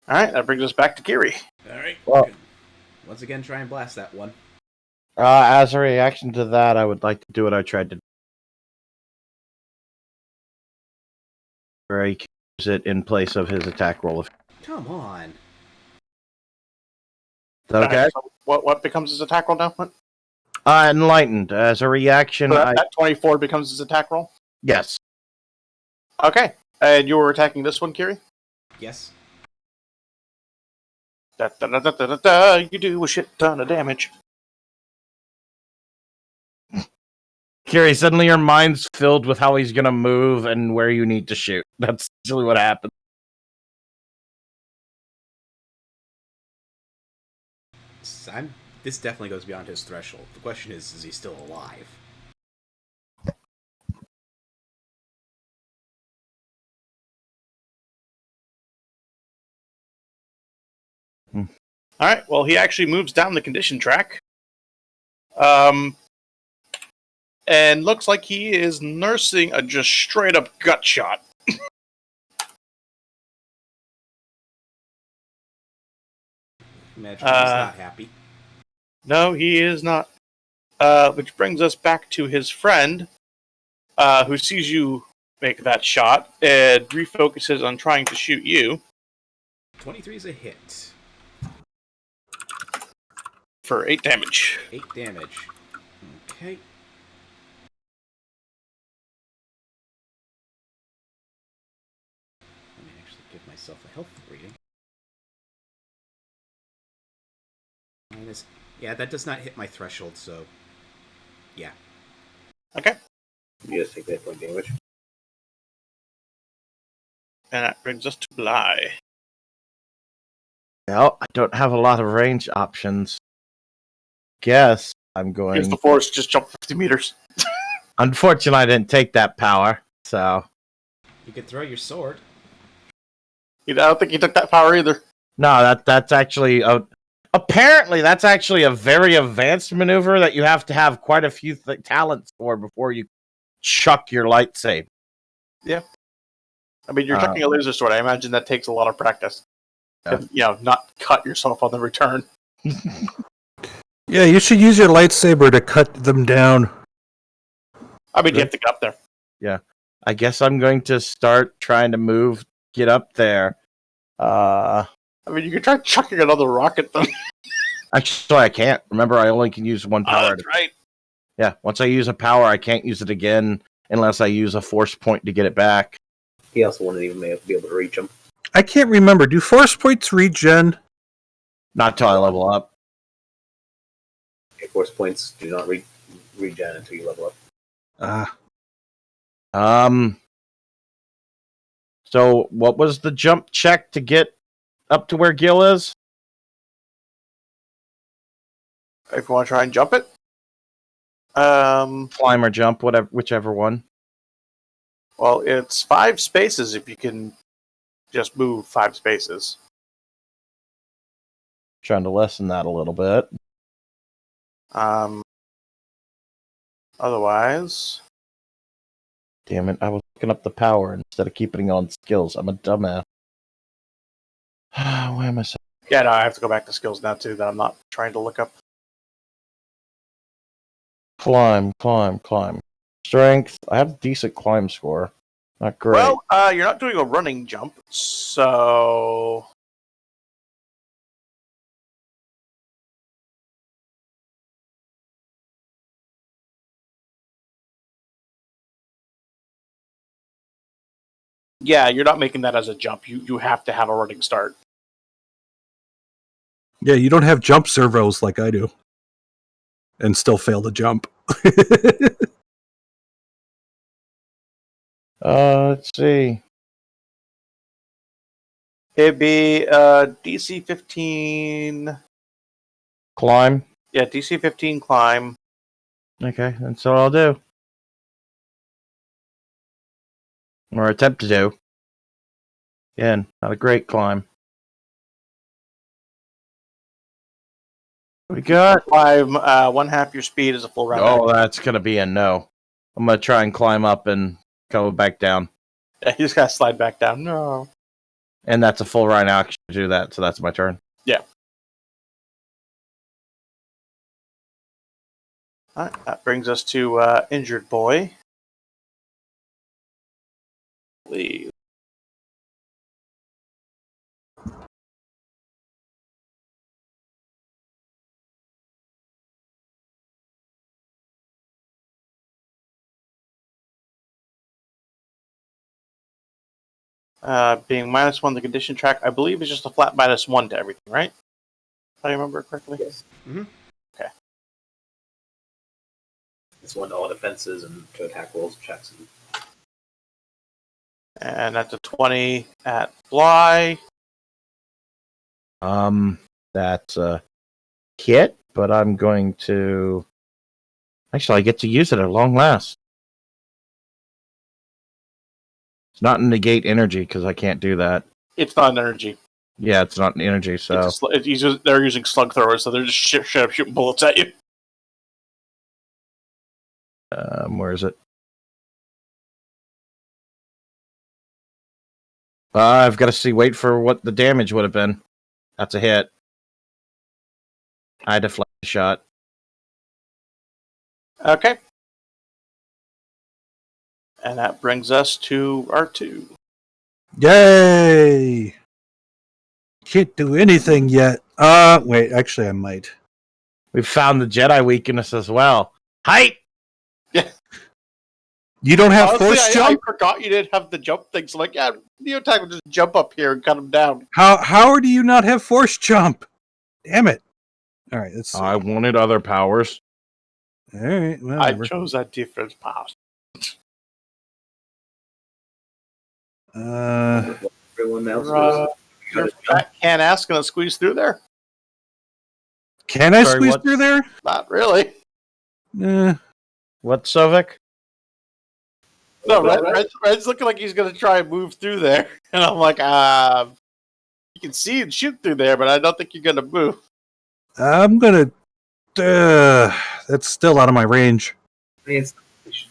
Speaker 1: All right, that brings us back to Kiri.
Speaker 4: All right.
Speaker 3: Well-
Speaker 4: Once again, try and blast that one.
Speaker 3: As a reaction to that, I would like to do what I tried to do. Where he can use it in place of his attack roll.
Speaker 4: Come on.
Speaker 3: Okay.
Speaker 1: So what becomes his attack roll now? What?
Speaker 3: Enlightened. As a reaction,
Speaker 1: So that 24 becomes his attack roll?
Speaker 3: yes.
Speaker 1: Okay. And you were attacking this one, Kiri?
Speaker 4: Yes.
Speaker 1: Da, da, da, da, da, da, da. You do a shit ton of damage.
Speaker 3: Kiri, suddenly your mind's filled with how he's gonna move and where you need to shoot. That's usually what happens.
Speaker 4: This definitely goes beyond his threshold. The question is he still alive?
Speaker 1: All right. Well, he actually moves down the condition track. And looks like he is nursing a just straight up gut shot.
Speaker 4: Imagine he's not happy.
Speaker 1: No, he is not. Which brings us back to his friend, who sees you make that shot and refocuses on trying to shoot you
Speaker 4: 23 is a hit.
Speaker 1: for 8 damage.
Speaker 4: 8 damage. Okay. Let me actually give myself a health rating. Minus. Yeah, that does not hit my threshold, so. Yeah.
Speaker 1: Okay.
Speaker 5: You just take that point damage.
Speaker 1: And that brings us to Bly.
Speaker 3: Well, I don't have a lot of range options. Guess I'm going.
Speaker 1: Use the force, just jump 50 meters.
Speaker 3: Unfortunately, I didn't take that power, so
Speaker 4: You could throw your sword.
Speaker 1: I don't think he took that power either.
Speaker 3: no. That's actually apparently that's actually a very advanced maneuver that you have to have quite a few talents for before you chuck your lightsaber.
Speaker 1: I mean, you're chucking a laser sword. I imagine that takes a lot of practice.
Speaker 3: Yeah.
Speaker 1: And, not cut yourself on the return.
Speaker 2: Yeah, you should use your lightsaber to cut them down.
Speaker 1: I mean, you have to get up there.
Speaker 3: I guess I'm going to start trying to get up there.
Speaker 1: I mean, you could try chucking another rocket at them.
Speaker 3: Actually, I can't. Remember, I only can use one power.
Speaker 1: That's right.
Speaker 3: Yeah, once I use a power, I can't use it again unless I use a force point to get it back.
Speaker 5: He also wouldn't even be able to reach him.
Speaker 2: I can't remember. Do force points regen?
Speaker 3: Not till I level up.
Speaker 5: Force points do not regen until you level up.
Speaker 3: So what was the jump check to get up to where Gil is?
Speaker 1: If you want to try and jump it.
Speaker 3: Climb or jump, whichever one.
Speaker 1: Well, it's 5 spaces if you can just move 5 spaces.
Speaker 3: Trying to lessen that a little bit.
Speaker 1: Otherwise,
Speaker 3: Damn it, I was looking up the power instead of keeping it on skills. I'm a dumbass. Why am I so...
Speaker 1: yeah, no, I have to go back to skills now too. That I'm not trying to look up.
Speaker 3: Climb. Strength. I have a decent climb score. Not great.
Speaker 1: Well, you're not doing a running jump, so yeah, you're not making that as a jump. You have to have a running start.
Speaker 2: Yeah, you don't have jump servos like I do. And still fail to jump.
Speaker 3: Let's see.
Speaker 1: It'd be DC 15.
Speaker 3: Climb.
Speaker 1: Yeah, DC 15 climb.
Speaker 3: Okay, that's what I'll do. Or attempt to do. Again, not a great climb.
Speaker 6: We got.
Speaker 1: Climb one half your speed is a full round.
Speaker 6: Oh, that's gonna be a no. I'm gonna try and climb up and go back down,
Speaker 1: Yeah, you just gotta slide back down. No.
Speaker 6: and that's a full round action to do that. So that's my turn.
Speaker 1: All right, that brings us to injured boy. Leave. Being -1 the condition track, I believe is just a flat -1 to everything, right? If I remember correctly.
Speaker 5: Yes.
Speaker 4: Mhm.
Speaker 1: Okay.
Speaker 5: It's 1 to all defenses and to attack rolls, checks.
Speaker 1: And that's a 20 at fly.
Speaker 6: That's a hit, but I'm going to. Actually, I get to use it at long last. It's not negate energy because I can't do that.
Speaker 1: It's not an energy.
Speaker 6: Yeah, it's not an energy. So
Speaker 1: They're using slug throwers, so they're just shooting bullets at you.
Speaker 6: where is it? I've got to see. Wait for what the damage would have been. That's a hit. I deflect the shot.
Speaker 1: Okay. And that brings us to R2.
Speaker 2: Yay! Can't do anything yet. Wait, actually I might.
Speaker 6: We found the Jedi weakness as well. Height.
Speaker 2: You don't have
Speaker 1: Honestly,
Speaker 2: force
Speaker 1: I
Speaker 2: jump?
Speaker 1: forgot you didn't have the jump thing. So, like, yeah, Neotech will just jump up here and cut him down.
Speaker 2: How do you not have force jump? Damn it. Alright, let's see.
Speaker 6: I wanted other powers.
Speaker 2: Alright,
Speaker 1: I
Speaker 2: whatever.
Speaker 1: chose a different path.
Speaker 5: Everyone else
Speaker 1: Your fat can't ask gonna squeeze through there?
Speaker 2: Can I
Speaker 6: Sorry,
Speaker 2: squeeze
Speaker 6: what?
Speaker 2: through there?
Speaker 1: Not really.
Speaker 6: What, Sovik?
Speaker 1: No, Red's looking like he's gonna try and move through there, and I'm like, you can see and shoot through there, but I don't think you're gonna move.
Speaker 2: I'm gonna. That's still out of my range.
Speaker 5: I mean,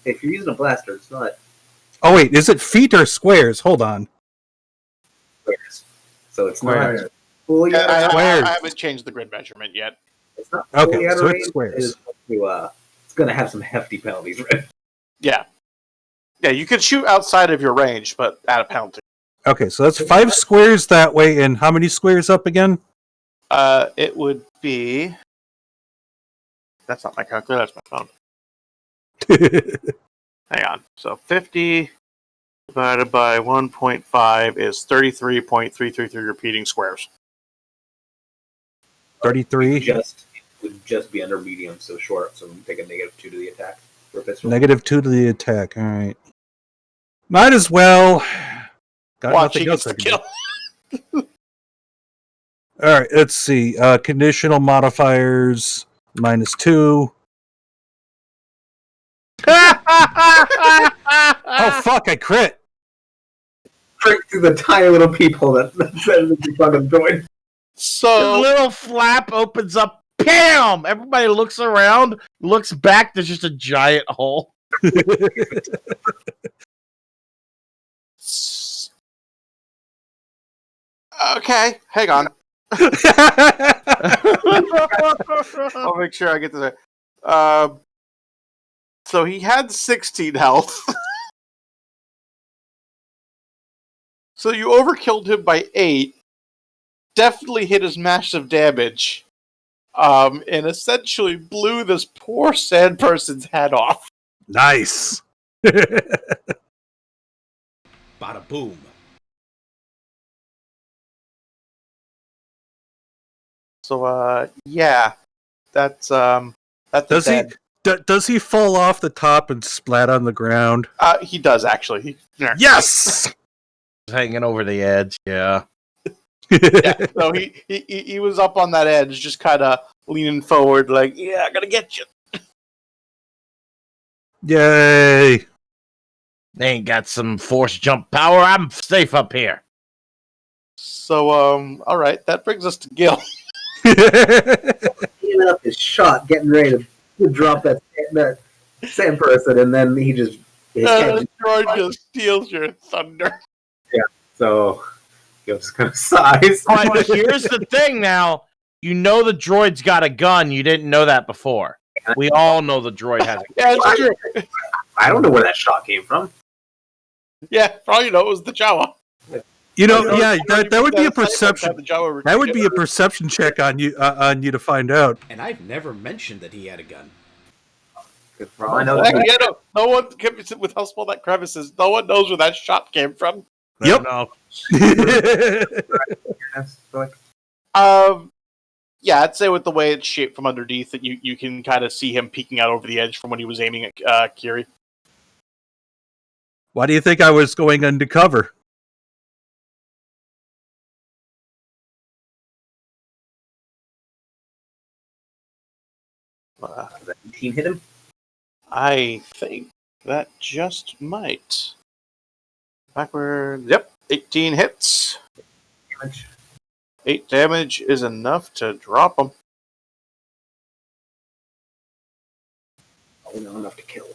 Speaker 5: if you're using a blaster, it's not
Speaker 2: Oh wait, is it feet or squares? Hold on.
Speaker 5: squares. So it's
Speaker 6: Squares.
Speaker 5: not fully out of
Speaker 2: Squares.
Speaker 1: I haven't changed the grid measurement yet.
Speaker 5: It's not
Speaker 2: Okay,
Speaker 5: fully out of
Speaker 2: so it's
Speaker 5: range.
Speaker 2: squares.
Speaker 5: It's going to have some hefty penalties, right?
Speaker 1: Yeah, you can shoot outside of your range, but at a penalty.
Speaker 2: Okay, so that's 5 squares that way, and how many squares up again?
Speaker 1: It would be. That's not my calculator. That's my phone. Hang on. So 50 divided by 1.5 is 33.333 repeating squares.
Speaker 2: 33.
Speaker 5: It would just be under medium, so short. So we take a -2 to the attack for a pistol.
Speaker 2: -2 to the attack. All right. Might as well. Got
Speaker 1: Watch,
Speaker 2: nothing
Speaker 1: he
Speaker 2: else
Speaker 1: gets
Speaker 2: I
Speaker 1: the
Speaker 2: can
Speaker 1: kill.
Speaker 2: do. All right, let's see. Conditional modifiers -2. Oh fuck! I crit.
Speaker 5: Straight through the tiny little peephole that you fucking joined.
Speaker 3: The
Speaker 1: So
Speaker 3: little flap opens up. Bam! Everybody looks around, looks back. There's just a giant hole.
Speaker 1: okay, hang on. I'll make sure I get this right. So he had 16 health. So you overkilled him by 8. Definitely hit his massive damage. And essentially blew this poor sand person's head off.
Speaker 2: Nice.
Speaker 4: Bada boom.
Speaker 1: So yeah. That's
Speaker 2: Does he?
Speaker 1: dead.
Speaker 2: Does he fall off the top and splat on the ground?
Speaker 1: He does actually.
Speaker 2: Yes.
Speaker 6: Hanging over the edge. Yeah.
Speaker 1: Yeah, so he was up on that edge, just kind of leaning forward, like, yeah, I gotta get you.
Speaker 2: Yay.
Speaker 6: They ain't got some force jump power. I'm safe up here.
Speaker 1: So, all right, that brings us to Gil.
Speaker 5: He aiming up his shot, getting ready to drop that sand person, and then he just his head
Speaker 1: droid just steals your thunder.
Speaker 5: so he just kind of sighs.
Speaker 3: But here's the thing now. You know the droid's got a gun. You didn't know that before. We all know the droid has a gun.
Speaker 1: Yeah, it's true.
Speaker 5: I don't know where that shot came from.
Speaker 1: Yeah, for all you know, it was the Jawa.
Speaker 2: That would be a perception.
Speaker 1: The Jawa
Speaker 2: That would be a perception check on you to find out.
Speaker 4: And I've never mentioned that he had a gun.
Speaker 5: For all I know,
Speaker 1: No one with how small that crevice is. No one knows where that shot came from.
Speaker 2: Yep.
Speaker 3: No.
Speaker 1: Yeah, I'd say with the way it's shaped from underneath, that you can kind of see him peeking out over the edge from when he was aiming at Kiri.
Speaker 2: Why do you think I was going undercover?
Speaker 5: that team hit him.
Speaker 1: I think that just might. Backward. Yep, 18 hits.
Speaker 5: Damage.
Speaker 1: 8 damage is enough to drop him.
Speaker 5: Oh, not enough to kill.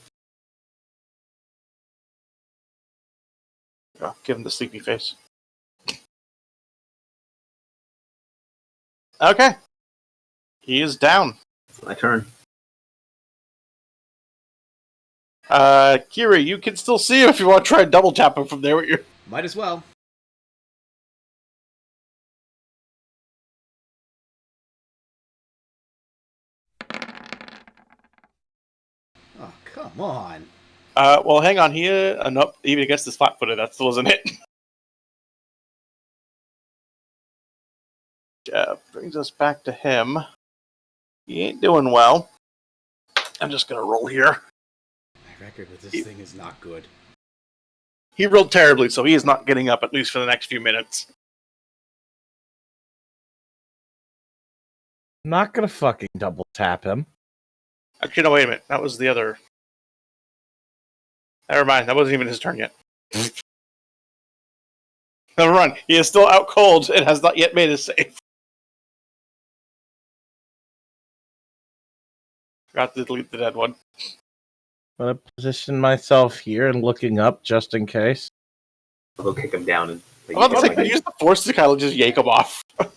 Speaker 1: Oh, give him the sleepy face. Okay. He is down.
Speaker 5: It's my turn.
Speaker 1: Kiri, you can still see him if you want to try and double tap him from there with your...
Speaker 4: Might as well. Oh, come on.
Speaker 1: Well, hang on. Nope, even against this flat-footed, that still isn't hit. Brings us back to him. He ain't doing well. I'm just gonna roll here.
Speaker 4: My record with this thing is not good.
Speaker 1: He rolled terribly, so he is not getting up, at least for the next few minutes.
Speaker 3: I'm not gonna fucking double tap him.
Speaker 1: Actually, no, wait a minute. That was the other... Never mind, that wasn't even his turn yet. Never mind. He is still out cold and has not yet made his save. Forgot to delete the dead one.
Speaker 3: I'm gonna position myself here and looking up just in case.
Speaker 5: I'll go kick him down and
Speaker 1: I'm about to say, use the force to kind of just yank him off.
Speaker 5: like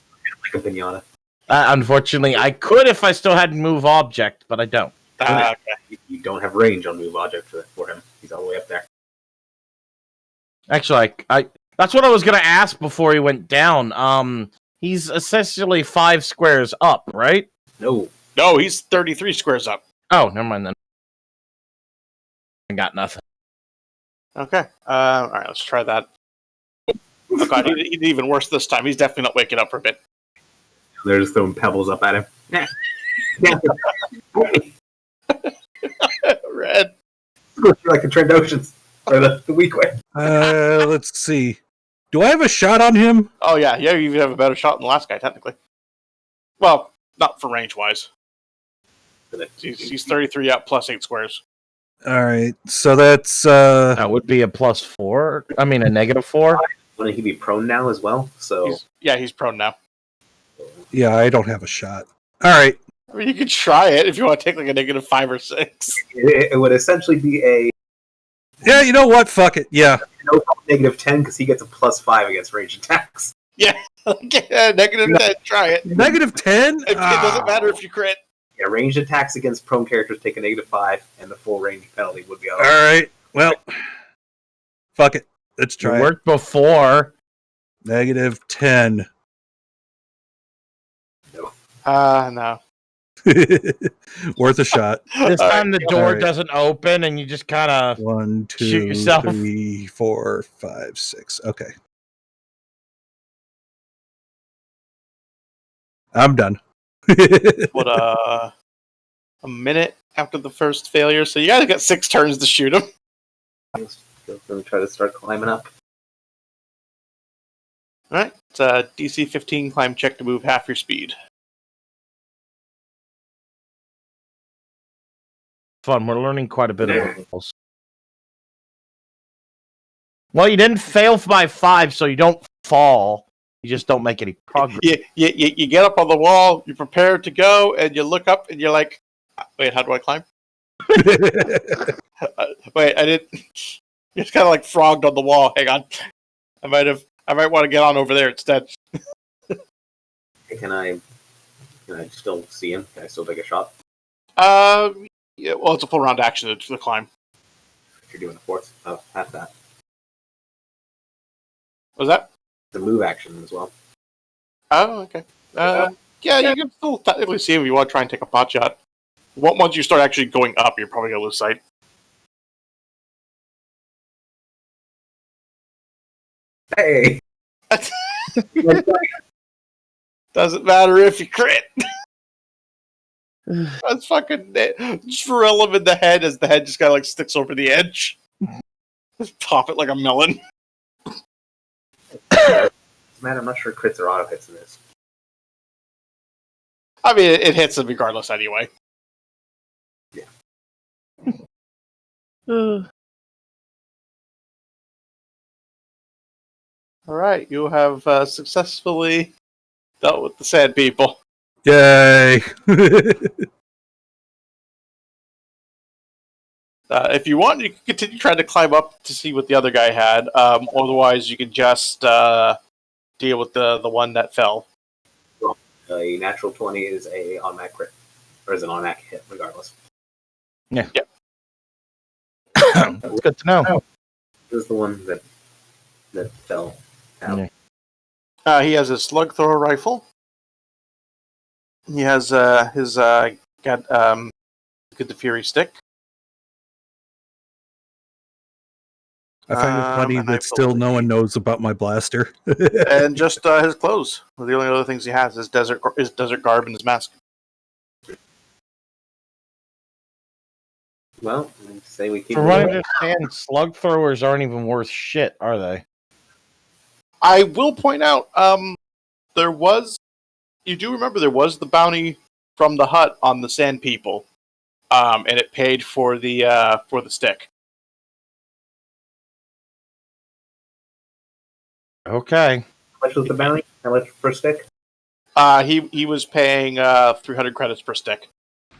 Speaker 5: a pinata.
Speaker 3: Unfortunately, I could if I still had move object, but I don't.
Speaker 1: Okay.
Speaker 5: You don't have range on move object for him. He's all the way up there.
Speaker 3: Actually, I that's what I was gonna ask before he went down. He's essentially 5 squares up, right?
Speaker 5: No.
Speaker 1: No, he's 33 squares up.
Speaker 3: Oh, never mind then. I got nothing.
Speaker 1: Okay. Alright, let's try that. Oh god, he did even worse this time. He's definitely not waking up for a bit.
Speaker 5: They're just throwing pebbles up at him.
Speaker 1: Red.
Speaker 5: Go through like the Trandoshans. Or the weak way.
Speaker 2: Let's see. Do I have a shot on him?
Speaker 1: Oh yeah, you even have a better shot than the last guy, technically. Well, not for range-wise. He's 33 up plus 8 squares.
Speaker 2: All right, so that's
Speaker 3: That would be a +4. I mean, a -4.
Speaker 5: Wouldn't he be prone now as well? So
Speaker 1: He's prone now.
Speaker 2: yeah. I don't have a shot. All right.
Speaker 1: I mean, you could try it if you want to take like a -5 or 6.
Speaker 5: it would essentially be a
Speaker 2: Yeah, you know what? Fuck it. Yeah.
Speaker 5: no -10 because he gets a +5 against range attacks.
Speaker 1: Yeah, -10. Try it.
Speaker 2: -10.
Speaker 1: It doesn't matter if you crit.
Speaker 5: Yeah, ranged attacks against prone characters take a -5, and the full range penalty would be
Speaker 2: All right. Well, fuck it. Let's
Speaker 3: It
Speaker 2: try it.
Speaker 3: worked before.
Speaker 2: -10.
Speaker 1: No.
Speaker 2: Worth a shot.
Speaker 3: This
Speaker 1: All
Speaker 3: time the
Speaker 1: right.
Speaker 3: door
Speaker 2: All right.
Speaker 3: doesn't open, and you just kind of
Speaker 2: 1, 2,
Speaker 3: Shoot yourself.
Speaker 2: 3, 4, 5, 6. Okay. I'm done.
Speaker 1: What, a minute after the first failure, so you guys got 6 turns to shoot him.
Speaker 5: Going to try to start climbing up.
Speaker 1: Alright, it's a DC 15 climb check to move half your speed.
Speaker 3: fun. We're learning quite a bit of rules. Well, you didn't fail by 5, so you don't fall.
Speaker 7: You just don't make any progress.
Speaker 1: You get up on the wall, you prepare to go, and you look up and you're like, wait, how do I climb? Wait, I didn't. It's kind of like frogged on the wall. Hang on, I might want to get on over there instead.
Speaker 5: Can I still see him? Can I still take a shot?
Speaker 1: Yeah, well, it's a full round action to climb.
Speaker 5: If you're doing a fourth, half that.
Speaker 1: Was that?
Speaker 5: The move action as well.
Speaker 1: Oh, okay. Yeah, you can still technically see him if you want to try and take a pot shot. Once you start actually going up, you're probably going to lose sight.
Speaker 5: Hey!
Speaker 1: Doesn't matter if you crit. That's fucking drill him in the head as the head just kind of like sticks over the edge. Just pop it like a melon.
Speaker 5: Man, I'm not sure crits or auto hits in this.
Speaker 1: I mean, it hits him regardless anyway.
Speaker 5: Yeah.
Speaker 1: All right, you have successfully dealt with the sand people.
Speaker 2: Yay!
Speaker 1: If you want, you can continue trying to climb up to see what the other guy had. Otherwise, you can just deal with the one that fell.
Speaker 5: A natural 20 is a automatic crit, or is an automatic hit, regardless.
Speaker 7: Yeah.
Speaker 1: Yep.
Speaker 7: That's good to know.
Speaker 5: This is the one that fell out.
Speaker 7: Yeah.
Speaker 1: He has a slug thrower rifle. He has his Get the Fury stick.
Speaker 2: I find it funny
Speaker 1: and I
Speaker 2: that still no
Speaker 1: believe-
Speaker 2: one knows about my blaster.
Speaker 1: and just his clothes. The only other things he has is desert garb and his mask.
Speaker 5: Well, I say we keep
Speaker 3: From what I
Speaker 5: moving.
Speaker 3: understand, slug throwers aren't even worth shit, are they?
Speaker 1: I will point out, you do remember there was the bounty from the hut on the sand people, and it paid for the stick.
Speaker 7: Okay.
Speaker 5: How much was the bounty? How much per stick?
Speaker 1: He was paying 300 credits per stick.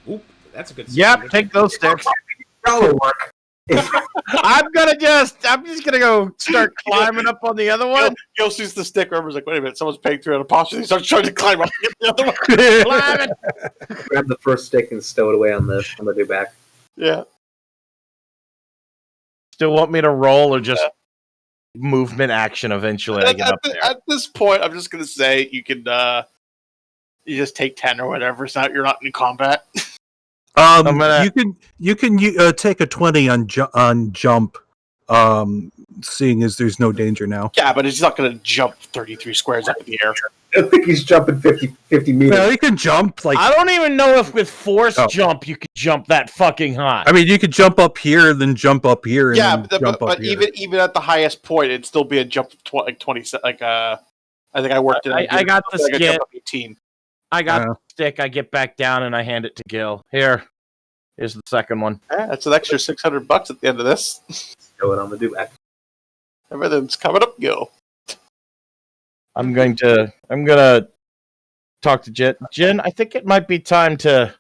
Speaker 4: Oop, that's a good.
Speaker 3: Yep, take those sticks.
Speaker 5: Dollar work.
Speaker 3: I'm just gonna go start climbing up on the other one.
Speaker 1: Gil sees the stick. Remember's like, wait a minute, someone's paying 300 pounds. He starts trying to climb up to get the other one.
Speaker 3: Climb it.
Speaker 5: Grab the first stick and stow it away on the do back.
Speaker 1: Yeah.
Speaker 3: Still want me to roll or just movement action eventually? I get up there.
Speaker 1: At this point, I'm just gonna say you can you just take 10 or whatever. So you're not in combat.
Speaker 2: You can take a 20 on jump, seeing as there's no danger now.
Speaker 1: Yeah, but he's not gonna jump 33 squares up in the air.
Speaker 5: I think he's jumping 50 meters.
Speaker 2: Well, you can jump like
Speaker 3: I don't even know if with force
Speaker 2: Oh.
Speaker 3: jump you could jump that fucking high.
Speaker 2: I mean, you could jump up here, then jump up here, and
Speaker 1: Yeah,
Speaker 2: then jump up
Speaker 1: but
Speaker 2: here.
Speaker 1: even at the highest point, it'd still be a jump of 20. I think I worked it.
Speaker 3: I got the
Speaker 1: I got
Speaker 3: skit.
Speaker 1: jump up 18.
Speaker 3: I got
Speaker 2: Yeah.
Speaker 3: the stick. I get back down and I hand it to Gil. Here's the second one.
Speaker 1: Yeah, that's an extra $600 at the end of this.
Speaker 5: Stow it on the do back.
Speaker 1: Everything's coming up, Gil.
Speaker 3: I'm gonna talk to Jen. Jen, I think it might be time to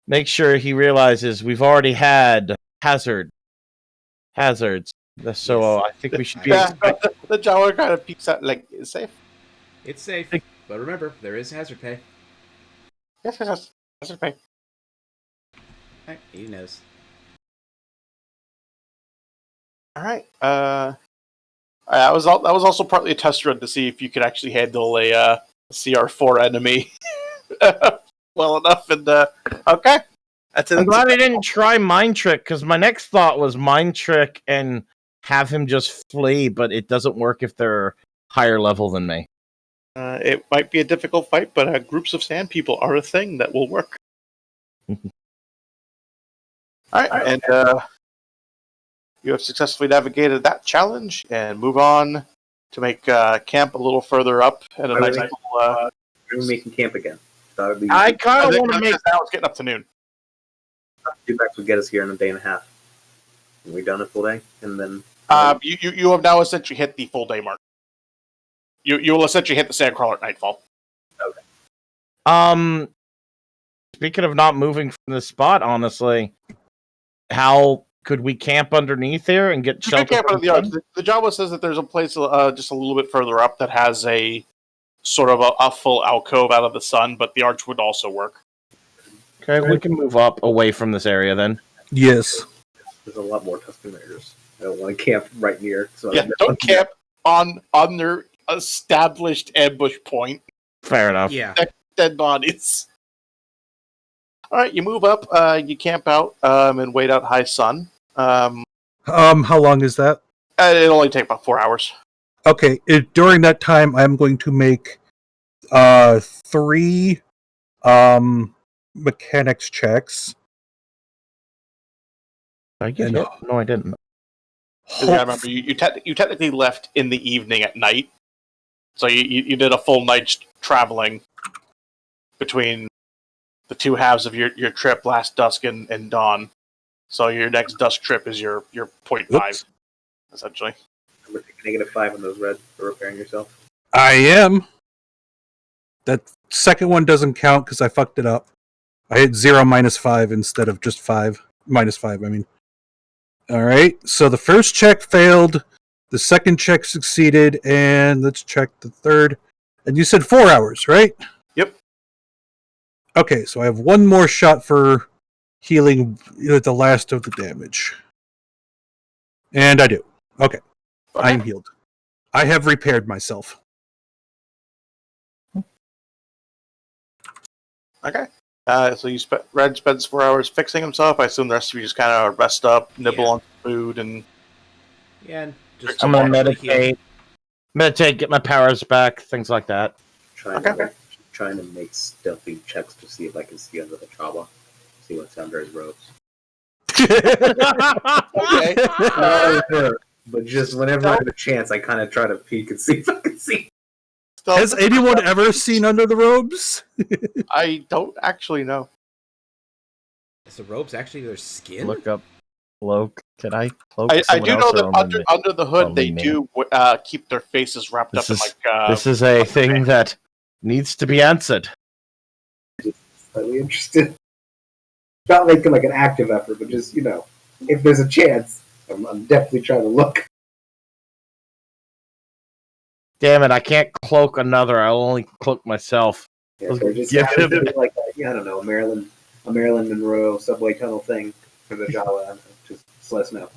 Speaker 3: make sure he realizes we've already had hazards. So I think we should be.
Speaker 1: Yeah, the Jawa kind of peeks out like, is safe?
Speaker 4: It's safe, but remember, there is hazard pay.
Speaker 1: Yes. That's okay.
Speaker 4: Alright, he knows.
Speaker 1: All right. That was also partly a test run to see if you could actually handle a CR4 enemy well enough. And okay, that's it.
Speaker 3: I'm glad I didn't try mind trick because my next thought was mind trick and have him just flee, but it doesn't work if they're higher level than me.
Speaker 1: It might be a difficult fight, but groups of sand people are a thing that will work. All right, and you have successfully navigated that challenge and move on to make camp a little further up at a
Speaker 5: Wait,
Speaker 1: nice
Speaker 5: wait.
Speaker 1: little.
Speaker 5: We're making camp again. That would be
Speaker 3: I kind of want to make.
Speaker 1: Now it's getting up to noon.
Speaker 5: do backs would get us here in a day and a half. And we've done a full day, and then
Speaker 1: You have now essentially hit the full day mark. you will essentially hit the Sandcrawler at nightfall.
Speaker 6: Speaking of not moving from the spot, honestly, how could we camp underneath here and get
Speaker 1: You can
Speaker 6: shelter?
Speaker 1: camp
Speaker 6: from
Speaker 1: under the
Speaker 6: the
Speaker 1: arch.
Speaker 6: sun?
Speaker 1: The Jawa says that there's a place just a little bit further up that has a sort of a full alcove out of the sun, but the arch would also work.
Speaker 6: Okay, we can move up away from this area then.
Speaker 2: Yes.
Speaker 5: There's a lot more Tusken Raiders. I don't want to camp right near. So
Speaker 1: Yeah, don't camp on their established ambush point.
Speaker 6: Fair enough.
Speaker 4: Yeah.
Speaker 1: Dead bodies. All right, you move up. You camp out and wait out high sun.
Speaker 2: How long is that?
Speaker 1: It'll only take about 4 hours.
Speaker 2: Okay, during that time, I'm going to make 3 mechanics checks.
Speaker 6: Did I get
Speaker 2: And-
Speaker 6: hit? No, I didn't.
Speaker 1: 'Cause you gotta remember, you technically left in the evening at night, so you did a full night's traveling between the two halves of your trip last dusk and dawn. So your next dusk trip is your 0.5,
Speaker 2: Oops.
Speaker 1: essentially.
Speaker 5: Remember taking -5 on those red for repairing yourself.
Speaker 2: I am. That second one doesn't count because I fucked it up. I hit 0 -5 instead of just 5. -5, I mean. Alright, so the first check failed, the second check succeeded, and let's check the third. And you said 4 hours, right?
Speaker 1: Yep.
Speaker 2: Okay, so I have one more shot for healing the last of the damage. And I do. Okay. I'm healed. I have repaired myself.
Speaker 1: Okay. So Red spends 4 hours fixing himself. I assume the rest of you just kind of rest up, nibble
Speaker 4: Yeah.
Speaker 1: on food, and
Speaker 4: Yeah, and just
Speaker 6: I'm gonna
Speaker 4: generally heal.
Speaker 6: meditate, get my powers back, things like that.
Speaker 5: Trying to make stealthy checks to see if I can see under the Jawa. See what's under his robes.
Speaker 1: okay.
Speaker 5: But just whenever I have a chance, I kind of try to peek and see if I can see.
Speaker 2: Has anyone ever seen under the robes?
Speaker 1: I don't actually know.
Speaker 4: Is the robes actually their skin?
Speaker 6: Look up cloak. Can I cloak?
Speaker 1: I
Speaker 6: someone
Speaker 1: do
Speaker 6: else
Speaker 1: know
Speaker 6: or
Speaker 1: that
Speaker 6: only me?
Speaker 1: under the hood they
Speaker 6: only me?
Speaker 1: do keep their faces wrapped
Speaker 6: This
Speaker 1: up
Speaker 6: is-
Speaker 1: in like.
Speaker 6: This is a thing that needs to be answered.
Speaker 5: Slightly interested. Not making like an active effort, but just if there's a chance, I'm definitely trying to look.
Speaker 6: Damn it! I can't cloak another. I'll only cloak myself.
Speaker 5: Yeah, so just
Speaker 6: Yeah.
Speaker 5: like I don't know, a Maryland Monroe subway tunnel thing for the Jawa. Just let us know.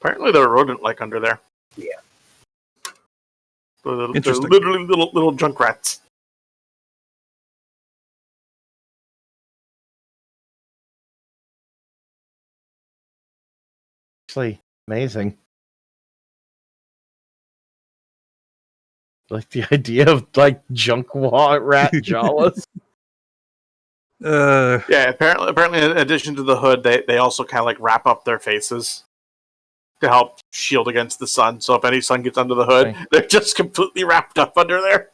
Speaker 1: Apparently, they're rodent-like under there.
Speaker 5: Yeah.
Speaker 1: They're
Speaker 2: Interesting.
Speaker 1: literally little junk rats.
Speaker 6: Actually, amazing. Like the idea of like junk rat Jawas.
Speaker 1: Yeah, apparently, in addition to the hood, they also kind of like wrap up their faces to help shield against the sun. So if any sun gets under the hood,
Speaker 6: Okay.
Speaker 1: they're just completely wrapped up under there.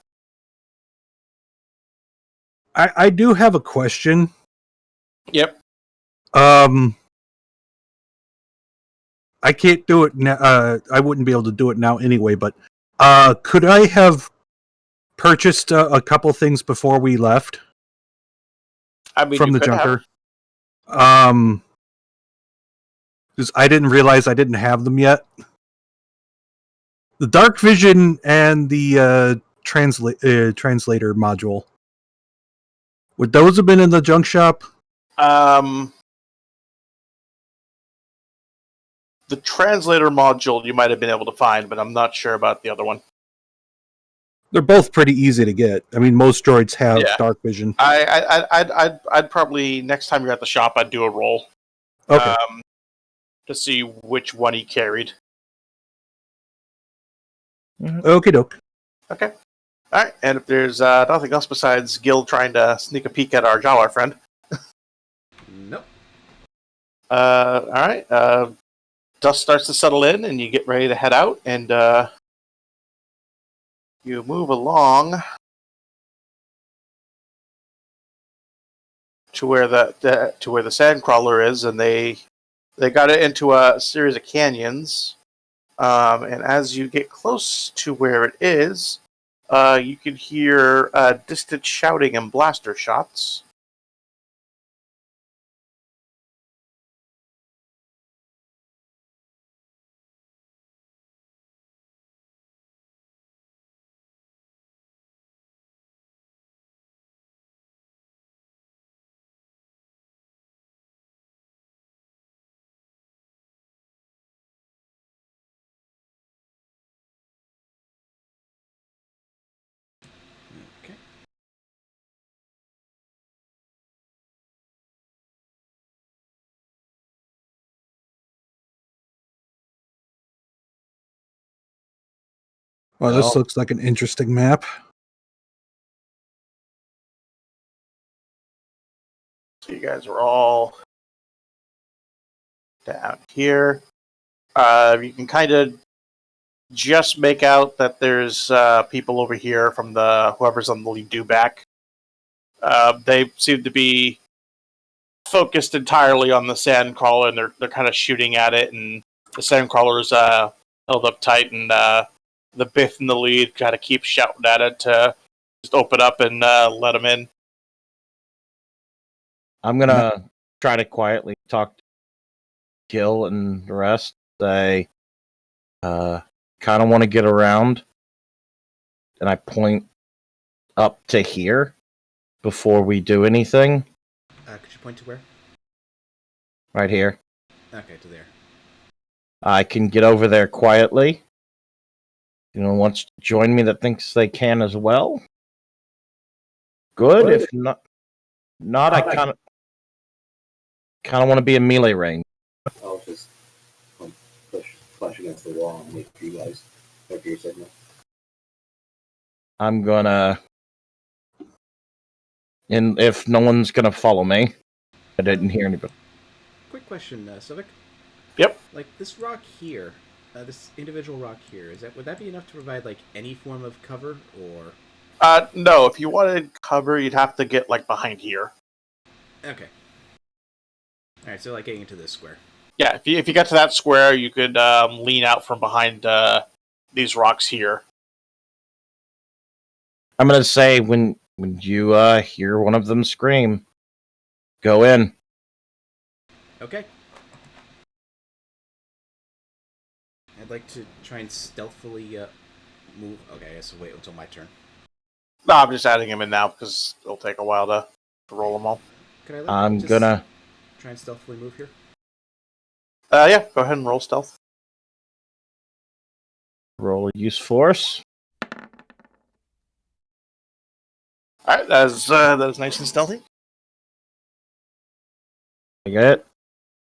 Speaker 2: I do have a question.
Speaker 1: Yep.
Speaker 2: I can't do it now. I wouldn't be able to do it now anyway, but could I have purchased a couple things before we left
Speaker 1: I mean,
Speaker 2: from
Speaker 1: you
Speaker 2: the
Speaker 1: could have-
Speaker 2: junker? Because I didn't realize I didn't have them yet. The dark vision and the translator module. Would those have been in the junk shop?
Speaker 1: The translator module you might have been able to find, but I'm not sure about the other one.
Speaker 2: They're both pretty easy to get. I mean, most droids have
Speaker 1: Yeah.
Speaker 2: dark vision.
Speaker 1: I'd probably next time you're at the shop, I'd do a roll.
Speaker 2: Okay.
Speaker 1: To see which one he carried.
Speaker 2: Okie doke.
Speaker 1: Okay. All right. And if there's nothing else besides Gil trying to sneak a peek at our Jawa friend,
Speaker 4: Nope.
Speaker 1: all right. Dust starts to settle in, and you get ready to head out, and you move along to where the sandcrawler is, and they got it into a series of canyons. And as you get close to where it is, you can hear distant shouting and blaster shots.
Speaker 4: Okay.
Speaker 2: Well, this
Speaker 6: Well-
Speaker 2: looks like an interesting map.
Speaker 1: So you guys are all down here. You can kind of just make out that there's people over here from the whoever's on the lead dewback. They seem to be focused entirely on the sandcrawler, and they're kind of shooting at it. And the sandcrawler's held up tight, and the Biff in the lead kind of keeps shouting at it to just open up and let them in.
Speaker 6: I'm gonna try to quietly talk to Gil and the rest. Say, kind of want to get around, and I point up to here before we do anything.
Speaker 4: Could you point to where?
Speaker 6: Right here.
Speaker 4: Okay, to there.
Speaker 6: I can get over there quietly. Anyone wants to join me that thinks they can as well? Good. If not, I kind of want to be in melee range.
Speaker 5: I'll just flash against the wall and wait for you guys. Wait for your signal.
Speaker 6: I'm gonna, and if no one's gonna follow me, I didn't hear anybody.
Speaker 4: Quick question, Civic.
Speaker 1: Yep.
Speaker 4: Like this rock here, this individual rock here, would that be enough to provide like any form of cover, or?
Speaker 1: No, if you wanted cover, you'd have to get like behind here.
Speaker 4: Okay. All right, so like getting into this square.
Speaker 1: Yeah, if you get to that square, you could lean out from behind these rocks here.
Speaker 6: I'm gonna say when you hear one of them scream, go in.
Speaker 4: Okay. I'd like to try and stealthily move. Okay, I guess I'll wait until my turn.
Speaker 1: No, I'm just adding him in now because it'll take a while to roll them all.
Speaker 4: Could
Speaker 6: I'm
Speaker 4: just
Speaker 6: gonna
Speaker 4: try and stealthily move here?
Speaker 1: Yeah, go ahead and roll stealth.
Speaker 6: roll a use force.
Speaker 1: All right, that is nice and stealthy.
Speaker 6: I got it.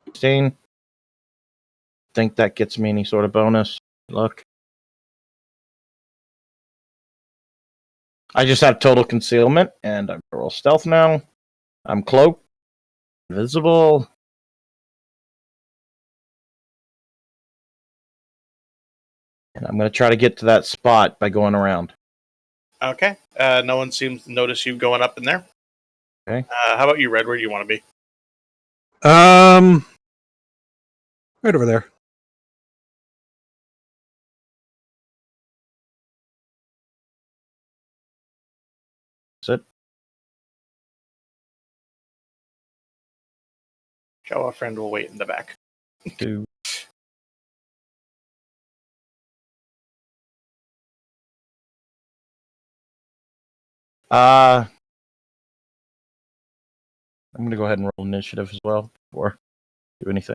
Speaker 6: 16. Think that gets me any sort of bonus. Look. I just have total concealment, and I'm gonna roll stealth now. I'm cloaked, invisible. And I'm gonna try to get to that spot by going around.
Speaker 1: Okay. No one seems to notice you going up in there.
Speaker 6: Okay.
Speaker 1: How about you, Red? Where do you want to be?
Speaker 2: Right over there.
Speaker 6: That's it.
Speaker 1: Show a friend will wait in the back.
Speaker 6: Two. I'm gonna go ahead and roll initiative as well before I do anything.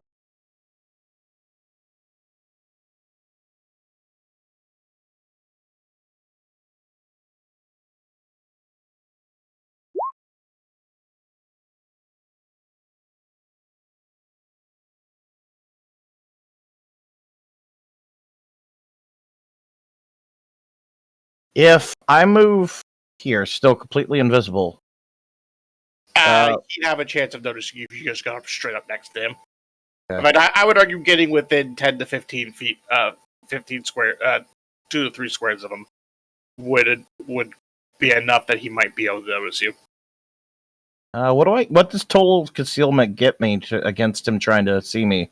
Speaker 6: If I move here, still completely invisible.
Speaker 1: He'd have a chance of noticing you if you just got up straight up next to him.
Speaker 6: Okay.
Speaker 1: But I would argue getting within 10 to 15 feet, 15 square, 2 to 3 squares of him would be enough that he might be able to notice you.
Speaker 6: What does total concealment get me against him trying to see me?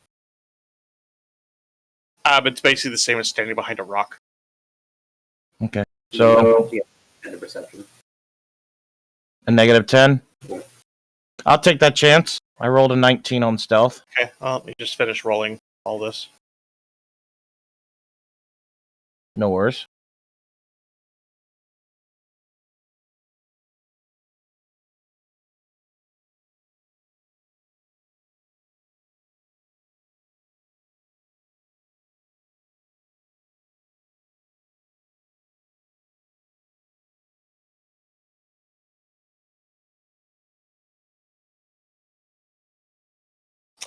Speaker 1: It's basically the same as standing behind a rock.
Speaker 6: Okay. So
Speaker 5: yeah, and a perception.
Speaker 6: a -10.
Speaker 5: Yeah.
Speaker 6: I'll take that chance. I rolled a 19 on stealth.
Speaker 1: Okay, well, let me just finish rolling all this.
Speaker 6: No worries.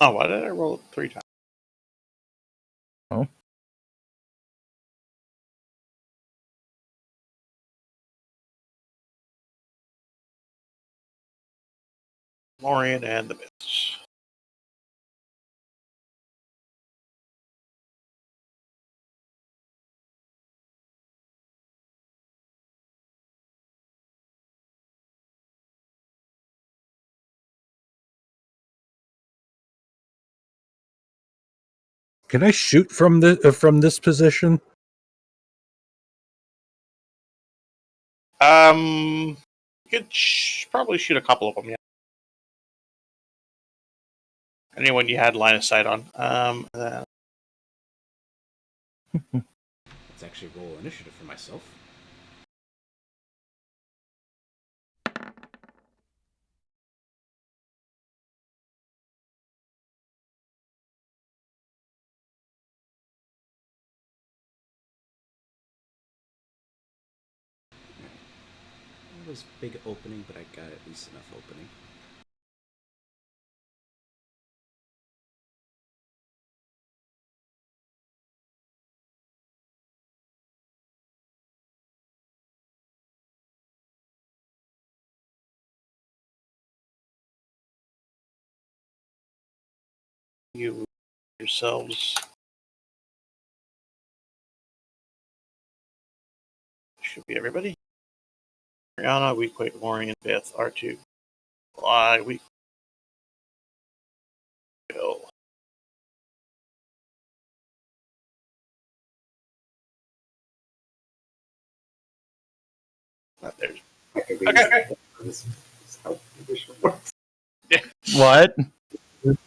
Speaker 1: Oh, why did I roll it 3 times?
Speaker 6: Oh.
Speaker 1: Lorian and the Myths.
Speaker 2: Can I shoot from this position?
Speaker 1: You could probably shoot a couple of them, yeah. Anyone you had line of sight on. Then
Speaker 4: Let's actually roll initiative for myself. It was big opening, but I got at least enough opening.
Speaker 1: you yourselves should be everybody. Rihanna, we quit Lorian, Beth, R2. Fly, we go. There's
Speaker 5: I can read
Speaker 1: Okay.
Speaker 5: this is how condition works.
Speaker 6: What?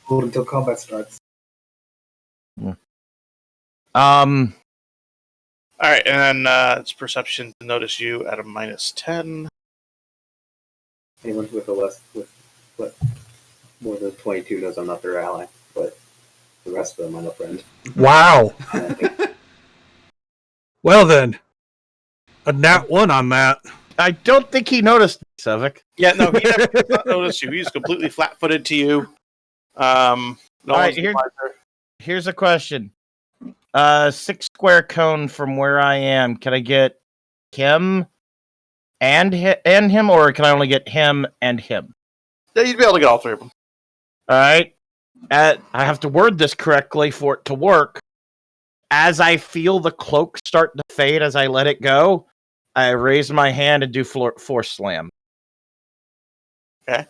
Speaker 5: Hold until combat starts.
Speaker 6: Um.
Speaker 1: all right, and then it's perception to notice you at a -10.
Speaker 5: Anyone with what more than 22 knows I'm not their ally, but the rest of them I'm a friend.
Speaker 2: Wow.
Speaker 5: And I think
Speaker 2: Well then, a nat 1 on that.
Speaker 3: I don't think he noticed, Sevik.
Speaker 1: Yeah, no, he never did not notice you. He's completely flat-footed to you. No
Speaker 3: All right,
Speaker 1: one's
Speaker 3: here-
Speaker 1: advisor.
Speaker 6: Here's a question. 6 square cone from where I am. Can I get him and him, or can I only get him and him?
Speaker 1: Yeah, you'd be able to get all 3 of them.
Speaker 6: All right. I have to word this correctly for it to work. As I feel the cloak start to fade as I let it go, I raise my hand and do force slam.
Speaker 1: Okay.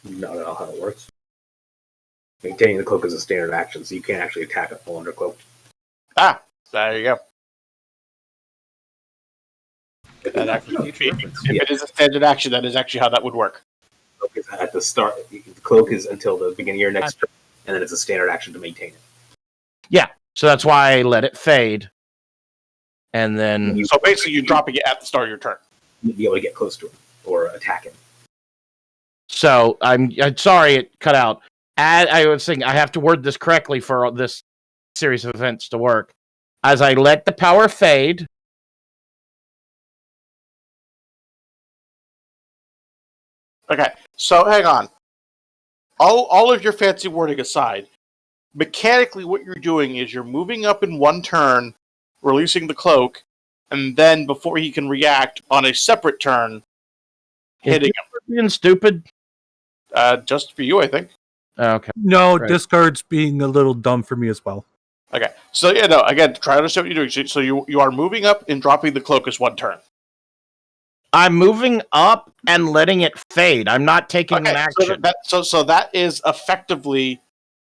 Speaker 5: not at all how it works. Maintaining the cloak is a standard action, so you can't actually attack a full undercloak.
Speaker 1: Ah, there you go.
Speaker 4: That actually future reference.
Speaker 1: If it is a standard action, that is actually how that would work.
Speaker 5: Cloak is at the start. The cloak is until the beginning of your next turn, and then it's a standard action to maintain it.
Speaker 6: So that's why I let it fade. And then
Speaker 1: So basically, you're dropping it at the start of your turn.
Speaker 5: You'd be able to get close to him or attack him.
Speaker 6: So I'm sorry it cut out. I was saying I have to word this correctly for this series of events to work. As I let the power fade,
Speaker 1: Okay, so hang on. All of your fancy wording aside, mechanically what you're doing is you're moving up in one turn, releasing the cloak, and then before he can react on a separate turn, hitting him.
Speaker 6: being stupid.
Speaker 1: Just for you, I think.
Speaker 6: Okay.
Speaker 2: No,
Speaker 6: Right.
Speaker 2: discard's being a little dumb for me as well.
Speaker 1: Okay. So yeah, no. Again, try to understand what you're doing. So you are moving up and dropping the cloak as one turn.
Speaker 6: I'm moving up and letting it fade. I'm not taking an action.
Speaker 1: So that is effectively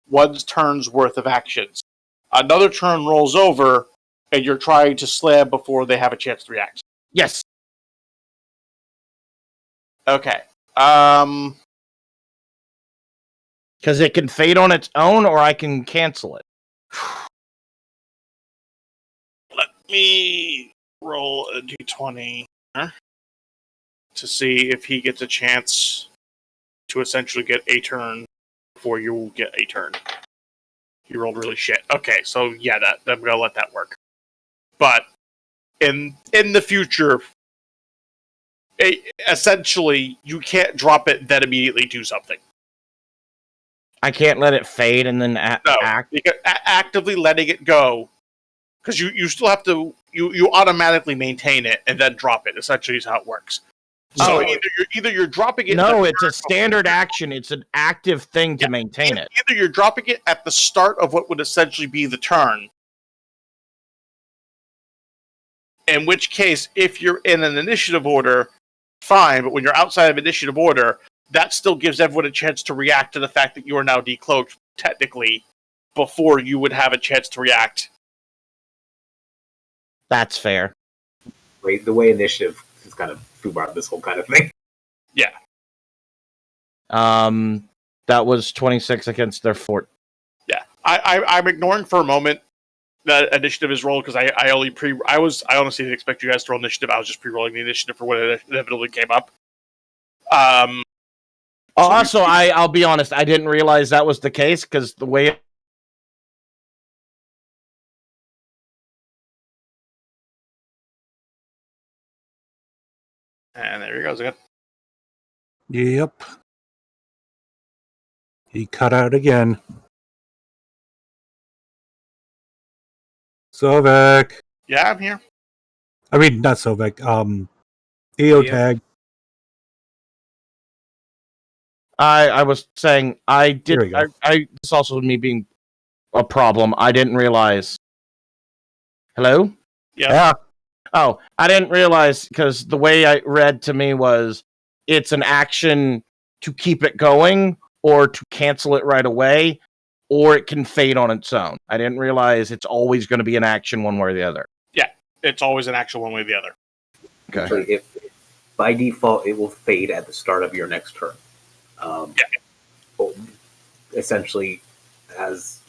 Speaker 1: one's turn's worth of actions. Another turn rolls over, and you're trying to slam before they have a chance to react.
Speaker 6: Yes.
Speaker 1: Okay.
Speaker 6: Because it can fade on its own, or I can cancel it.
Speaker 1: Let me roll a d20 to see if he gets a chance to essentially get a turn before you get a turn. He rolled really shit. Okay, so yeah, I'm gonna let that work. But in the future, essentially, you can't drop it then immediately do something.
Speaker 6: I can't let it fade and then
Speaker 1: No,
Speaker 6: act.
Speaker 1: because actively letting it go, because you still have to you automatically maintain it and then drop it. Essentially, is how it works. So either you're dropping it.
Speaker 6: No, it's a standard action. It's an active thing to maintain it.
Speaker 1: Either you're dropping it at the start of what would essentially be the turn, in which case, if you're in an initiative order, fine. But when you're outside of initiative order, that still gives everyone a chance to react to the fact that you are now decloaked, technically, before you would have a chance to react.
Speaker 6: That's fair.
Speaker 5: Right, the way initiative is kind of foobarred this whole kind of thing.
Speaker 1: Yeah.
Speaker 6: That was 26 against their fort.
Speaker 1: Yeah. I'm ignoring for a moment that initiative is rolled because I honestly didn't expect you guys to roll initiative. I was just pre-rolling the initiative for when it inevitably came up.
Speaker 6: Also, I'll be honest, I didn't realize that was the case because the way.
Speaker 1: And there he goes again.
Speaker 2: Yep. He cut out again. Sovek.
Speaker 1: Yeah, I'm here.
Speaker 2: I mean, not Sovek. EO
Speaker 4: Yeah.
Speaker 2: tag.
Speaker 6: I was saying I did.
Speaker 2: There we go.
Speaker 6: I this also me being a problem. I didn't realize. Hello?
Speaker 1: Yeah.
Speaker 6: Oh, I didn't realize because the way I read to me was it's an action to keep it going or to cancel it right away, or it can fade on its own. I didn't realize it's always going to be an action one way or the other.
Speaker 1: It's always an action one way or the other.
Speaker 6: Okay.
Speaker 5: So if by default it will fade at the start of your next turn. Essentially, as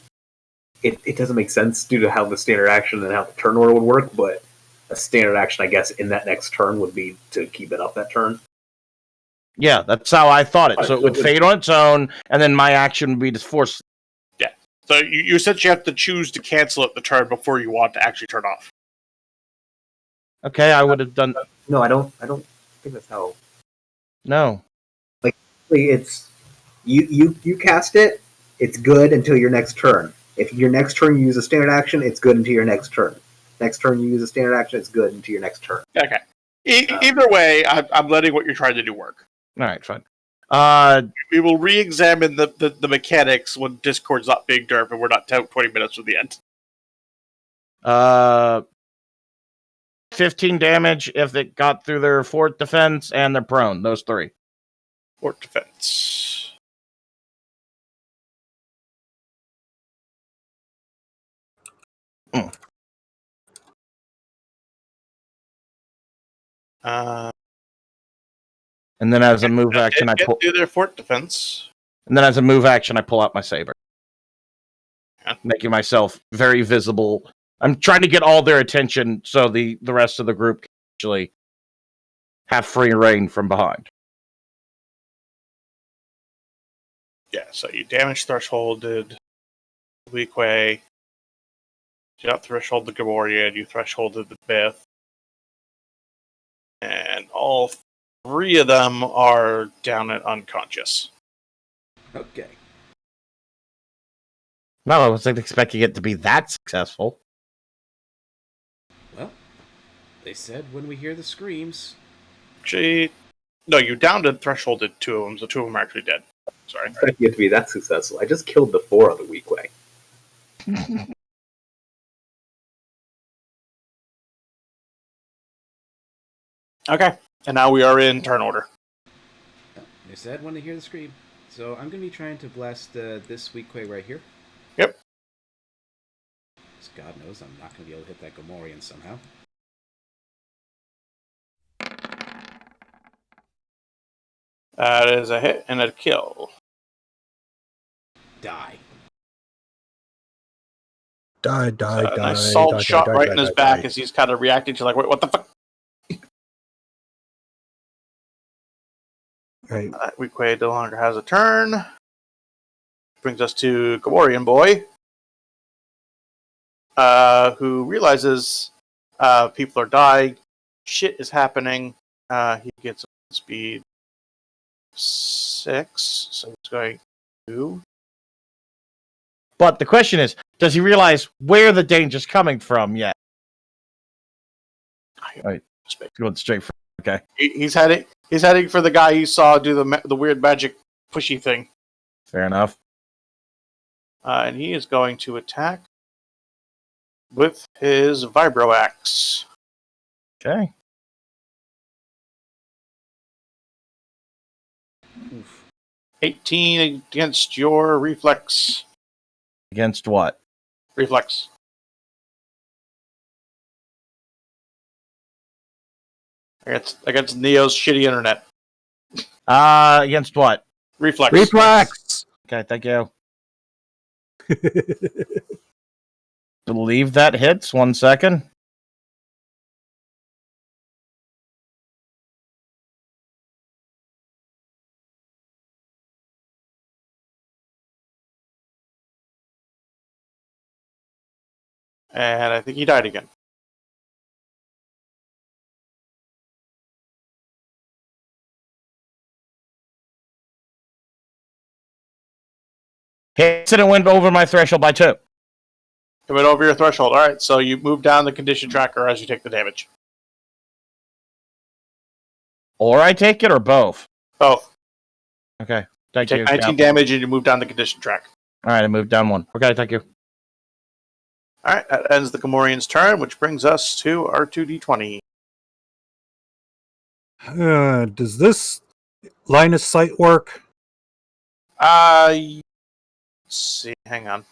Speaker 5: it doesn't make sense due to how the standard action and how the turn order would work, but a standard action, I guess, in that next turn would be to keep it up that turn.
Speaker 6: Yeah, that's how I thought it. So it would fade on its own, and then my action would be to force.
Speaker 1: So you essentially have to choose to cancel it the turn before you want to actually turn off.
Speaker 6: Okay, I would have done.
Speaker 5: No, I don't think that's how.
Speaker 6: No.
Speaker 5: It's you cast it. It's good until your next turn. If your next turn you use a standard action, it's good until your next turn. Next turn you use a standard action, it's good until your next turn.
Speaker 1: Okay. Either way, I'm letting what you're trying to do work.
Speaker 6: All right, fine.
Speaker 1: We will re-examine the mechanics when Discord's not being derp and we're not 20 minutes from the end.
Speaker 6: 15 damage if it got through their fort defense and they're prone. Those three.
Speaker 1: Fort defense.
Speaker 6: And then as a move action, I pull.
Speaker 1: Do their fort defense.
Speaker 6: And then as a move action, I pull out my saber,
Speaker 1: Yeah.
Speaker 6: making myself very visible. I'm trying to get all their attention so the rest of the group can actually have free reign from behind.
Speaker 1: Yeah, so you damage thresholded Weequay. You got threshold the Gaborian, you thresholded the Bith. And all three of them are down at unconscious.
Speaker 4: Okay.
Speaker 6: No, I wasn't expecting it to be that successful.
Speaker 4: Well, they said when we hear the screams.
Speaker 1: Actually, no, you downed and thresholded two of them, so two of them are actually dead. Sorry.
Speaker 5: Expect you to be that successful. I just killed the 4 on the weak way.
Speaker 1: Okay, and now we are in turn order.
Speaker 4: I said when to hear the scream. So I'm going to be trying to blast this weak way right here.
Speaker 1: Yep.
Speaker 4: Because God knows I'm not going to be able to hit that Gomorian somehow.
Speaker 1: That is a hit and a kill.
Speaker 4: Die.
Speaker 2: Die,
Speaker 1: A nice solid shot right in his back as he's kind of reacting to like, wait, what the fuck?
Speaker 2: Right.
Speaker 1: Weak way no longer has a turn. Brings us to Gomorian Boy, who realizes people are dying, shit is happening. He gets speed 6, so he's going to.
Speaker 6: But the question is, does he realize where the danger's coming from yet? Right. Going straight for okay.
Speaker 1: He's heading for the guy he saw do the weird magic pushy thing.
Speaker 6: Fair enough.
Speaker 1: And he is going to attack with his Vibro Axe.
Speaker 6: Okay.
Speaker 4: Oof.
Speaker 1: 18 against your reflex.
Speaker 6: Against what?
Speaker 1: Reflex. Against Neo's shitty internet.
Speaker 6: Against what?
Speaker 1: Reflex.
Speaker 2: Reflex.
Speaker 6: Okay, thank you. Believe that hits. 1 second.
Speaker 1: And I think he died again.
Speaker 6: Hits and it went over my threshold by 2.
Speaker 1: It went over your threshold. All right, so you move down the condition tracker as you take the damage.
Speaker 6: Or I take it, or both.
Speaker 1: Both.
Speaker 6: Okay, thank
Speaker 1: Take
Speaker 6: you.
Speaker 1: 19 damage and you move down the condition track.
Speaker 6: All right, I moved down 1. Okay, thank you.
Speaker 1: All right, that ends the Gomorian's turn, which brings us to R2D20.
Speaker 2: Does this line of sight work?
Speaker 1: Let's see. Hang on.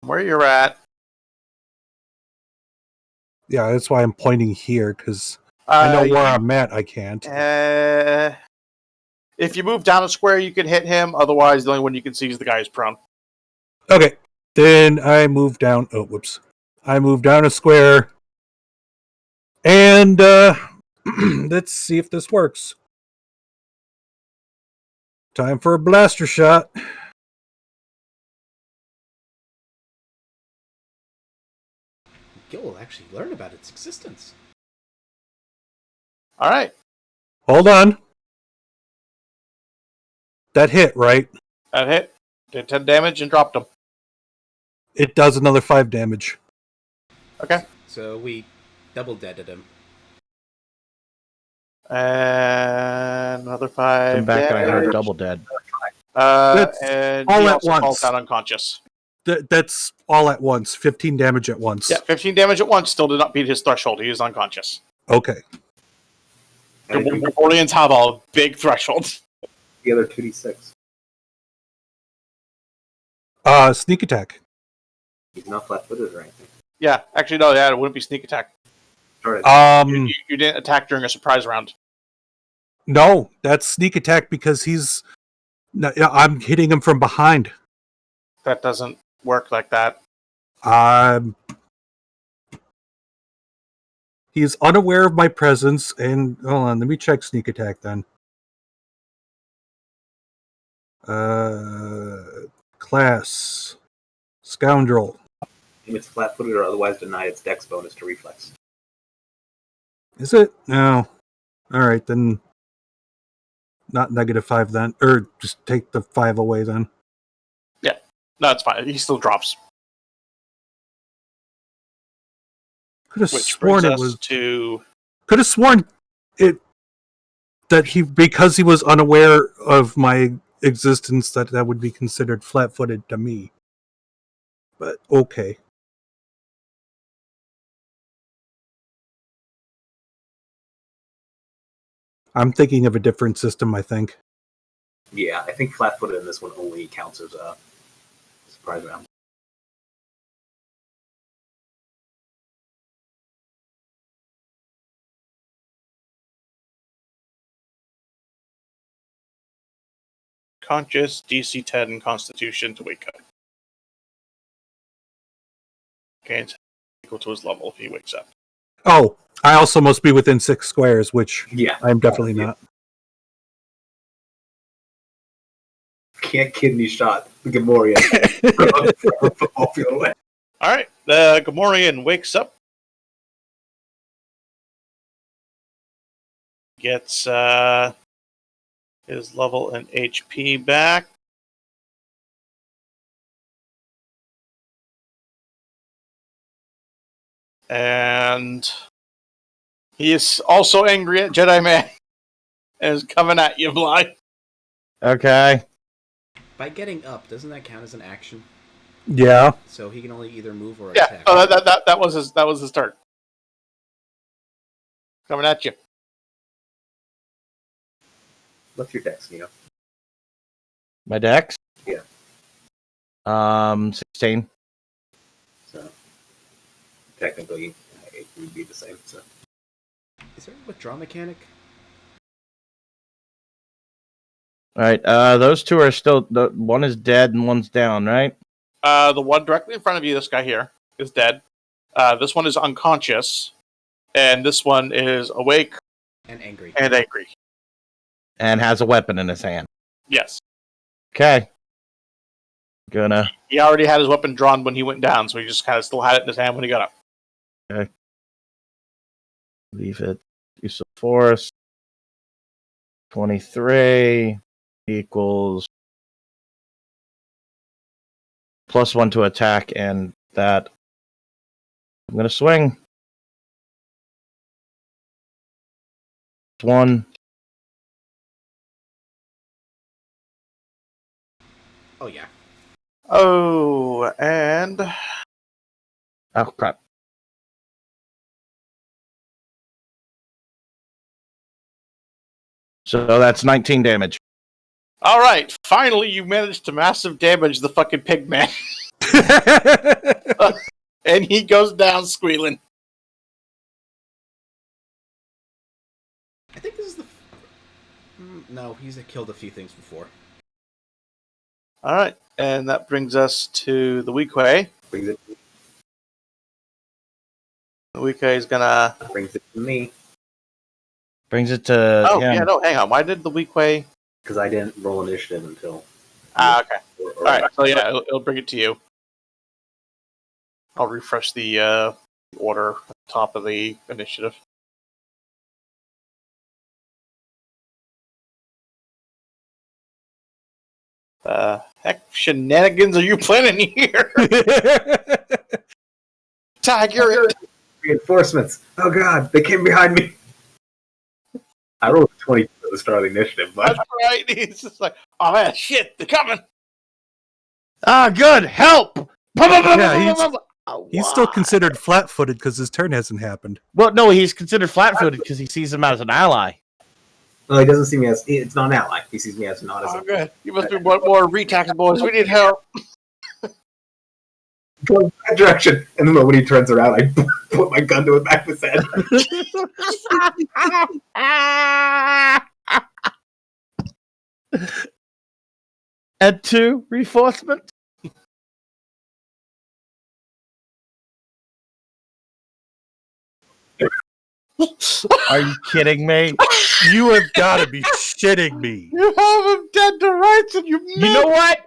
Speaker 1: Where you're at.
Speaker 2: Yeah, that's why I'm pointing here, because I know where I'm at. I can't.
Speaker 1: If you move down a square, you can hit him. Otherwise, the only one you can see is the guy who's prone.
Speaker 2: Okay, then I move down. Oh, whoops! I move down a square, and let's see if this works. Time for a blaster shot.
Speaker 4: Gil will actually learn about its existence.
Speaker 1: All right.
Speaker 2: Hold on. That hit, right?
Speaker 1: That hit. Did 10 damage and dropped him.
Speaker 2: It does another 5 damage.
Speaker 1: Okay.
Speaker 4: So we double deaded him.
Speaker 1: And another 5.
Speaker 6: Come back and I heard
Speaker 1: damage.
Speaker 6: double dead.
Speaker 2: That's
Speaker 1: And
Speaker 2: all
Speaker 1: he
Speaker 2: at
Speaker 1: also
Speaker 2: once.
Speaker 1: falls down unconscious.
Speaker 2: That's all at once. 15 damage at once.
Speaker 1: Yeah, 15 damage at once. Still did not beat his threshold. He is unconscious.
Speaker 2: Okay.
Speaker 1: Gomorians have a big threshold.
Speaker 5: The other 2d6.
Speaker 2: Sneak attack.
Speaker 5: He's not flat-footed or anything.
Speaker 1: Yeah, actually, no, yeah, it wouldn't be sneak attack.
Speaker 5: Started.
Speaker 1: You didn't attack during a surprise round.
Speaker 2: No, that's sneak attack because I'm hitting him from behind.
Speaker 1: That doesn't work like that.
Speaker 2: He's unaware of my presence, and hold on, let me check sneak attack then. Class scoundrel.
Speaker 5: If it's flat-footed or otherwise denied its dex bonus to reflex.
Speaker 2: Is it? No. All right, then. Not -5 then, or just take the 5 away then.
Speaker 1: No, it's fine. He still drops.
Speaker 2: Could have
Speaker 1: Which
Speaker 2: sworn
Speaker 1: brings
Speaker 2: it
Speaker 1: us
Speaker 2: was.
Speaker 1: to...
Speaker 2: Could have sworn it that because he was unaware of my existence, that would be considered flat-footed to me. But okay. I'm thinking of a different system, I think.
Speaker 5: Yeah, I think flat-footed in this one only counts as a surprise round.
Speaker 1: Conscious, DC 10, Constitution to wake up. Okay, it's equal to his level if he wakes up.
Speaker 2: Oh, I also must be within 6 squares, which
Speaker 5: Yeah,
Speaker 2: I'm definitely not.
Speaker 5: can't kidney shot the Gamorrean from football field away.
Speaker 1: All right, the Gamorrean wakes up. Gets his level and HP back. And he is also angry at Jedi Man and is coming at you, Bly.
Speaker 6: Okay.
Speaker 4: By getting up, doesn't that count as an action?
Speaker 2: Yeah.
Speaker 4: So he can only either move or
Speaker 1: Yeah,
Speaker 4: attack.
Speaker 1: oh, that was his turn. Coming at you.
Speaker 5: What's your dex, Neo?
Speaker 6: My dex?
Speaker 5: Yeah.
Speaker 6: 16.
Speaker 5: So technically, it would be the same. So
Speaker 4: Is there a withdraw mechanic?
Speaker 6: All right. Those two are still. One is dead and one's down, right?
Speaker 1: The one directly in front of you, this guy here, is dead. This one is unconscious. And this one is awake
Speaker 4: And angry.
Speaker 1: and angry.
Speaker 6: And has a weapon in his hand.
Speaker 1: Yes.
Speaker 6: Okay. Gonna.
Speaker 1: He already had his weapon drawn when he went down, so he just kind of still had it in his hand when he got up.
Speaker 6: Okay. Leave it. Use of force. 23 equals +1 to attack, and that I'm gonna swing. 1.
Speaker 4: Oh, yeah.
Speaker 1: Oh, and
Speaker 6: Oh crap. So that's 19 damage.
Speaker 1: all right, finally you managed to massive damage the fucking pig man. And he goes down squealing.
Speaker 4: I think this is the... No, he's killed a few things before.
Speaker 1: All right, and that brings us to the Weequay.
Speaker 5: brings it
Speaker 1: The Weequay is gonna.
Speaker 5: to me
Speaker 6: Brings it to
Speaker 1: Oh
Speaker 6: him.
Speaker 1: yeah, no, hang on. Why did the Weequay?
Speaker 5: because I didn't roll initiative until.
Speaker 1: Okay.
Speaker 5: Or
Speaker 1: All right, so yeah, it'll bring it to you. I'll refresh the order at the top of the initiative. Heck shenanigans are you planning here? Tiger!
Speaker 5: Reinforcements. Oh god, they came behind me. I rolled a 22 at the start of the initiative, but
Speaker 1: That's right. He's just like, oh man, shit, they're coming.
Speaker 3: Ah, good. Help!
Speaker 2: Yeah,
Speaker 3: Oh,
Speaker 2: He's still
Speaker 3: wow.
Speaker 2: considered flat-footed because his turn hasn't happened.
Speaker 3: Well, no, he's considered flat-footed because he sees him as an ally.
Speaker 5: well, he doesn't see me as it's not an ally. He sees me as not as
Speaker 1: Oh, good. You must be one more retax, boys. We need help.
Speaker 5: go in that direction. And then when he turns around, I put my gun to the back of his head.
Speaker 3: And 2 reinforcement.
Speaker 6: Are you kidding me?
Speaker 2: You have got to be shitting me.
Speaker 1: You have him dead to rights, and you
Speaker 3: You know what?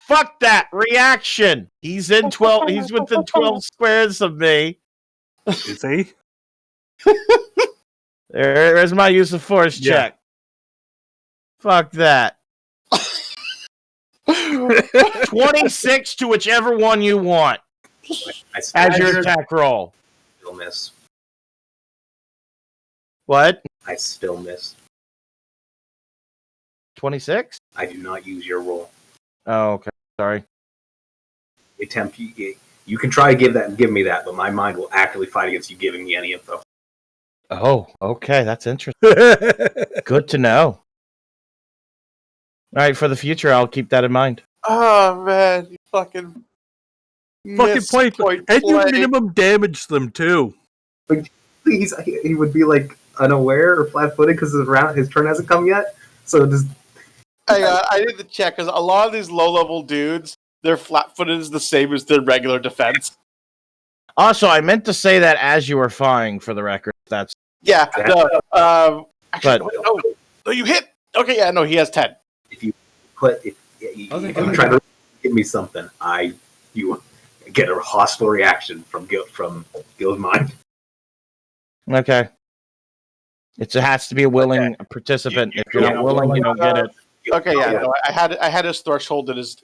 Speaker 3: Fuck that reaction. He's in 12. He's within 12 squares of me.
Speaker 2: Is he?
Speaker 3: There's my use of force
Speaker 2: Yeah.
Speaker 3: check. Fuck that. 26 to whichever one you want
Speaker 5: I
Speaker 3: as your attack roll.
Speaker 5: still miss.
Speaker 3: What?
Speaker 5: I still miss.
Speaker 6: 26?
Speaker 5: I do not use your roll.
Speaker 6: Oh, okay. Sorry.
Speaker 5: Attempt you can try to give me that, but my mind will actively fight against you giving me any info.
Speaker 6: Oh, okay. That's interesting. Good to know. All right, for the future, I'll keep that in mind.
Speaker 1: Oh man, you fucking missed
Speaker 2: point, and you
Speaker 1: play.
Speaker 2: minimum damage them too.
Speaker 5: Please, he would be like unaware or flat-footed because his turn hasn't come yet. So just
Speaker 1: I did the check because a lot of these low-level dudes, their flat-footed is the same as their regular defense.
Speaker 6: Also, I meant to say that as you were firing, for the record. That's
Speaker 1: Yeah, no. Actually,
Speaker 6: But-
Speaker 1: no, you hit. Okay, yeah, no, he has 10.
Speaker 5: if you
Speaker 4: thank
Speaker 5: you
Speaker 4: God.
Speaker 5: try to give me something, you get a hostile reaction from Gil's mind.
Speaker 6: okay. It has to be a willing participant. If you're not willing, you don't get it.
Speaker 1: Okay, yeah, no, I had his threshold and his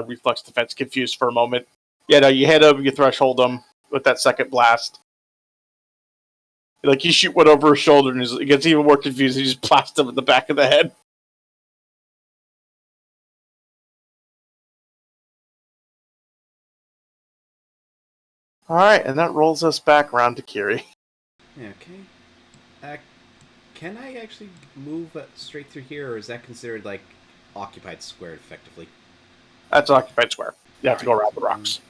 Speaker 1: reflex defense confused for a moment. Yeah, no, you hit him, you threshold him with that second blast. Like you shoot one over his shoulder and he gets even more confused. You just blast him in the back of the head. All right, and that rolls us back around to Kiri.
Speaker 4: Okay. Can I actually move straight through here, or is that considered like occupied square effectively?
Speaker 1: That's occupied square. You have to go around the rocks.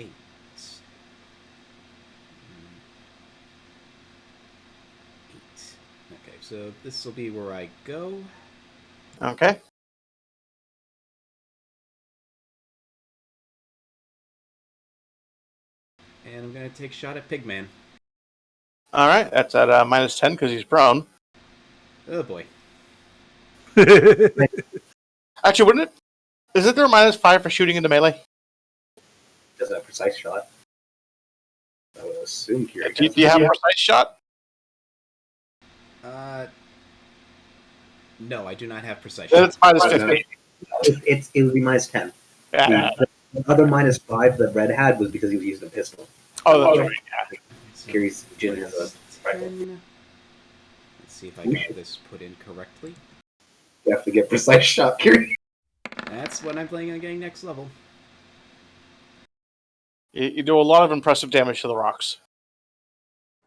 Speaker 4: Eight. Okay, so this will be where I go.
Speaker 1: Okay.
Speaker 4: And I'm going to take a shot at Pigman.
Speaker 1: All right, that's at -10 because he's prone.
Speaker 4: Oh boy.
Speaker 1: Actually, wouldn't it? Isn't there -5 for shooting into melee?
Speaker 5: Doesn't have a precise shot. I would assume Kiri.
Speaker 1: Do you have a precise shot?
Speaker 4: No, I do not have precise
Speaker 1: Then
Speaker 4: shot.
Speaker 1: it's -50.
Speaker 5: It would be -10.
Speaker 1: Yeah.
Speaker 5: The other -5 that Red had was because he was using a pistol.
Speaker 1: Oh, that's right. Yeah.
Speaker 4: So
Speaker 5: Kiri's Jin has a
Speaker 4: 10. Let's see if I got this put in correctly.
Speaker 5: You have to get precise shot, Kiri.
Speaker 4: That's what I'm planning on getting next level.
Speaker 1: You do a lot of impressive damage to the rocks.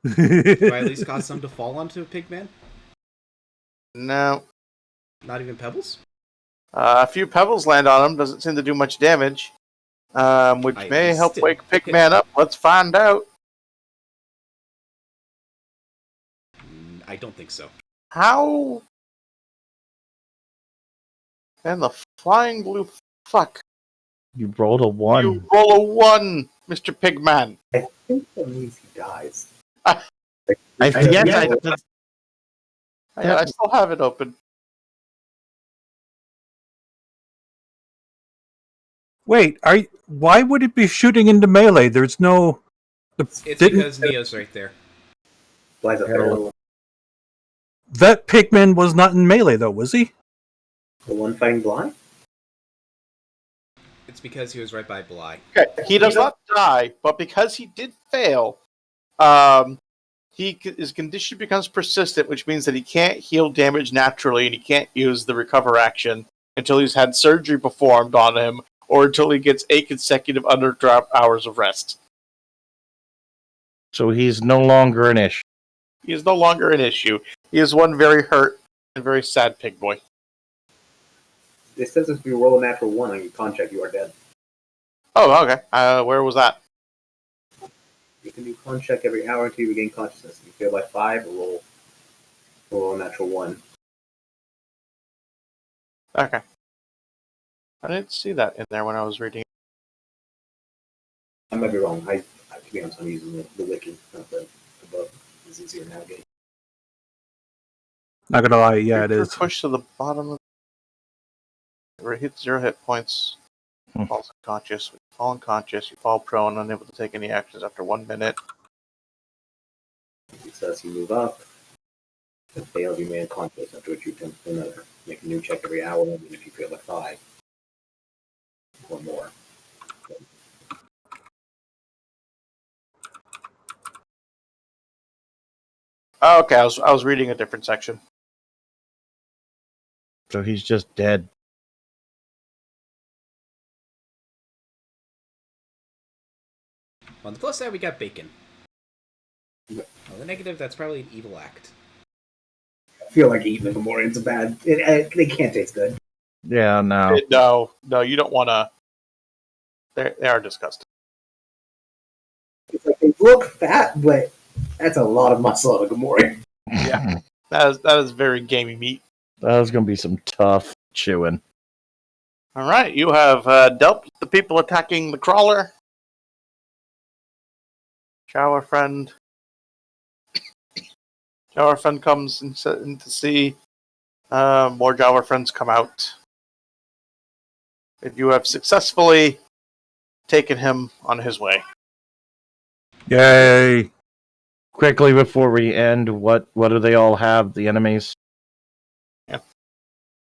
Speaker 4: Do I at least cause some to fall onto Pigman?
Speaker 1: No.
Speaker 4: Not even pebbles?
Speaker 1: A few pebbles land on him. Doesn't seem to do much damage. Which
Speaker 4: I
Speaker 1: may help
Speaker 4: still
Speaker 1: wake Pigman up. Let's find out.
Speaker 4: I don't think so.
Speaker 1: How? And the flying blue fuck.
Speaker 6: You rolled a 1.
Speaker 1: You roll a 1, Mr. Pigman.
Speaker 5: I think that means he dies.
Speaker 6: I
Speaker 1: still have it open.
Speaker 2: Wait, why would it be shooting into melee? There's no.
Speaker 4: It's
Speaker 2: didn't-
Speaker 4: because Neo's right there.
Speaker 5: Flies up there.
Speaker 2: That Pigman was not in melee, though, was he?
Speaker 5: The one fighting blind?
Speaker 4: It's because he was right by Bly.
Speaker 1: Okay, he does not die, but because he did fail, his condition becomes persistent, which means that he can't heal damage naturally, and he can't use the recover action until he's had surgery performed on him, or until he gets 8 consecutive underdrop hours of rest.
Speaker 6: So he's no longer an issue.
Speaker 1: He is no longer an issue. He is one very hurt and very sad pig boy.
Speaker 5: It says if you roll a natural 1 on your con check, you are dead.
Speaker 1: Oh, okay. Where was that?
Speaker 5: You can do con check every hour until you regain consciousness. If you fail by 5, roll a natural 1.
Speaker 1: Okay. I didn't see that in there when I was reading.
Speaker 5: I might be wrong. To be honest, I'm using the wiki, not the book. It's easier to navigate.
Speaker 2: Not gonna lie, yeah, it is.
Speaker 1: Push to the bottom of where it hits 0 hit points. Falls unconscious. When you fall unconscious, you fall prone, unable to take any actions after 1 minute.
Speaker 5: It says you move up. If it fails, you may unconscious, after which you can make a new check every hour, even if you fail by 5. Or more.
Speaker 1: Oh, okay, I was reading a different section.
Speaker 6: So he's just dead.
Speaker 4: On the plus side, we got bacon. On the negative, that's probably an evil act.
Speaker 5: I feel like eating the Gamorreans a bad. They can't taste good.
Speaker 6: Yeah, no.
Speaker 1: No, you don't want to. They are disgusting.
Speaker 5: It's like they look fat, but that's a lot of muscle on a Gamorrean.
Speaker 1: Yeah. That is very gamey meat.
Speaker 6: That was going to be some tough chewing.
Speaker 1: All right, you have dealt with the people attacking the crawler. Shower friend comes in to see. More Java friends come out. And you have successfully taken him on his way.
Speaker 2: Yay!
Speaker 6: Quickly before we end, what do they all have? The enemies?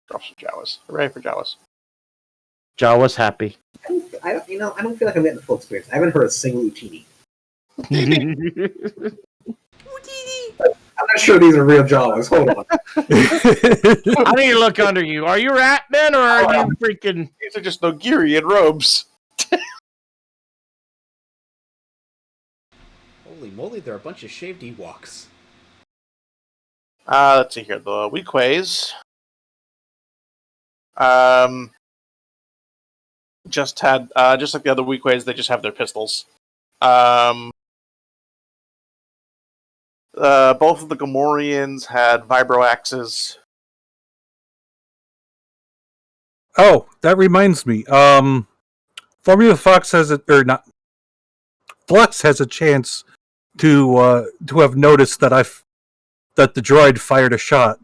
Speaker 1: Drops some Jawas. Hooray for Jawas.
Speaker 6: Jawa's happy.
Speaker 5: I don't feel like I'm getting the full experience. I haven't heard a single Utini. I'm not sure these are real Jawas. Hold on.
Speaker 6: I need to look under you. Are you Ratman or are you freaking...
Speaker 1: These are just Nogiri in robes.
Speaker 4: Holy moly, there are a bunch of shaved Ewoks.
Speaker 1: Let's see here. The Weequays just had just like the other Weequays, they just have their pistols. Both of the Gamorreans had vibro axes.
Speaker 2: Oh, that reminds me. Formula Fox has a or not. Flux has a chance to have noticed that that the droid fired a shot.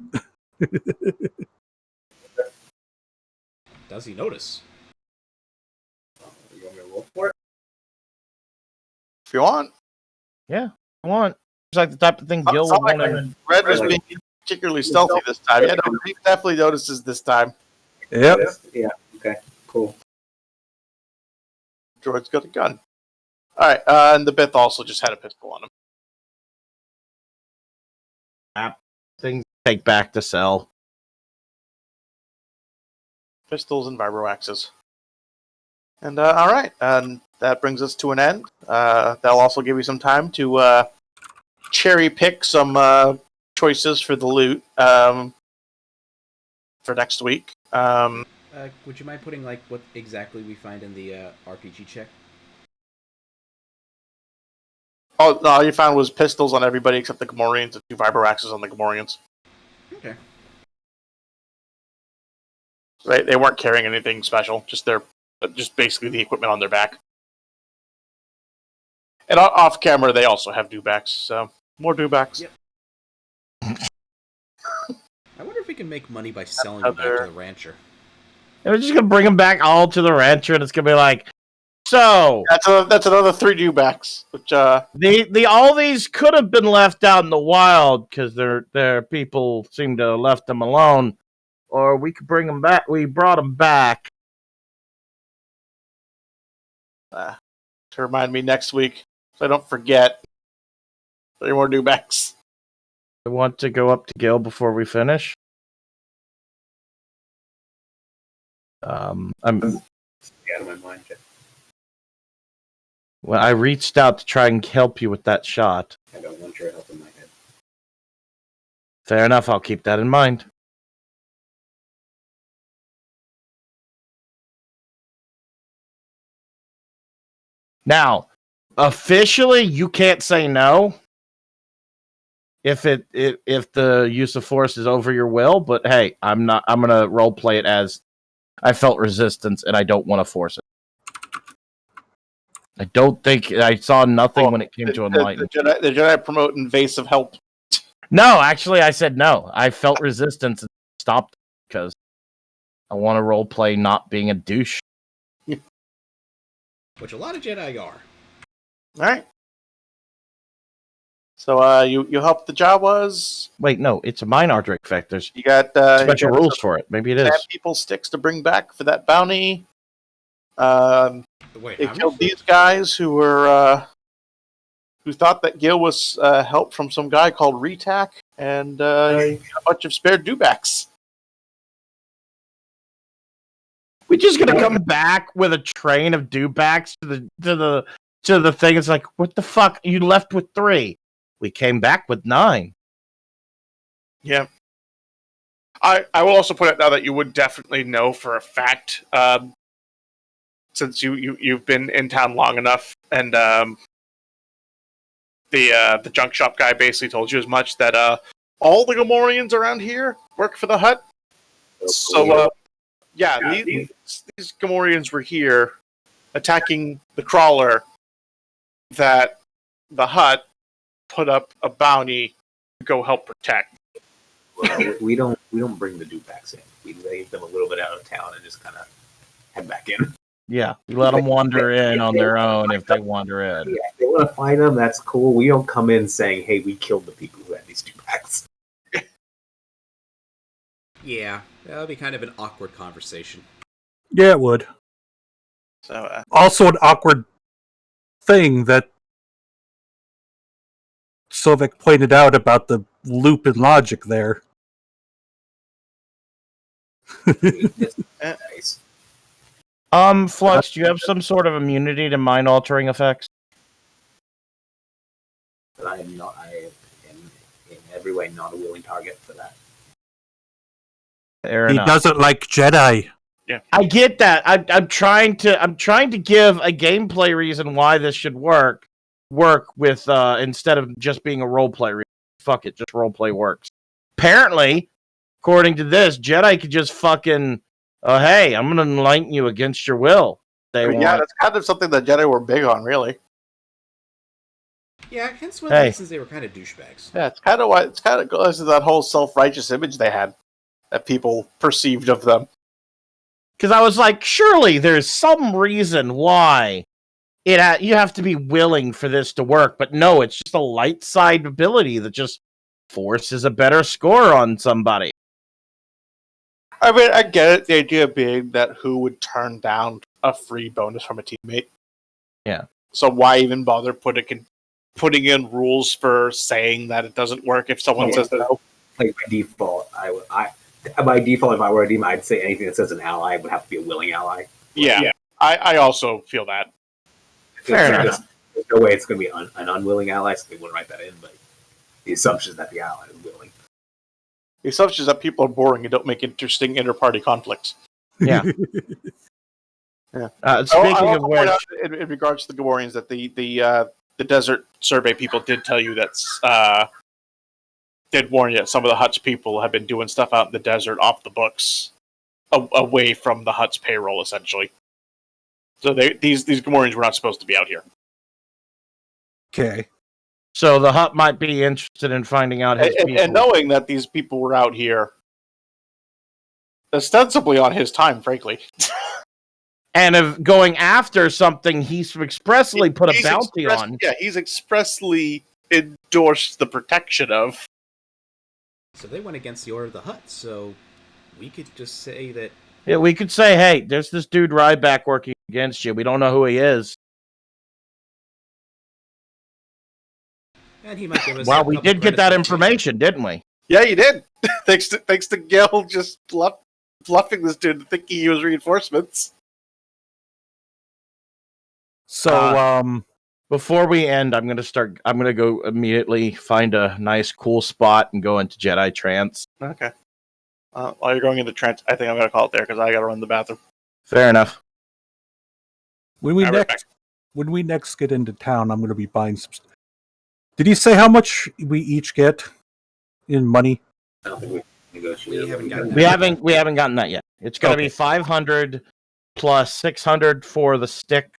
Speaker 4: Does he notice?
Speaker 5: You want me to roll for it?
Speaker 1: If you want.
Speaker 6: I want. It's like the type of thing Gil would
Speaker 1: Something
Speaker 6: want
Speaker 1: like
Speaker 6: to...
Speaker 1: Red was being particularly stealthy this time. Yeah, no, he definitely notices this time.
Speaker 2: Yep.
Speaker 5: Yeah. Okay. Cool.
Speaker 1: Droid's got a gun. All right, and the Bith also just had a pistol on him.
Speaker 6: Things to take back to sell.
Speaker 1: Pistols and vibro axes. And all right, and that brings us to an end. That'll also give you some time to cherry pick some choices for the loot for next week.
Speaker 4: Would you mind putting like what exactly we find in the RPG check?
Speaker 1: Oh, no, all you found was pistols on everybody except the Gamorreans and 2 vibro axes on the Gamorreans.
Speaker 4: Okay.
Speaker 1: They weren't carrying anything special, just basically the equipment on their back. And off camera, they also have dewbacks, so more dewbacks.
Speaker 4: Yep. I wonder if we can make money by selling them back to the rancher.
Speaker 6: And we're just going to bring them back all to the rancher, and it's going to be like, so...
Speaker 1: That's another 3 dewbacks, which...
Speaker 6: all these could have been left out in the wild, because their people seem to have left them alone. Or we could bring them back. We brought them back.
Speaker 1: to remind me next week, so I don't forget. 3 more dewbacks.
Speaker 6: I want to go up to Gil before we finish. I'm...
Speaker 5: Out of my mind. Jeff.
Speaker 6: Well, I reached out to try and help you with that shot.
Speaker 5: I don't want your help in my head.
Speaker 6: Fair enough, I'll keep that in mind. Now, officially, you can't say no if the use of force is over your will. But hey, I'm gonna role play it as I felt resistance and I don't want to force it. I don't think I saw nothing when it came to enlighten.
Speaker 1: The Jedi promote invasive help.
Speaker 6: No, actually, I said no. I felt resistance and stopped because I want to role play not being a douche.
Speaker 4: Which a lot of Jedi are.
Speaker 1: All right. So you helped the Jawas.
Speaker 6: Wait, no, it's a minor effect. There's
Speaker 1: You got
Speaker 6: special
Speaker 1: you got
Speaker 6: rules for it. Maybe it
Speaker 1: 10
Speaker 6: is.
Speaker 1: people sticks to bring back for that bounty.
Speaker 4: Wait,
Speaker 1: They
Speaker 4: how
Speaker 1: killed
Speaker 4: many?
Speaker 1: these guys who were who thought that Gil was help from some guy called Retac and a bunch of spare dewbacks.
Speaker 3: We just gonna come back with a train of dewbacks to the thing. It's like, what the fuck? You left with 3. We came back with 9.
Speaker 1: Yeah. I will also point out now that you would definitely know for a fact, since you've been in town long enough, and the junk shop guy basically told you as much, that all the Gamorreans around here work for the Hut. So these Gamorreans were here attacking the crawler that the Hut put up a bounty to go help protect.
Speaker 5: Well, we don't bring the dewbacks in. We leave them a little bit out of town and just kind of head back in.
Speaker 6: Yeah, we let them wander in on their own if they wander in.
Speaker 5: Yeah, if they want to find them, that's cool. We don't come in saying, "Hey, we killed the people who had these dewbacks."
Speaker 4: Yeah, that would be kind of an awkward conversation.
Speaker 2: Yeah, it would.
Speaker 1: So
Speaker 2: Also, an awkward thing that Sovik pointed out about the loop in logic there.
Speaker 5: Nice.
Speaker 6: Flux, do you have some sort of immunity to mind altering effects?
Speaker 5: But I am in every way not a willing target for that.
Speaker 6: Fair
Speaker 2: He
Speaker 6: enough.
Speaker 2: doesn't like Jedi.
Speaker 3: I get that. I'm trying to give a gameplay reason why this should work with instead of just being a roleplay reason. Fuck it, just roleplay works. Apparently, according to this, Jedi could just fucking hey, I'm gonna enlighten you against your will.
Speaker 1: that's kind of something that Jedi were big on, really.
Speaker 4: Yeah, hence one
Speaker 6: Hey.
Speaker 4: reason they were kind of douchebags.
Speaker 1: Yeah, it's kind of goes to that whole self-righteous image they had that people perceived of them.
Speaker 3: Because I was like, surely there's some reason why you have to be willing for this to work. But no, it's just a light side ability that just forces a better score on somebody.
Speaker 1: I mean, I get it. The idea being that who would turn down a free bonus from a teammate?
Speaker 6: Yeah.
Speaker 1: So why even bother putting in rules for saying that it doesn't work if someone says no?
Speaker 5: Like by default, by default, if I were a demon, I'd say anything that says an ally would have to be a willing ally.
Speaker 1: Yeah. I also feel that.
Speaker 6: Fair
Speaker 5: There's
Speaker 6: enough.
Speaker 5: there's no way it's going to be an unwilling ally, so they wouldn't write that in. But the assumption is that the ally is willing.
Speaker 1: The assumption is that people are boring and don't make interesting inter-party conflicts.
Speaker 6: Yeah.
Speaker 1: Yeah.
Speaker 3: Speaking
Speaker 1: I'll
Speaker 3: of
Speaker 1: also point
Speaker 3: which,
Speaker 1: out in regards to the Gamorreans, that the desert survey people did tell you that did warn you that some of the Hutt's people have been doing stuff out in the desert off the books, away from the Hutt's payroll, essentially. So these Gamorreans were not supposed to be out here.
Speaker 2: Okay.
Speaker 3: so the Hutt might be interested in finding out his people.
Speaker 1: And knowing that these people were out here, ostensibly on his time, frankly.
Speaker 3: And of going after something he's expressly put a bounty on.
Speaker 1: Yeah, he's expressly endorsed the protection of.
Speaker 4: So they went against the order of the Hut, so we could just say that.
Speaker 3: Yeah, we could say, hey, there's this dude Ryback working against you. We don't know who he is.
Speaker 4: And he might give us.
Speaker 3: Well,
Speaker 4: a
Speaker 3: we
Speaker 4: couple
Speaker 3: did get
Speaker 4: credits
Speaker 3: that
Speaker 4: for the
Speaker 3: information, didn't we?
Speaker 1: Yeah, you did. thanks to Gil just bluffing this dude, thinking he was reinforcements.
Speaker 2: So,
Speaker 3: Before we end, I'm gonna go immediately find a nice, cool spot and go into Jedi trance.
Speaker 1: Okay. While you're going into trance, I think I'm going to call it there because I got to run to the bathroom.
Speaker 3: Fair enough.
Speaker 2: when we
Speaker 1: I'll be right
Speaker 2: when we next get into town, I'm going to be buying some. Did you say how much we each get in money?
Speaker 5: I don't think we negotiated.
Speaker 4: We haven't gotten
Speaker 3: We haven't gotten that yet. It's gonna
Speaker 2: Okay.
Speaker 3: be 500 plus 600 for the stick.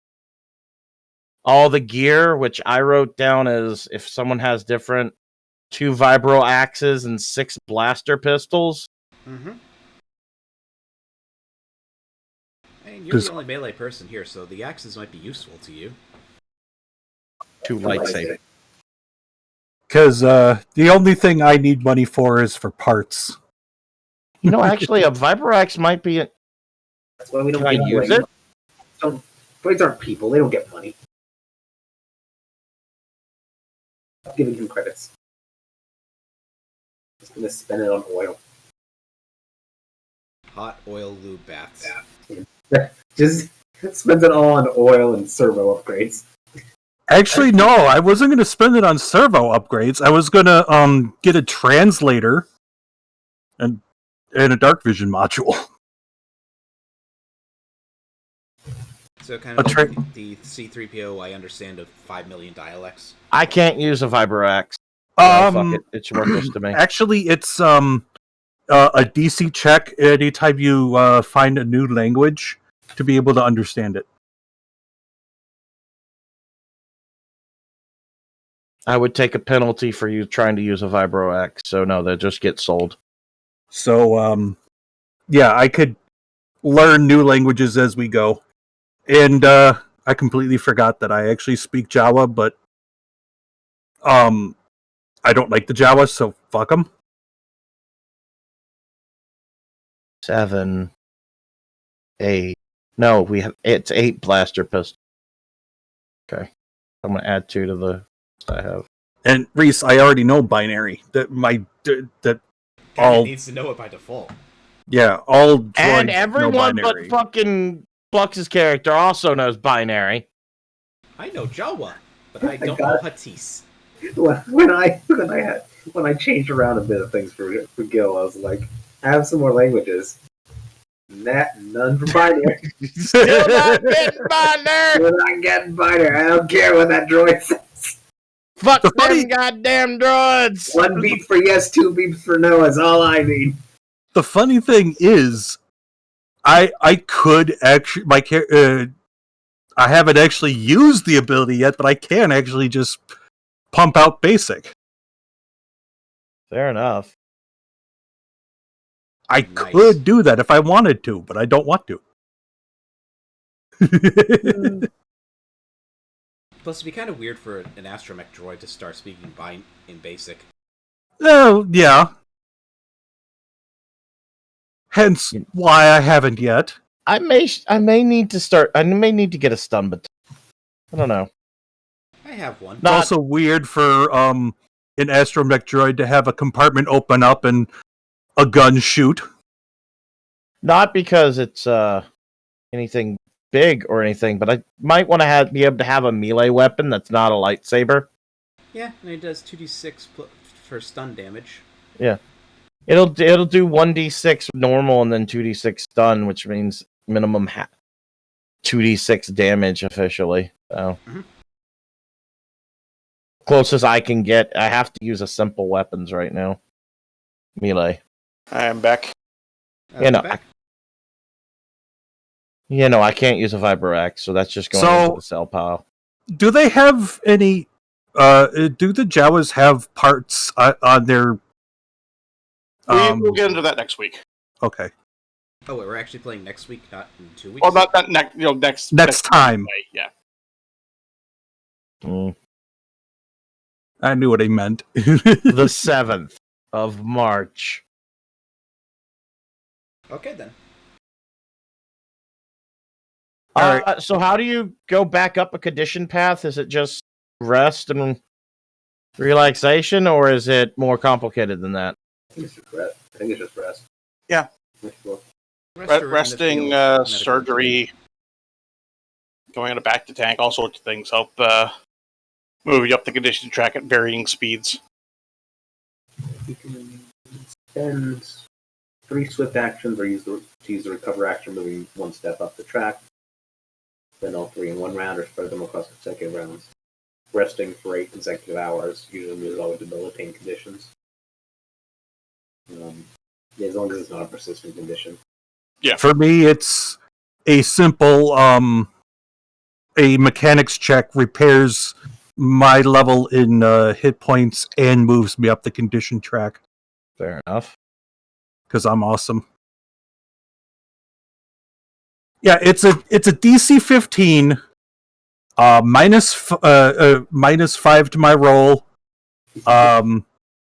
Speaker 3: All the gear, which I wrote down as if someone has different 2 vibro axes and 6 blaster pistols.
Speaker 4: Mm-hmm. And you're
Speaker 2: Does-
Speaker 4: the only melee person here, so the axes might be useful to you.
Speaker 3: 2 lightsabers.
Speaker 2: Because the only thing I need money for is for parts.
Speaker 3: You know, actually, a vibro axe might be.
Speaker 5: That's why we don't
Speaker 3: Can I
Speaker 5: get
Speaker 3: use
Speaker 5: money.
Speaker 3: it?
Speaker 5: Blades aren't people. They don't get money. giving him credits. Just gonna spend it on oil.
Speaker 4: Hot oil lube baths.
Speaker 5: Just spends it all on oil and servo upgrades.
Speaker 2: Actually, no, I wasn't going to spend it on servo upgrades. I was going to get a translator and a dark vision module.
Speaker 4: So kind of like the C-3PO, I understand, of 5 million dialects.
Speaker 6: I can't use a Vibroax. So fuck it. It's worthless to me.
Speaker 2: Actually, it's a DC check anytime you find a new language to be able to understand it.
Speaker 6: I would take a penalty for you trying to use a Vibroax. So no, they just get sold.
Speaker 2: So, yeah, I could learn new languages as we go. And I completely forgot that I actually speak Jawa, but I don't like the Jawa, so fuck them.
Speaker 6: 7, 8. No, it's 8 blaster pistols. Okay, I'm gonna add 2 to the I have.
Speaker 2: And Reese, I already know binary. All
Speaker 4: needs to know it by default.
Speaker 2: Yeah, all droids
Speaker 6: And
Speaker 2: know
Speaker 6: everyone but
Speaker 2: binary.
Speaker 6: fucking Flux's character also knows binary.
Speaker 4: I know Jawa, but I don't know Huttese.
Speaker 5: When I changed around a bit of things for Gil, I was like, have some more languages. None for binary.
Speaker 6: Still not getting binary.
Speaker 5: We're not getting binary. I don't care what that droid says.
Speaker 6: Fuck them goddamn droids.
Speaker 5: 1 beep for yes, 2 beeps for no is all I need.
Speaker 2: The funny thing is, I could actually I haven't actually used the ability yet, but I can actually just pump out basic.
Speaker 6: Fair enough.
Speaker 2: I
Speaker 4: Nice.
Speaker 2: could do that if I wanted to, but I don't want to.
Speaker 4: Plus, it'd be kind of weird for an astromech droid to start speaking in basic.
Speaker 2: Oh, yeah. Hence why I haven't yet.
Speaker 6: I may need to start. I may need to get a stun baton. I don't know.
Speaker 4: I have one.
Speaker 2: It's also weird for an astromech droid to have a compartment open up and a gun shoot.
Speaker 6: Not because it's anything big or anything, but I might want to be able to have a melee weapon that's not a lightsaber.
Speaker 4: Yeah, and it does 2d6 for stun damage.
Speaker 6: Yeah, it'll do 1d6 normal and then 2d6 stun, which means minimum 2d6 damage officially. So closest I can get. I have to use a simple weapons right now. Melee.
Speaker 1: I am back.
Speaker 4: Back.
Speaker 6: I can't use a Vibroax, so that's just going into the cell pile.
Speaker 2: Do they have any? Do the Jawas have parts on their?
Speaker 1: We'll get into that next week.
Speaker 2: Okay.
Speaker 4: Oh, wait, we're actually playing next week, not in 2 weeks.
Speaker 1: Well, not next.
Speaker 2: Next time.
Speaker 1: Yeah.
Speaker 2: I knew what he meant.
Speaker 6: The 7th of March.
Speaker 4: Okay, then.
Speaker 6: So how do you go back up a condition path? Is it just rest and relaxation, or is it more complicated than that?
Speaker 5: I think it's just rest.
Speaker 1: Yeah. Resting, surgery, going on a back to tank, all sorts of things help move you up the condition track at varying speeds.
Speaker 5: You can spend 3 swift actions or use the recover action, moving 1 step up the track. Then all 3 in 1 round or spread them across consecutive rounds. Resting for 8 consecutive hours usually moves all with debilitating conditions. As long as it's not a persistent condition.
Speaker 1: Yeah.
Speaker 2: For me, it's a simple a mechanics check repairs my level in hit points and moves me up the condition track.
Speaker 6: Fair enough.
Speaker 2: Because I'm awesome. Yeah, it's a DC 15, minus 5 to my roll.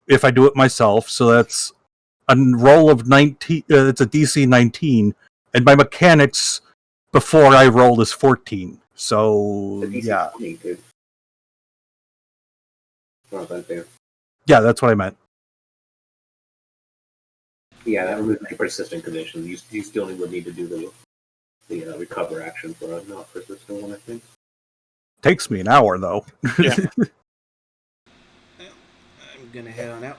Speaker 2: If I do it myself, so that's a roll of 19. It's a DC 19, and my mechanics before I roll is 14. So
Speaker 5: The DC
Speaker 2: yeah,
Speaker 5: 20, dude. Not unfair.
Speaker 2: Yeah, that's what I meant.
Speaker 5: Yeah, that removes any persistent conditions. You still would need to do the recover action for a not persistent one, I think.
Speaker 2: Takes me an hour though.
Speaker 1: Yeah.
Speaker 4: I'm gonna head on out.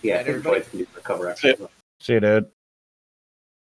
Speaker 5: Yeah, I
Speaker 4: Right,
Speaker 5: think
Speaker 4: everybody?
Speaker 5: twice can do recover action.
Speaker 6: See you, dude.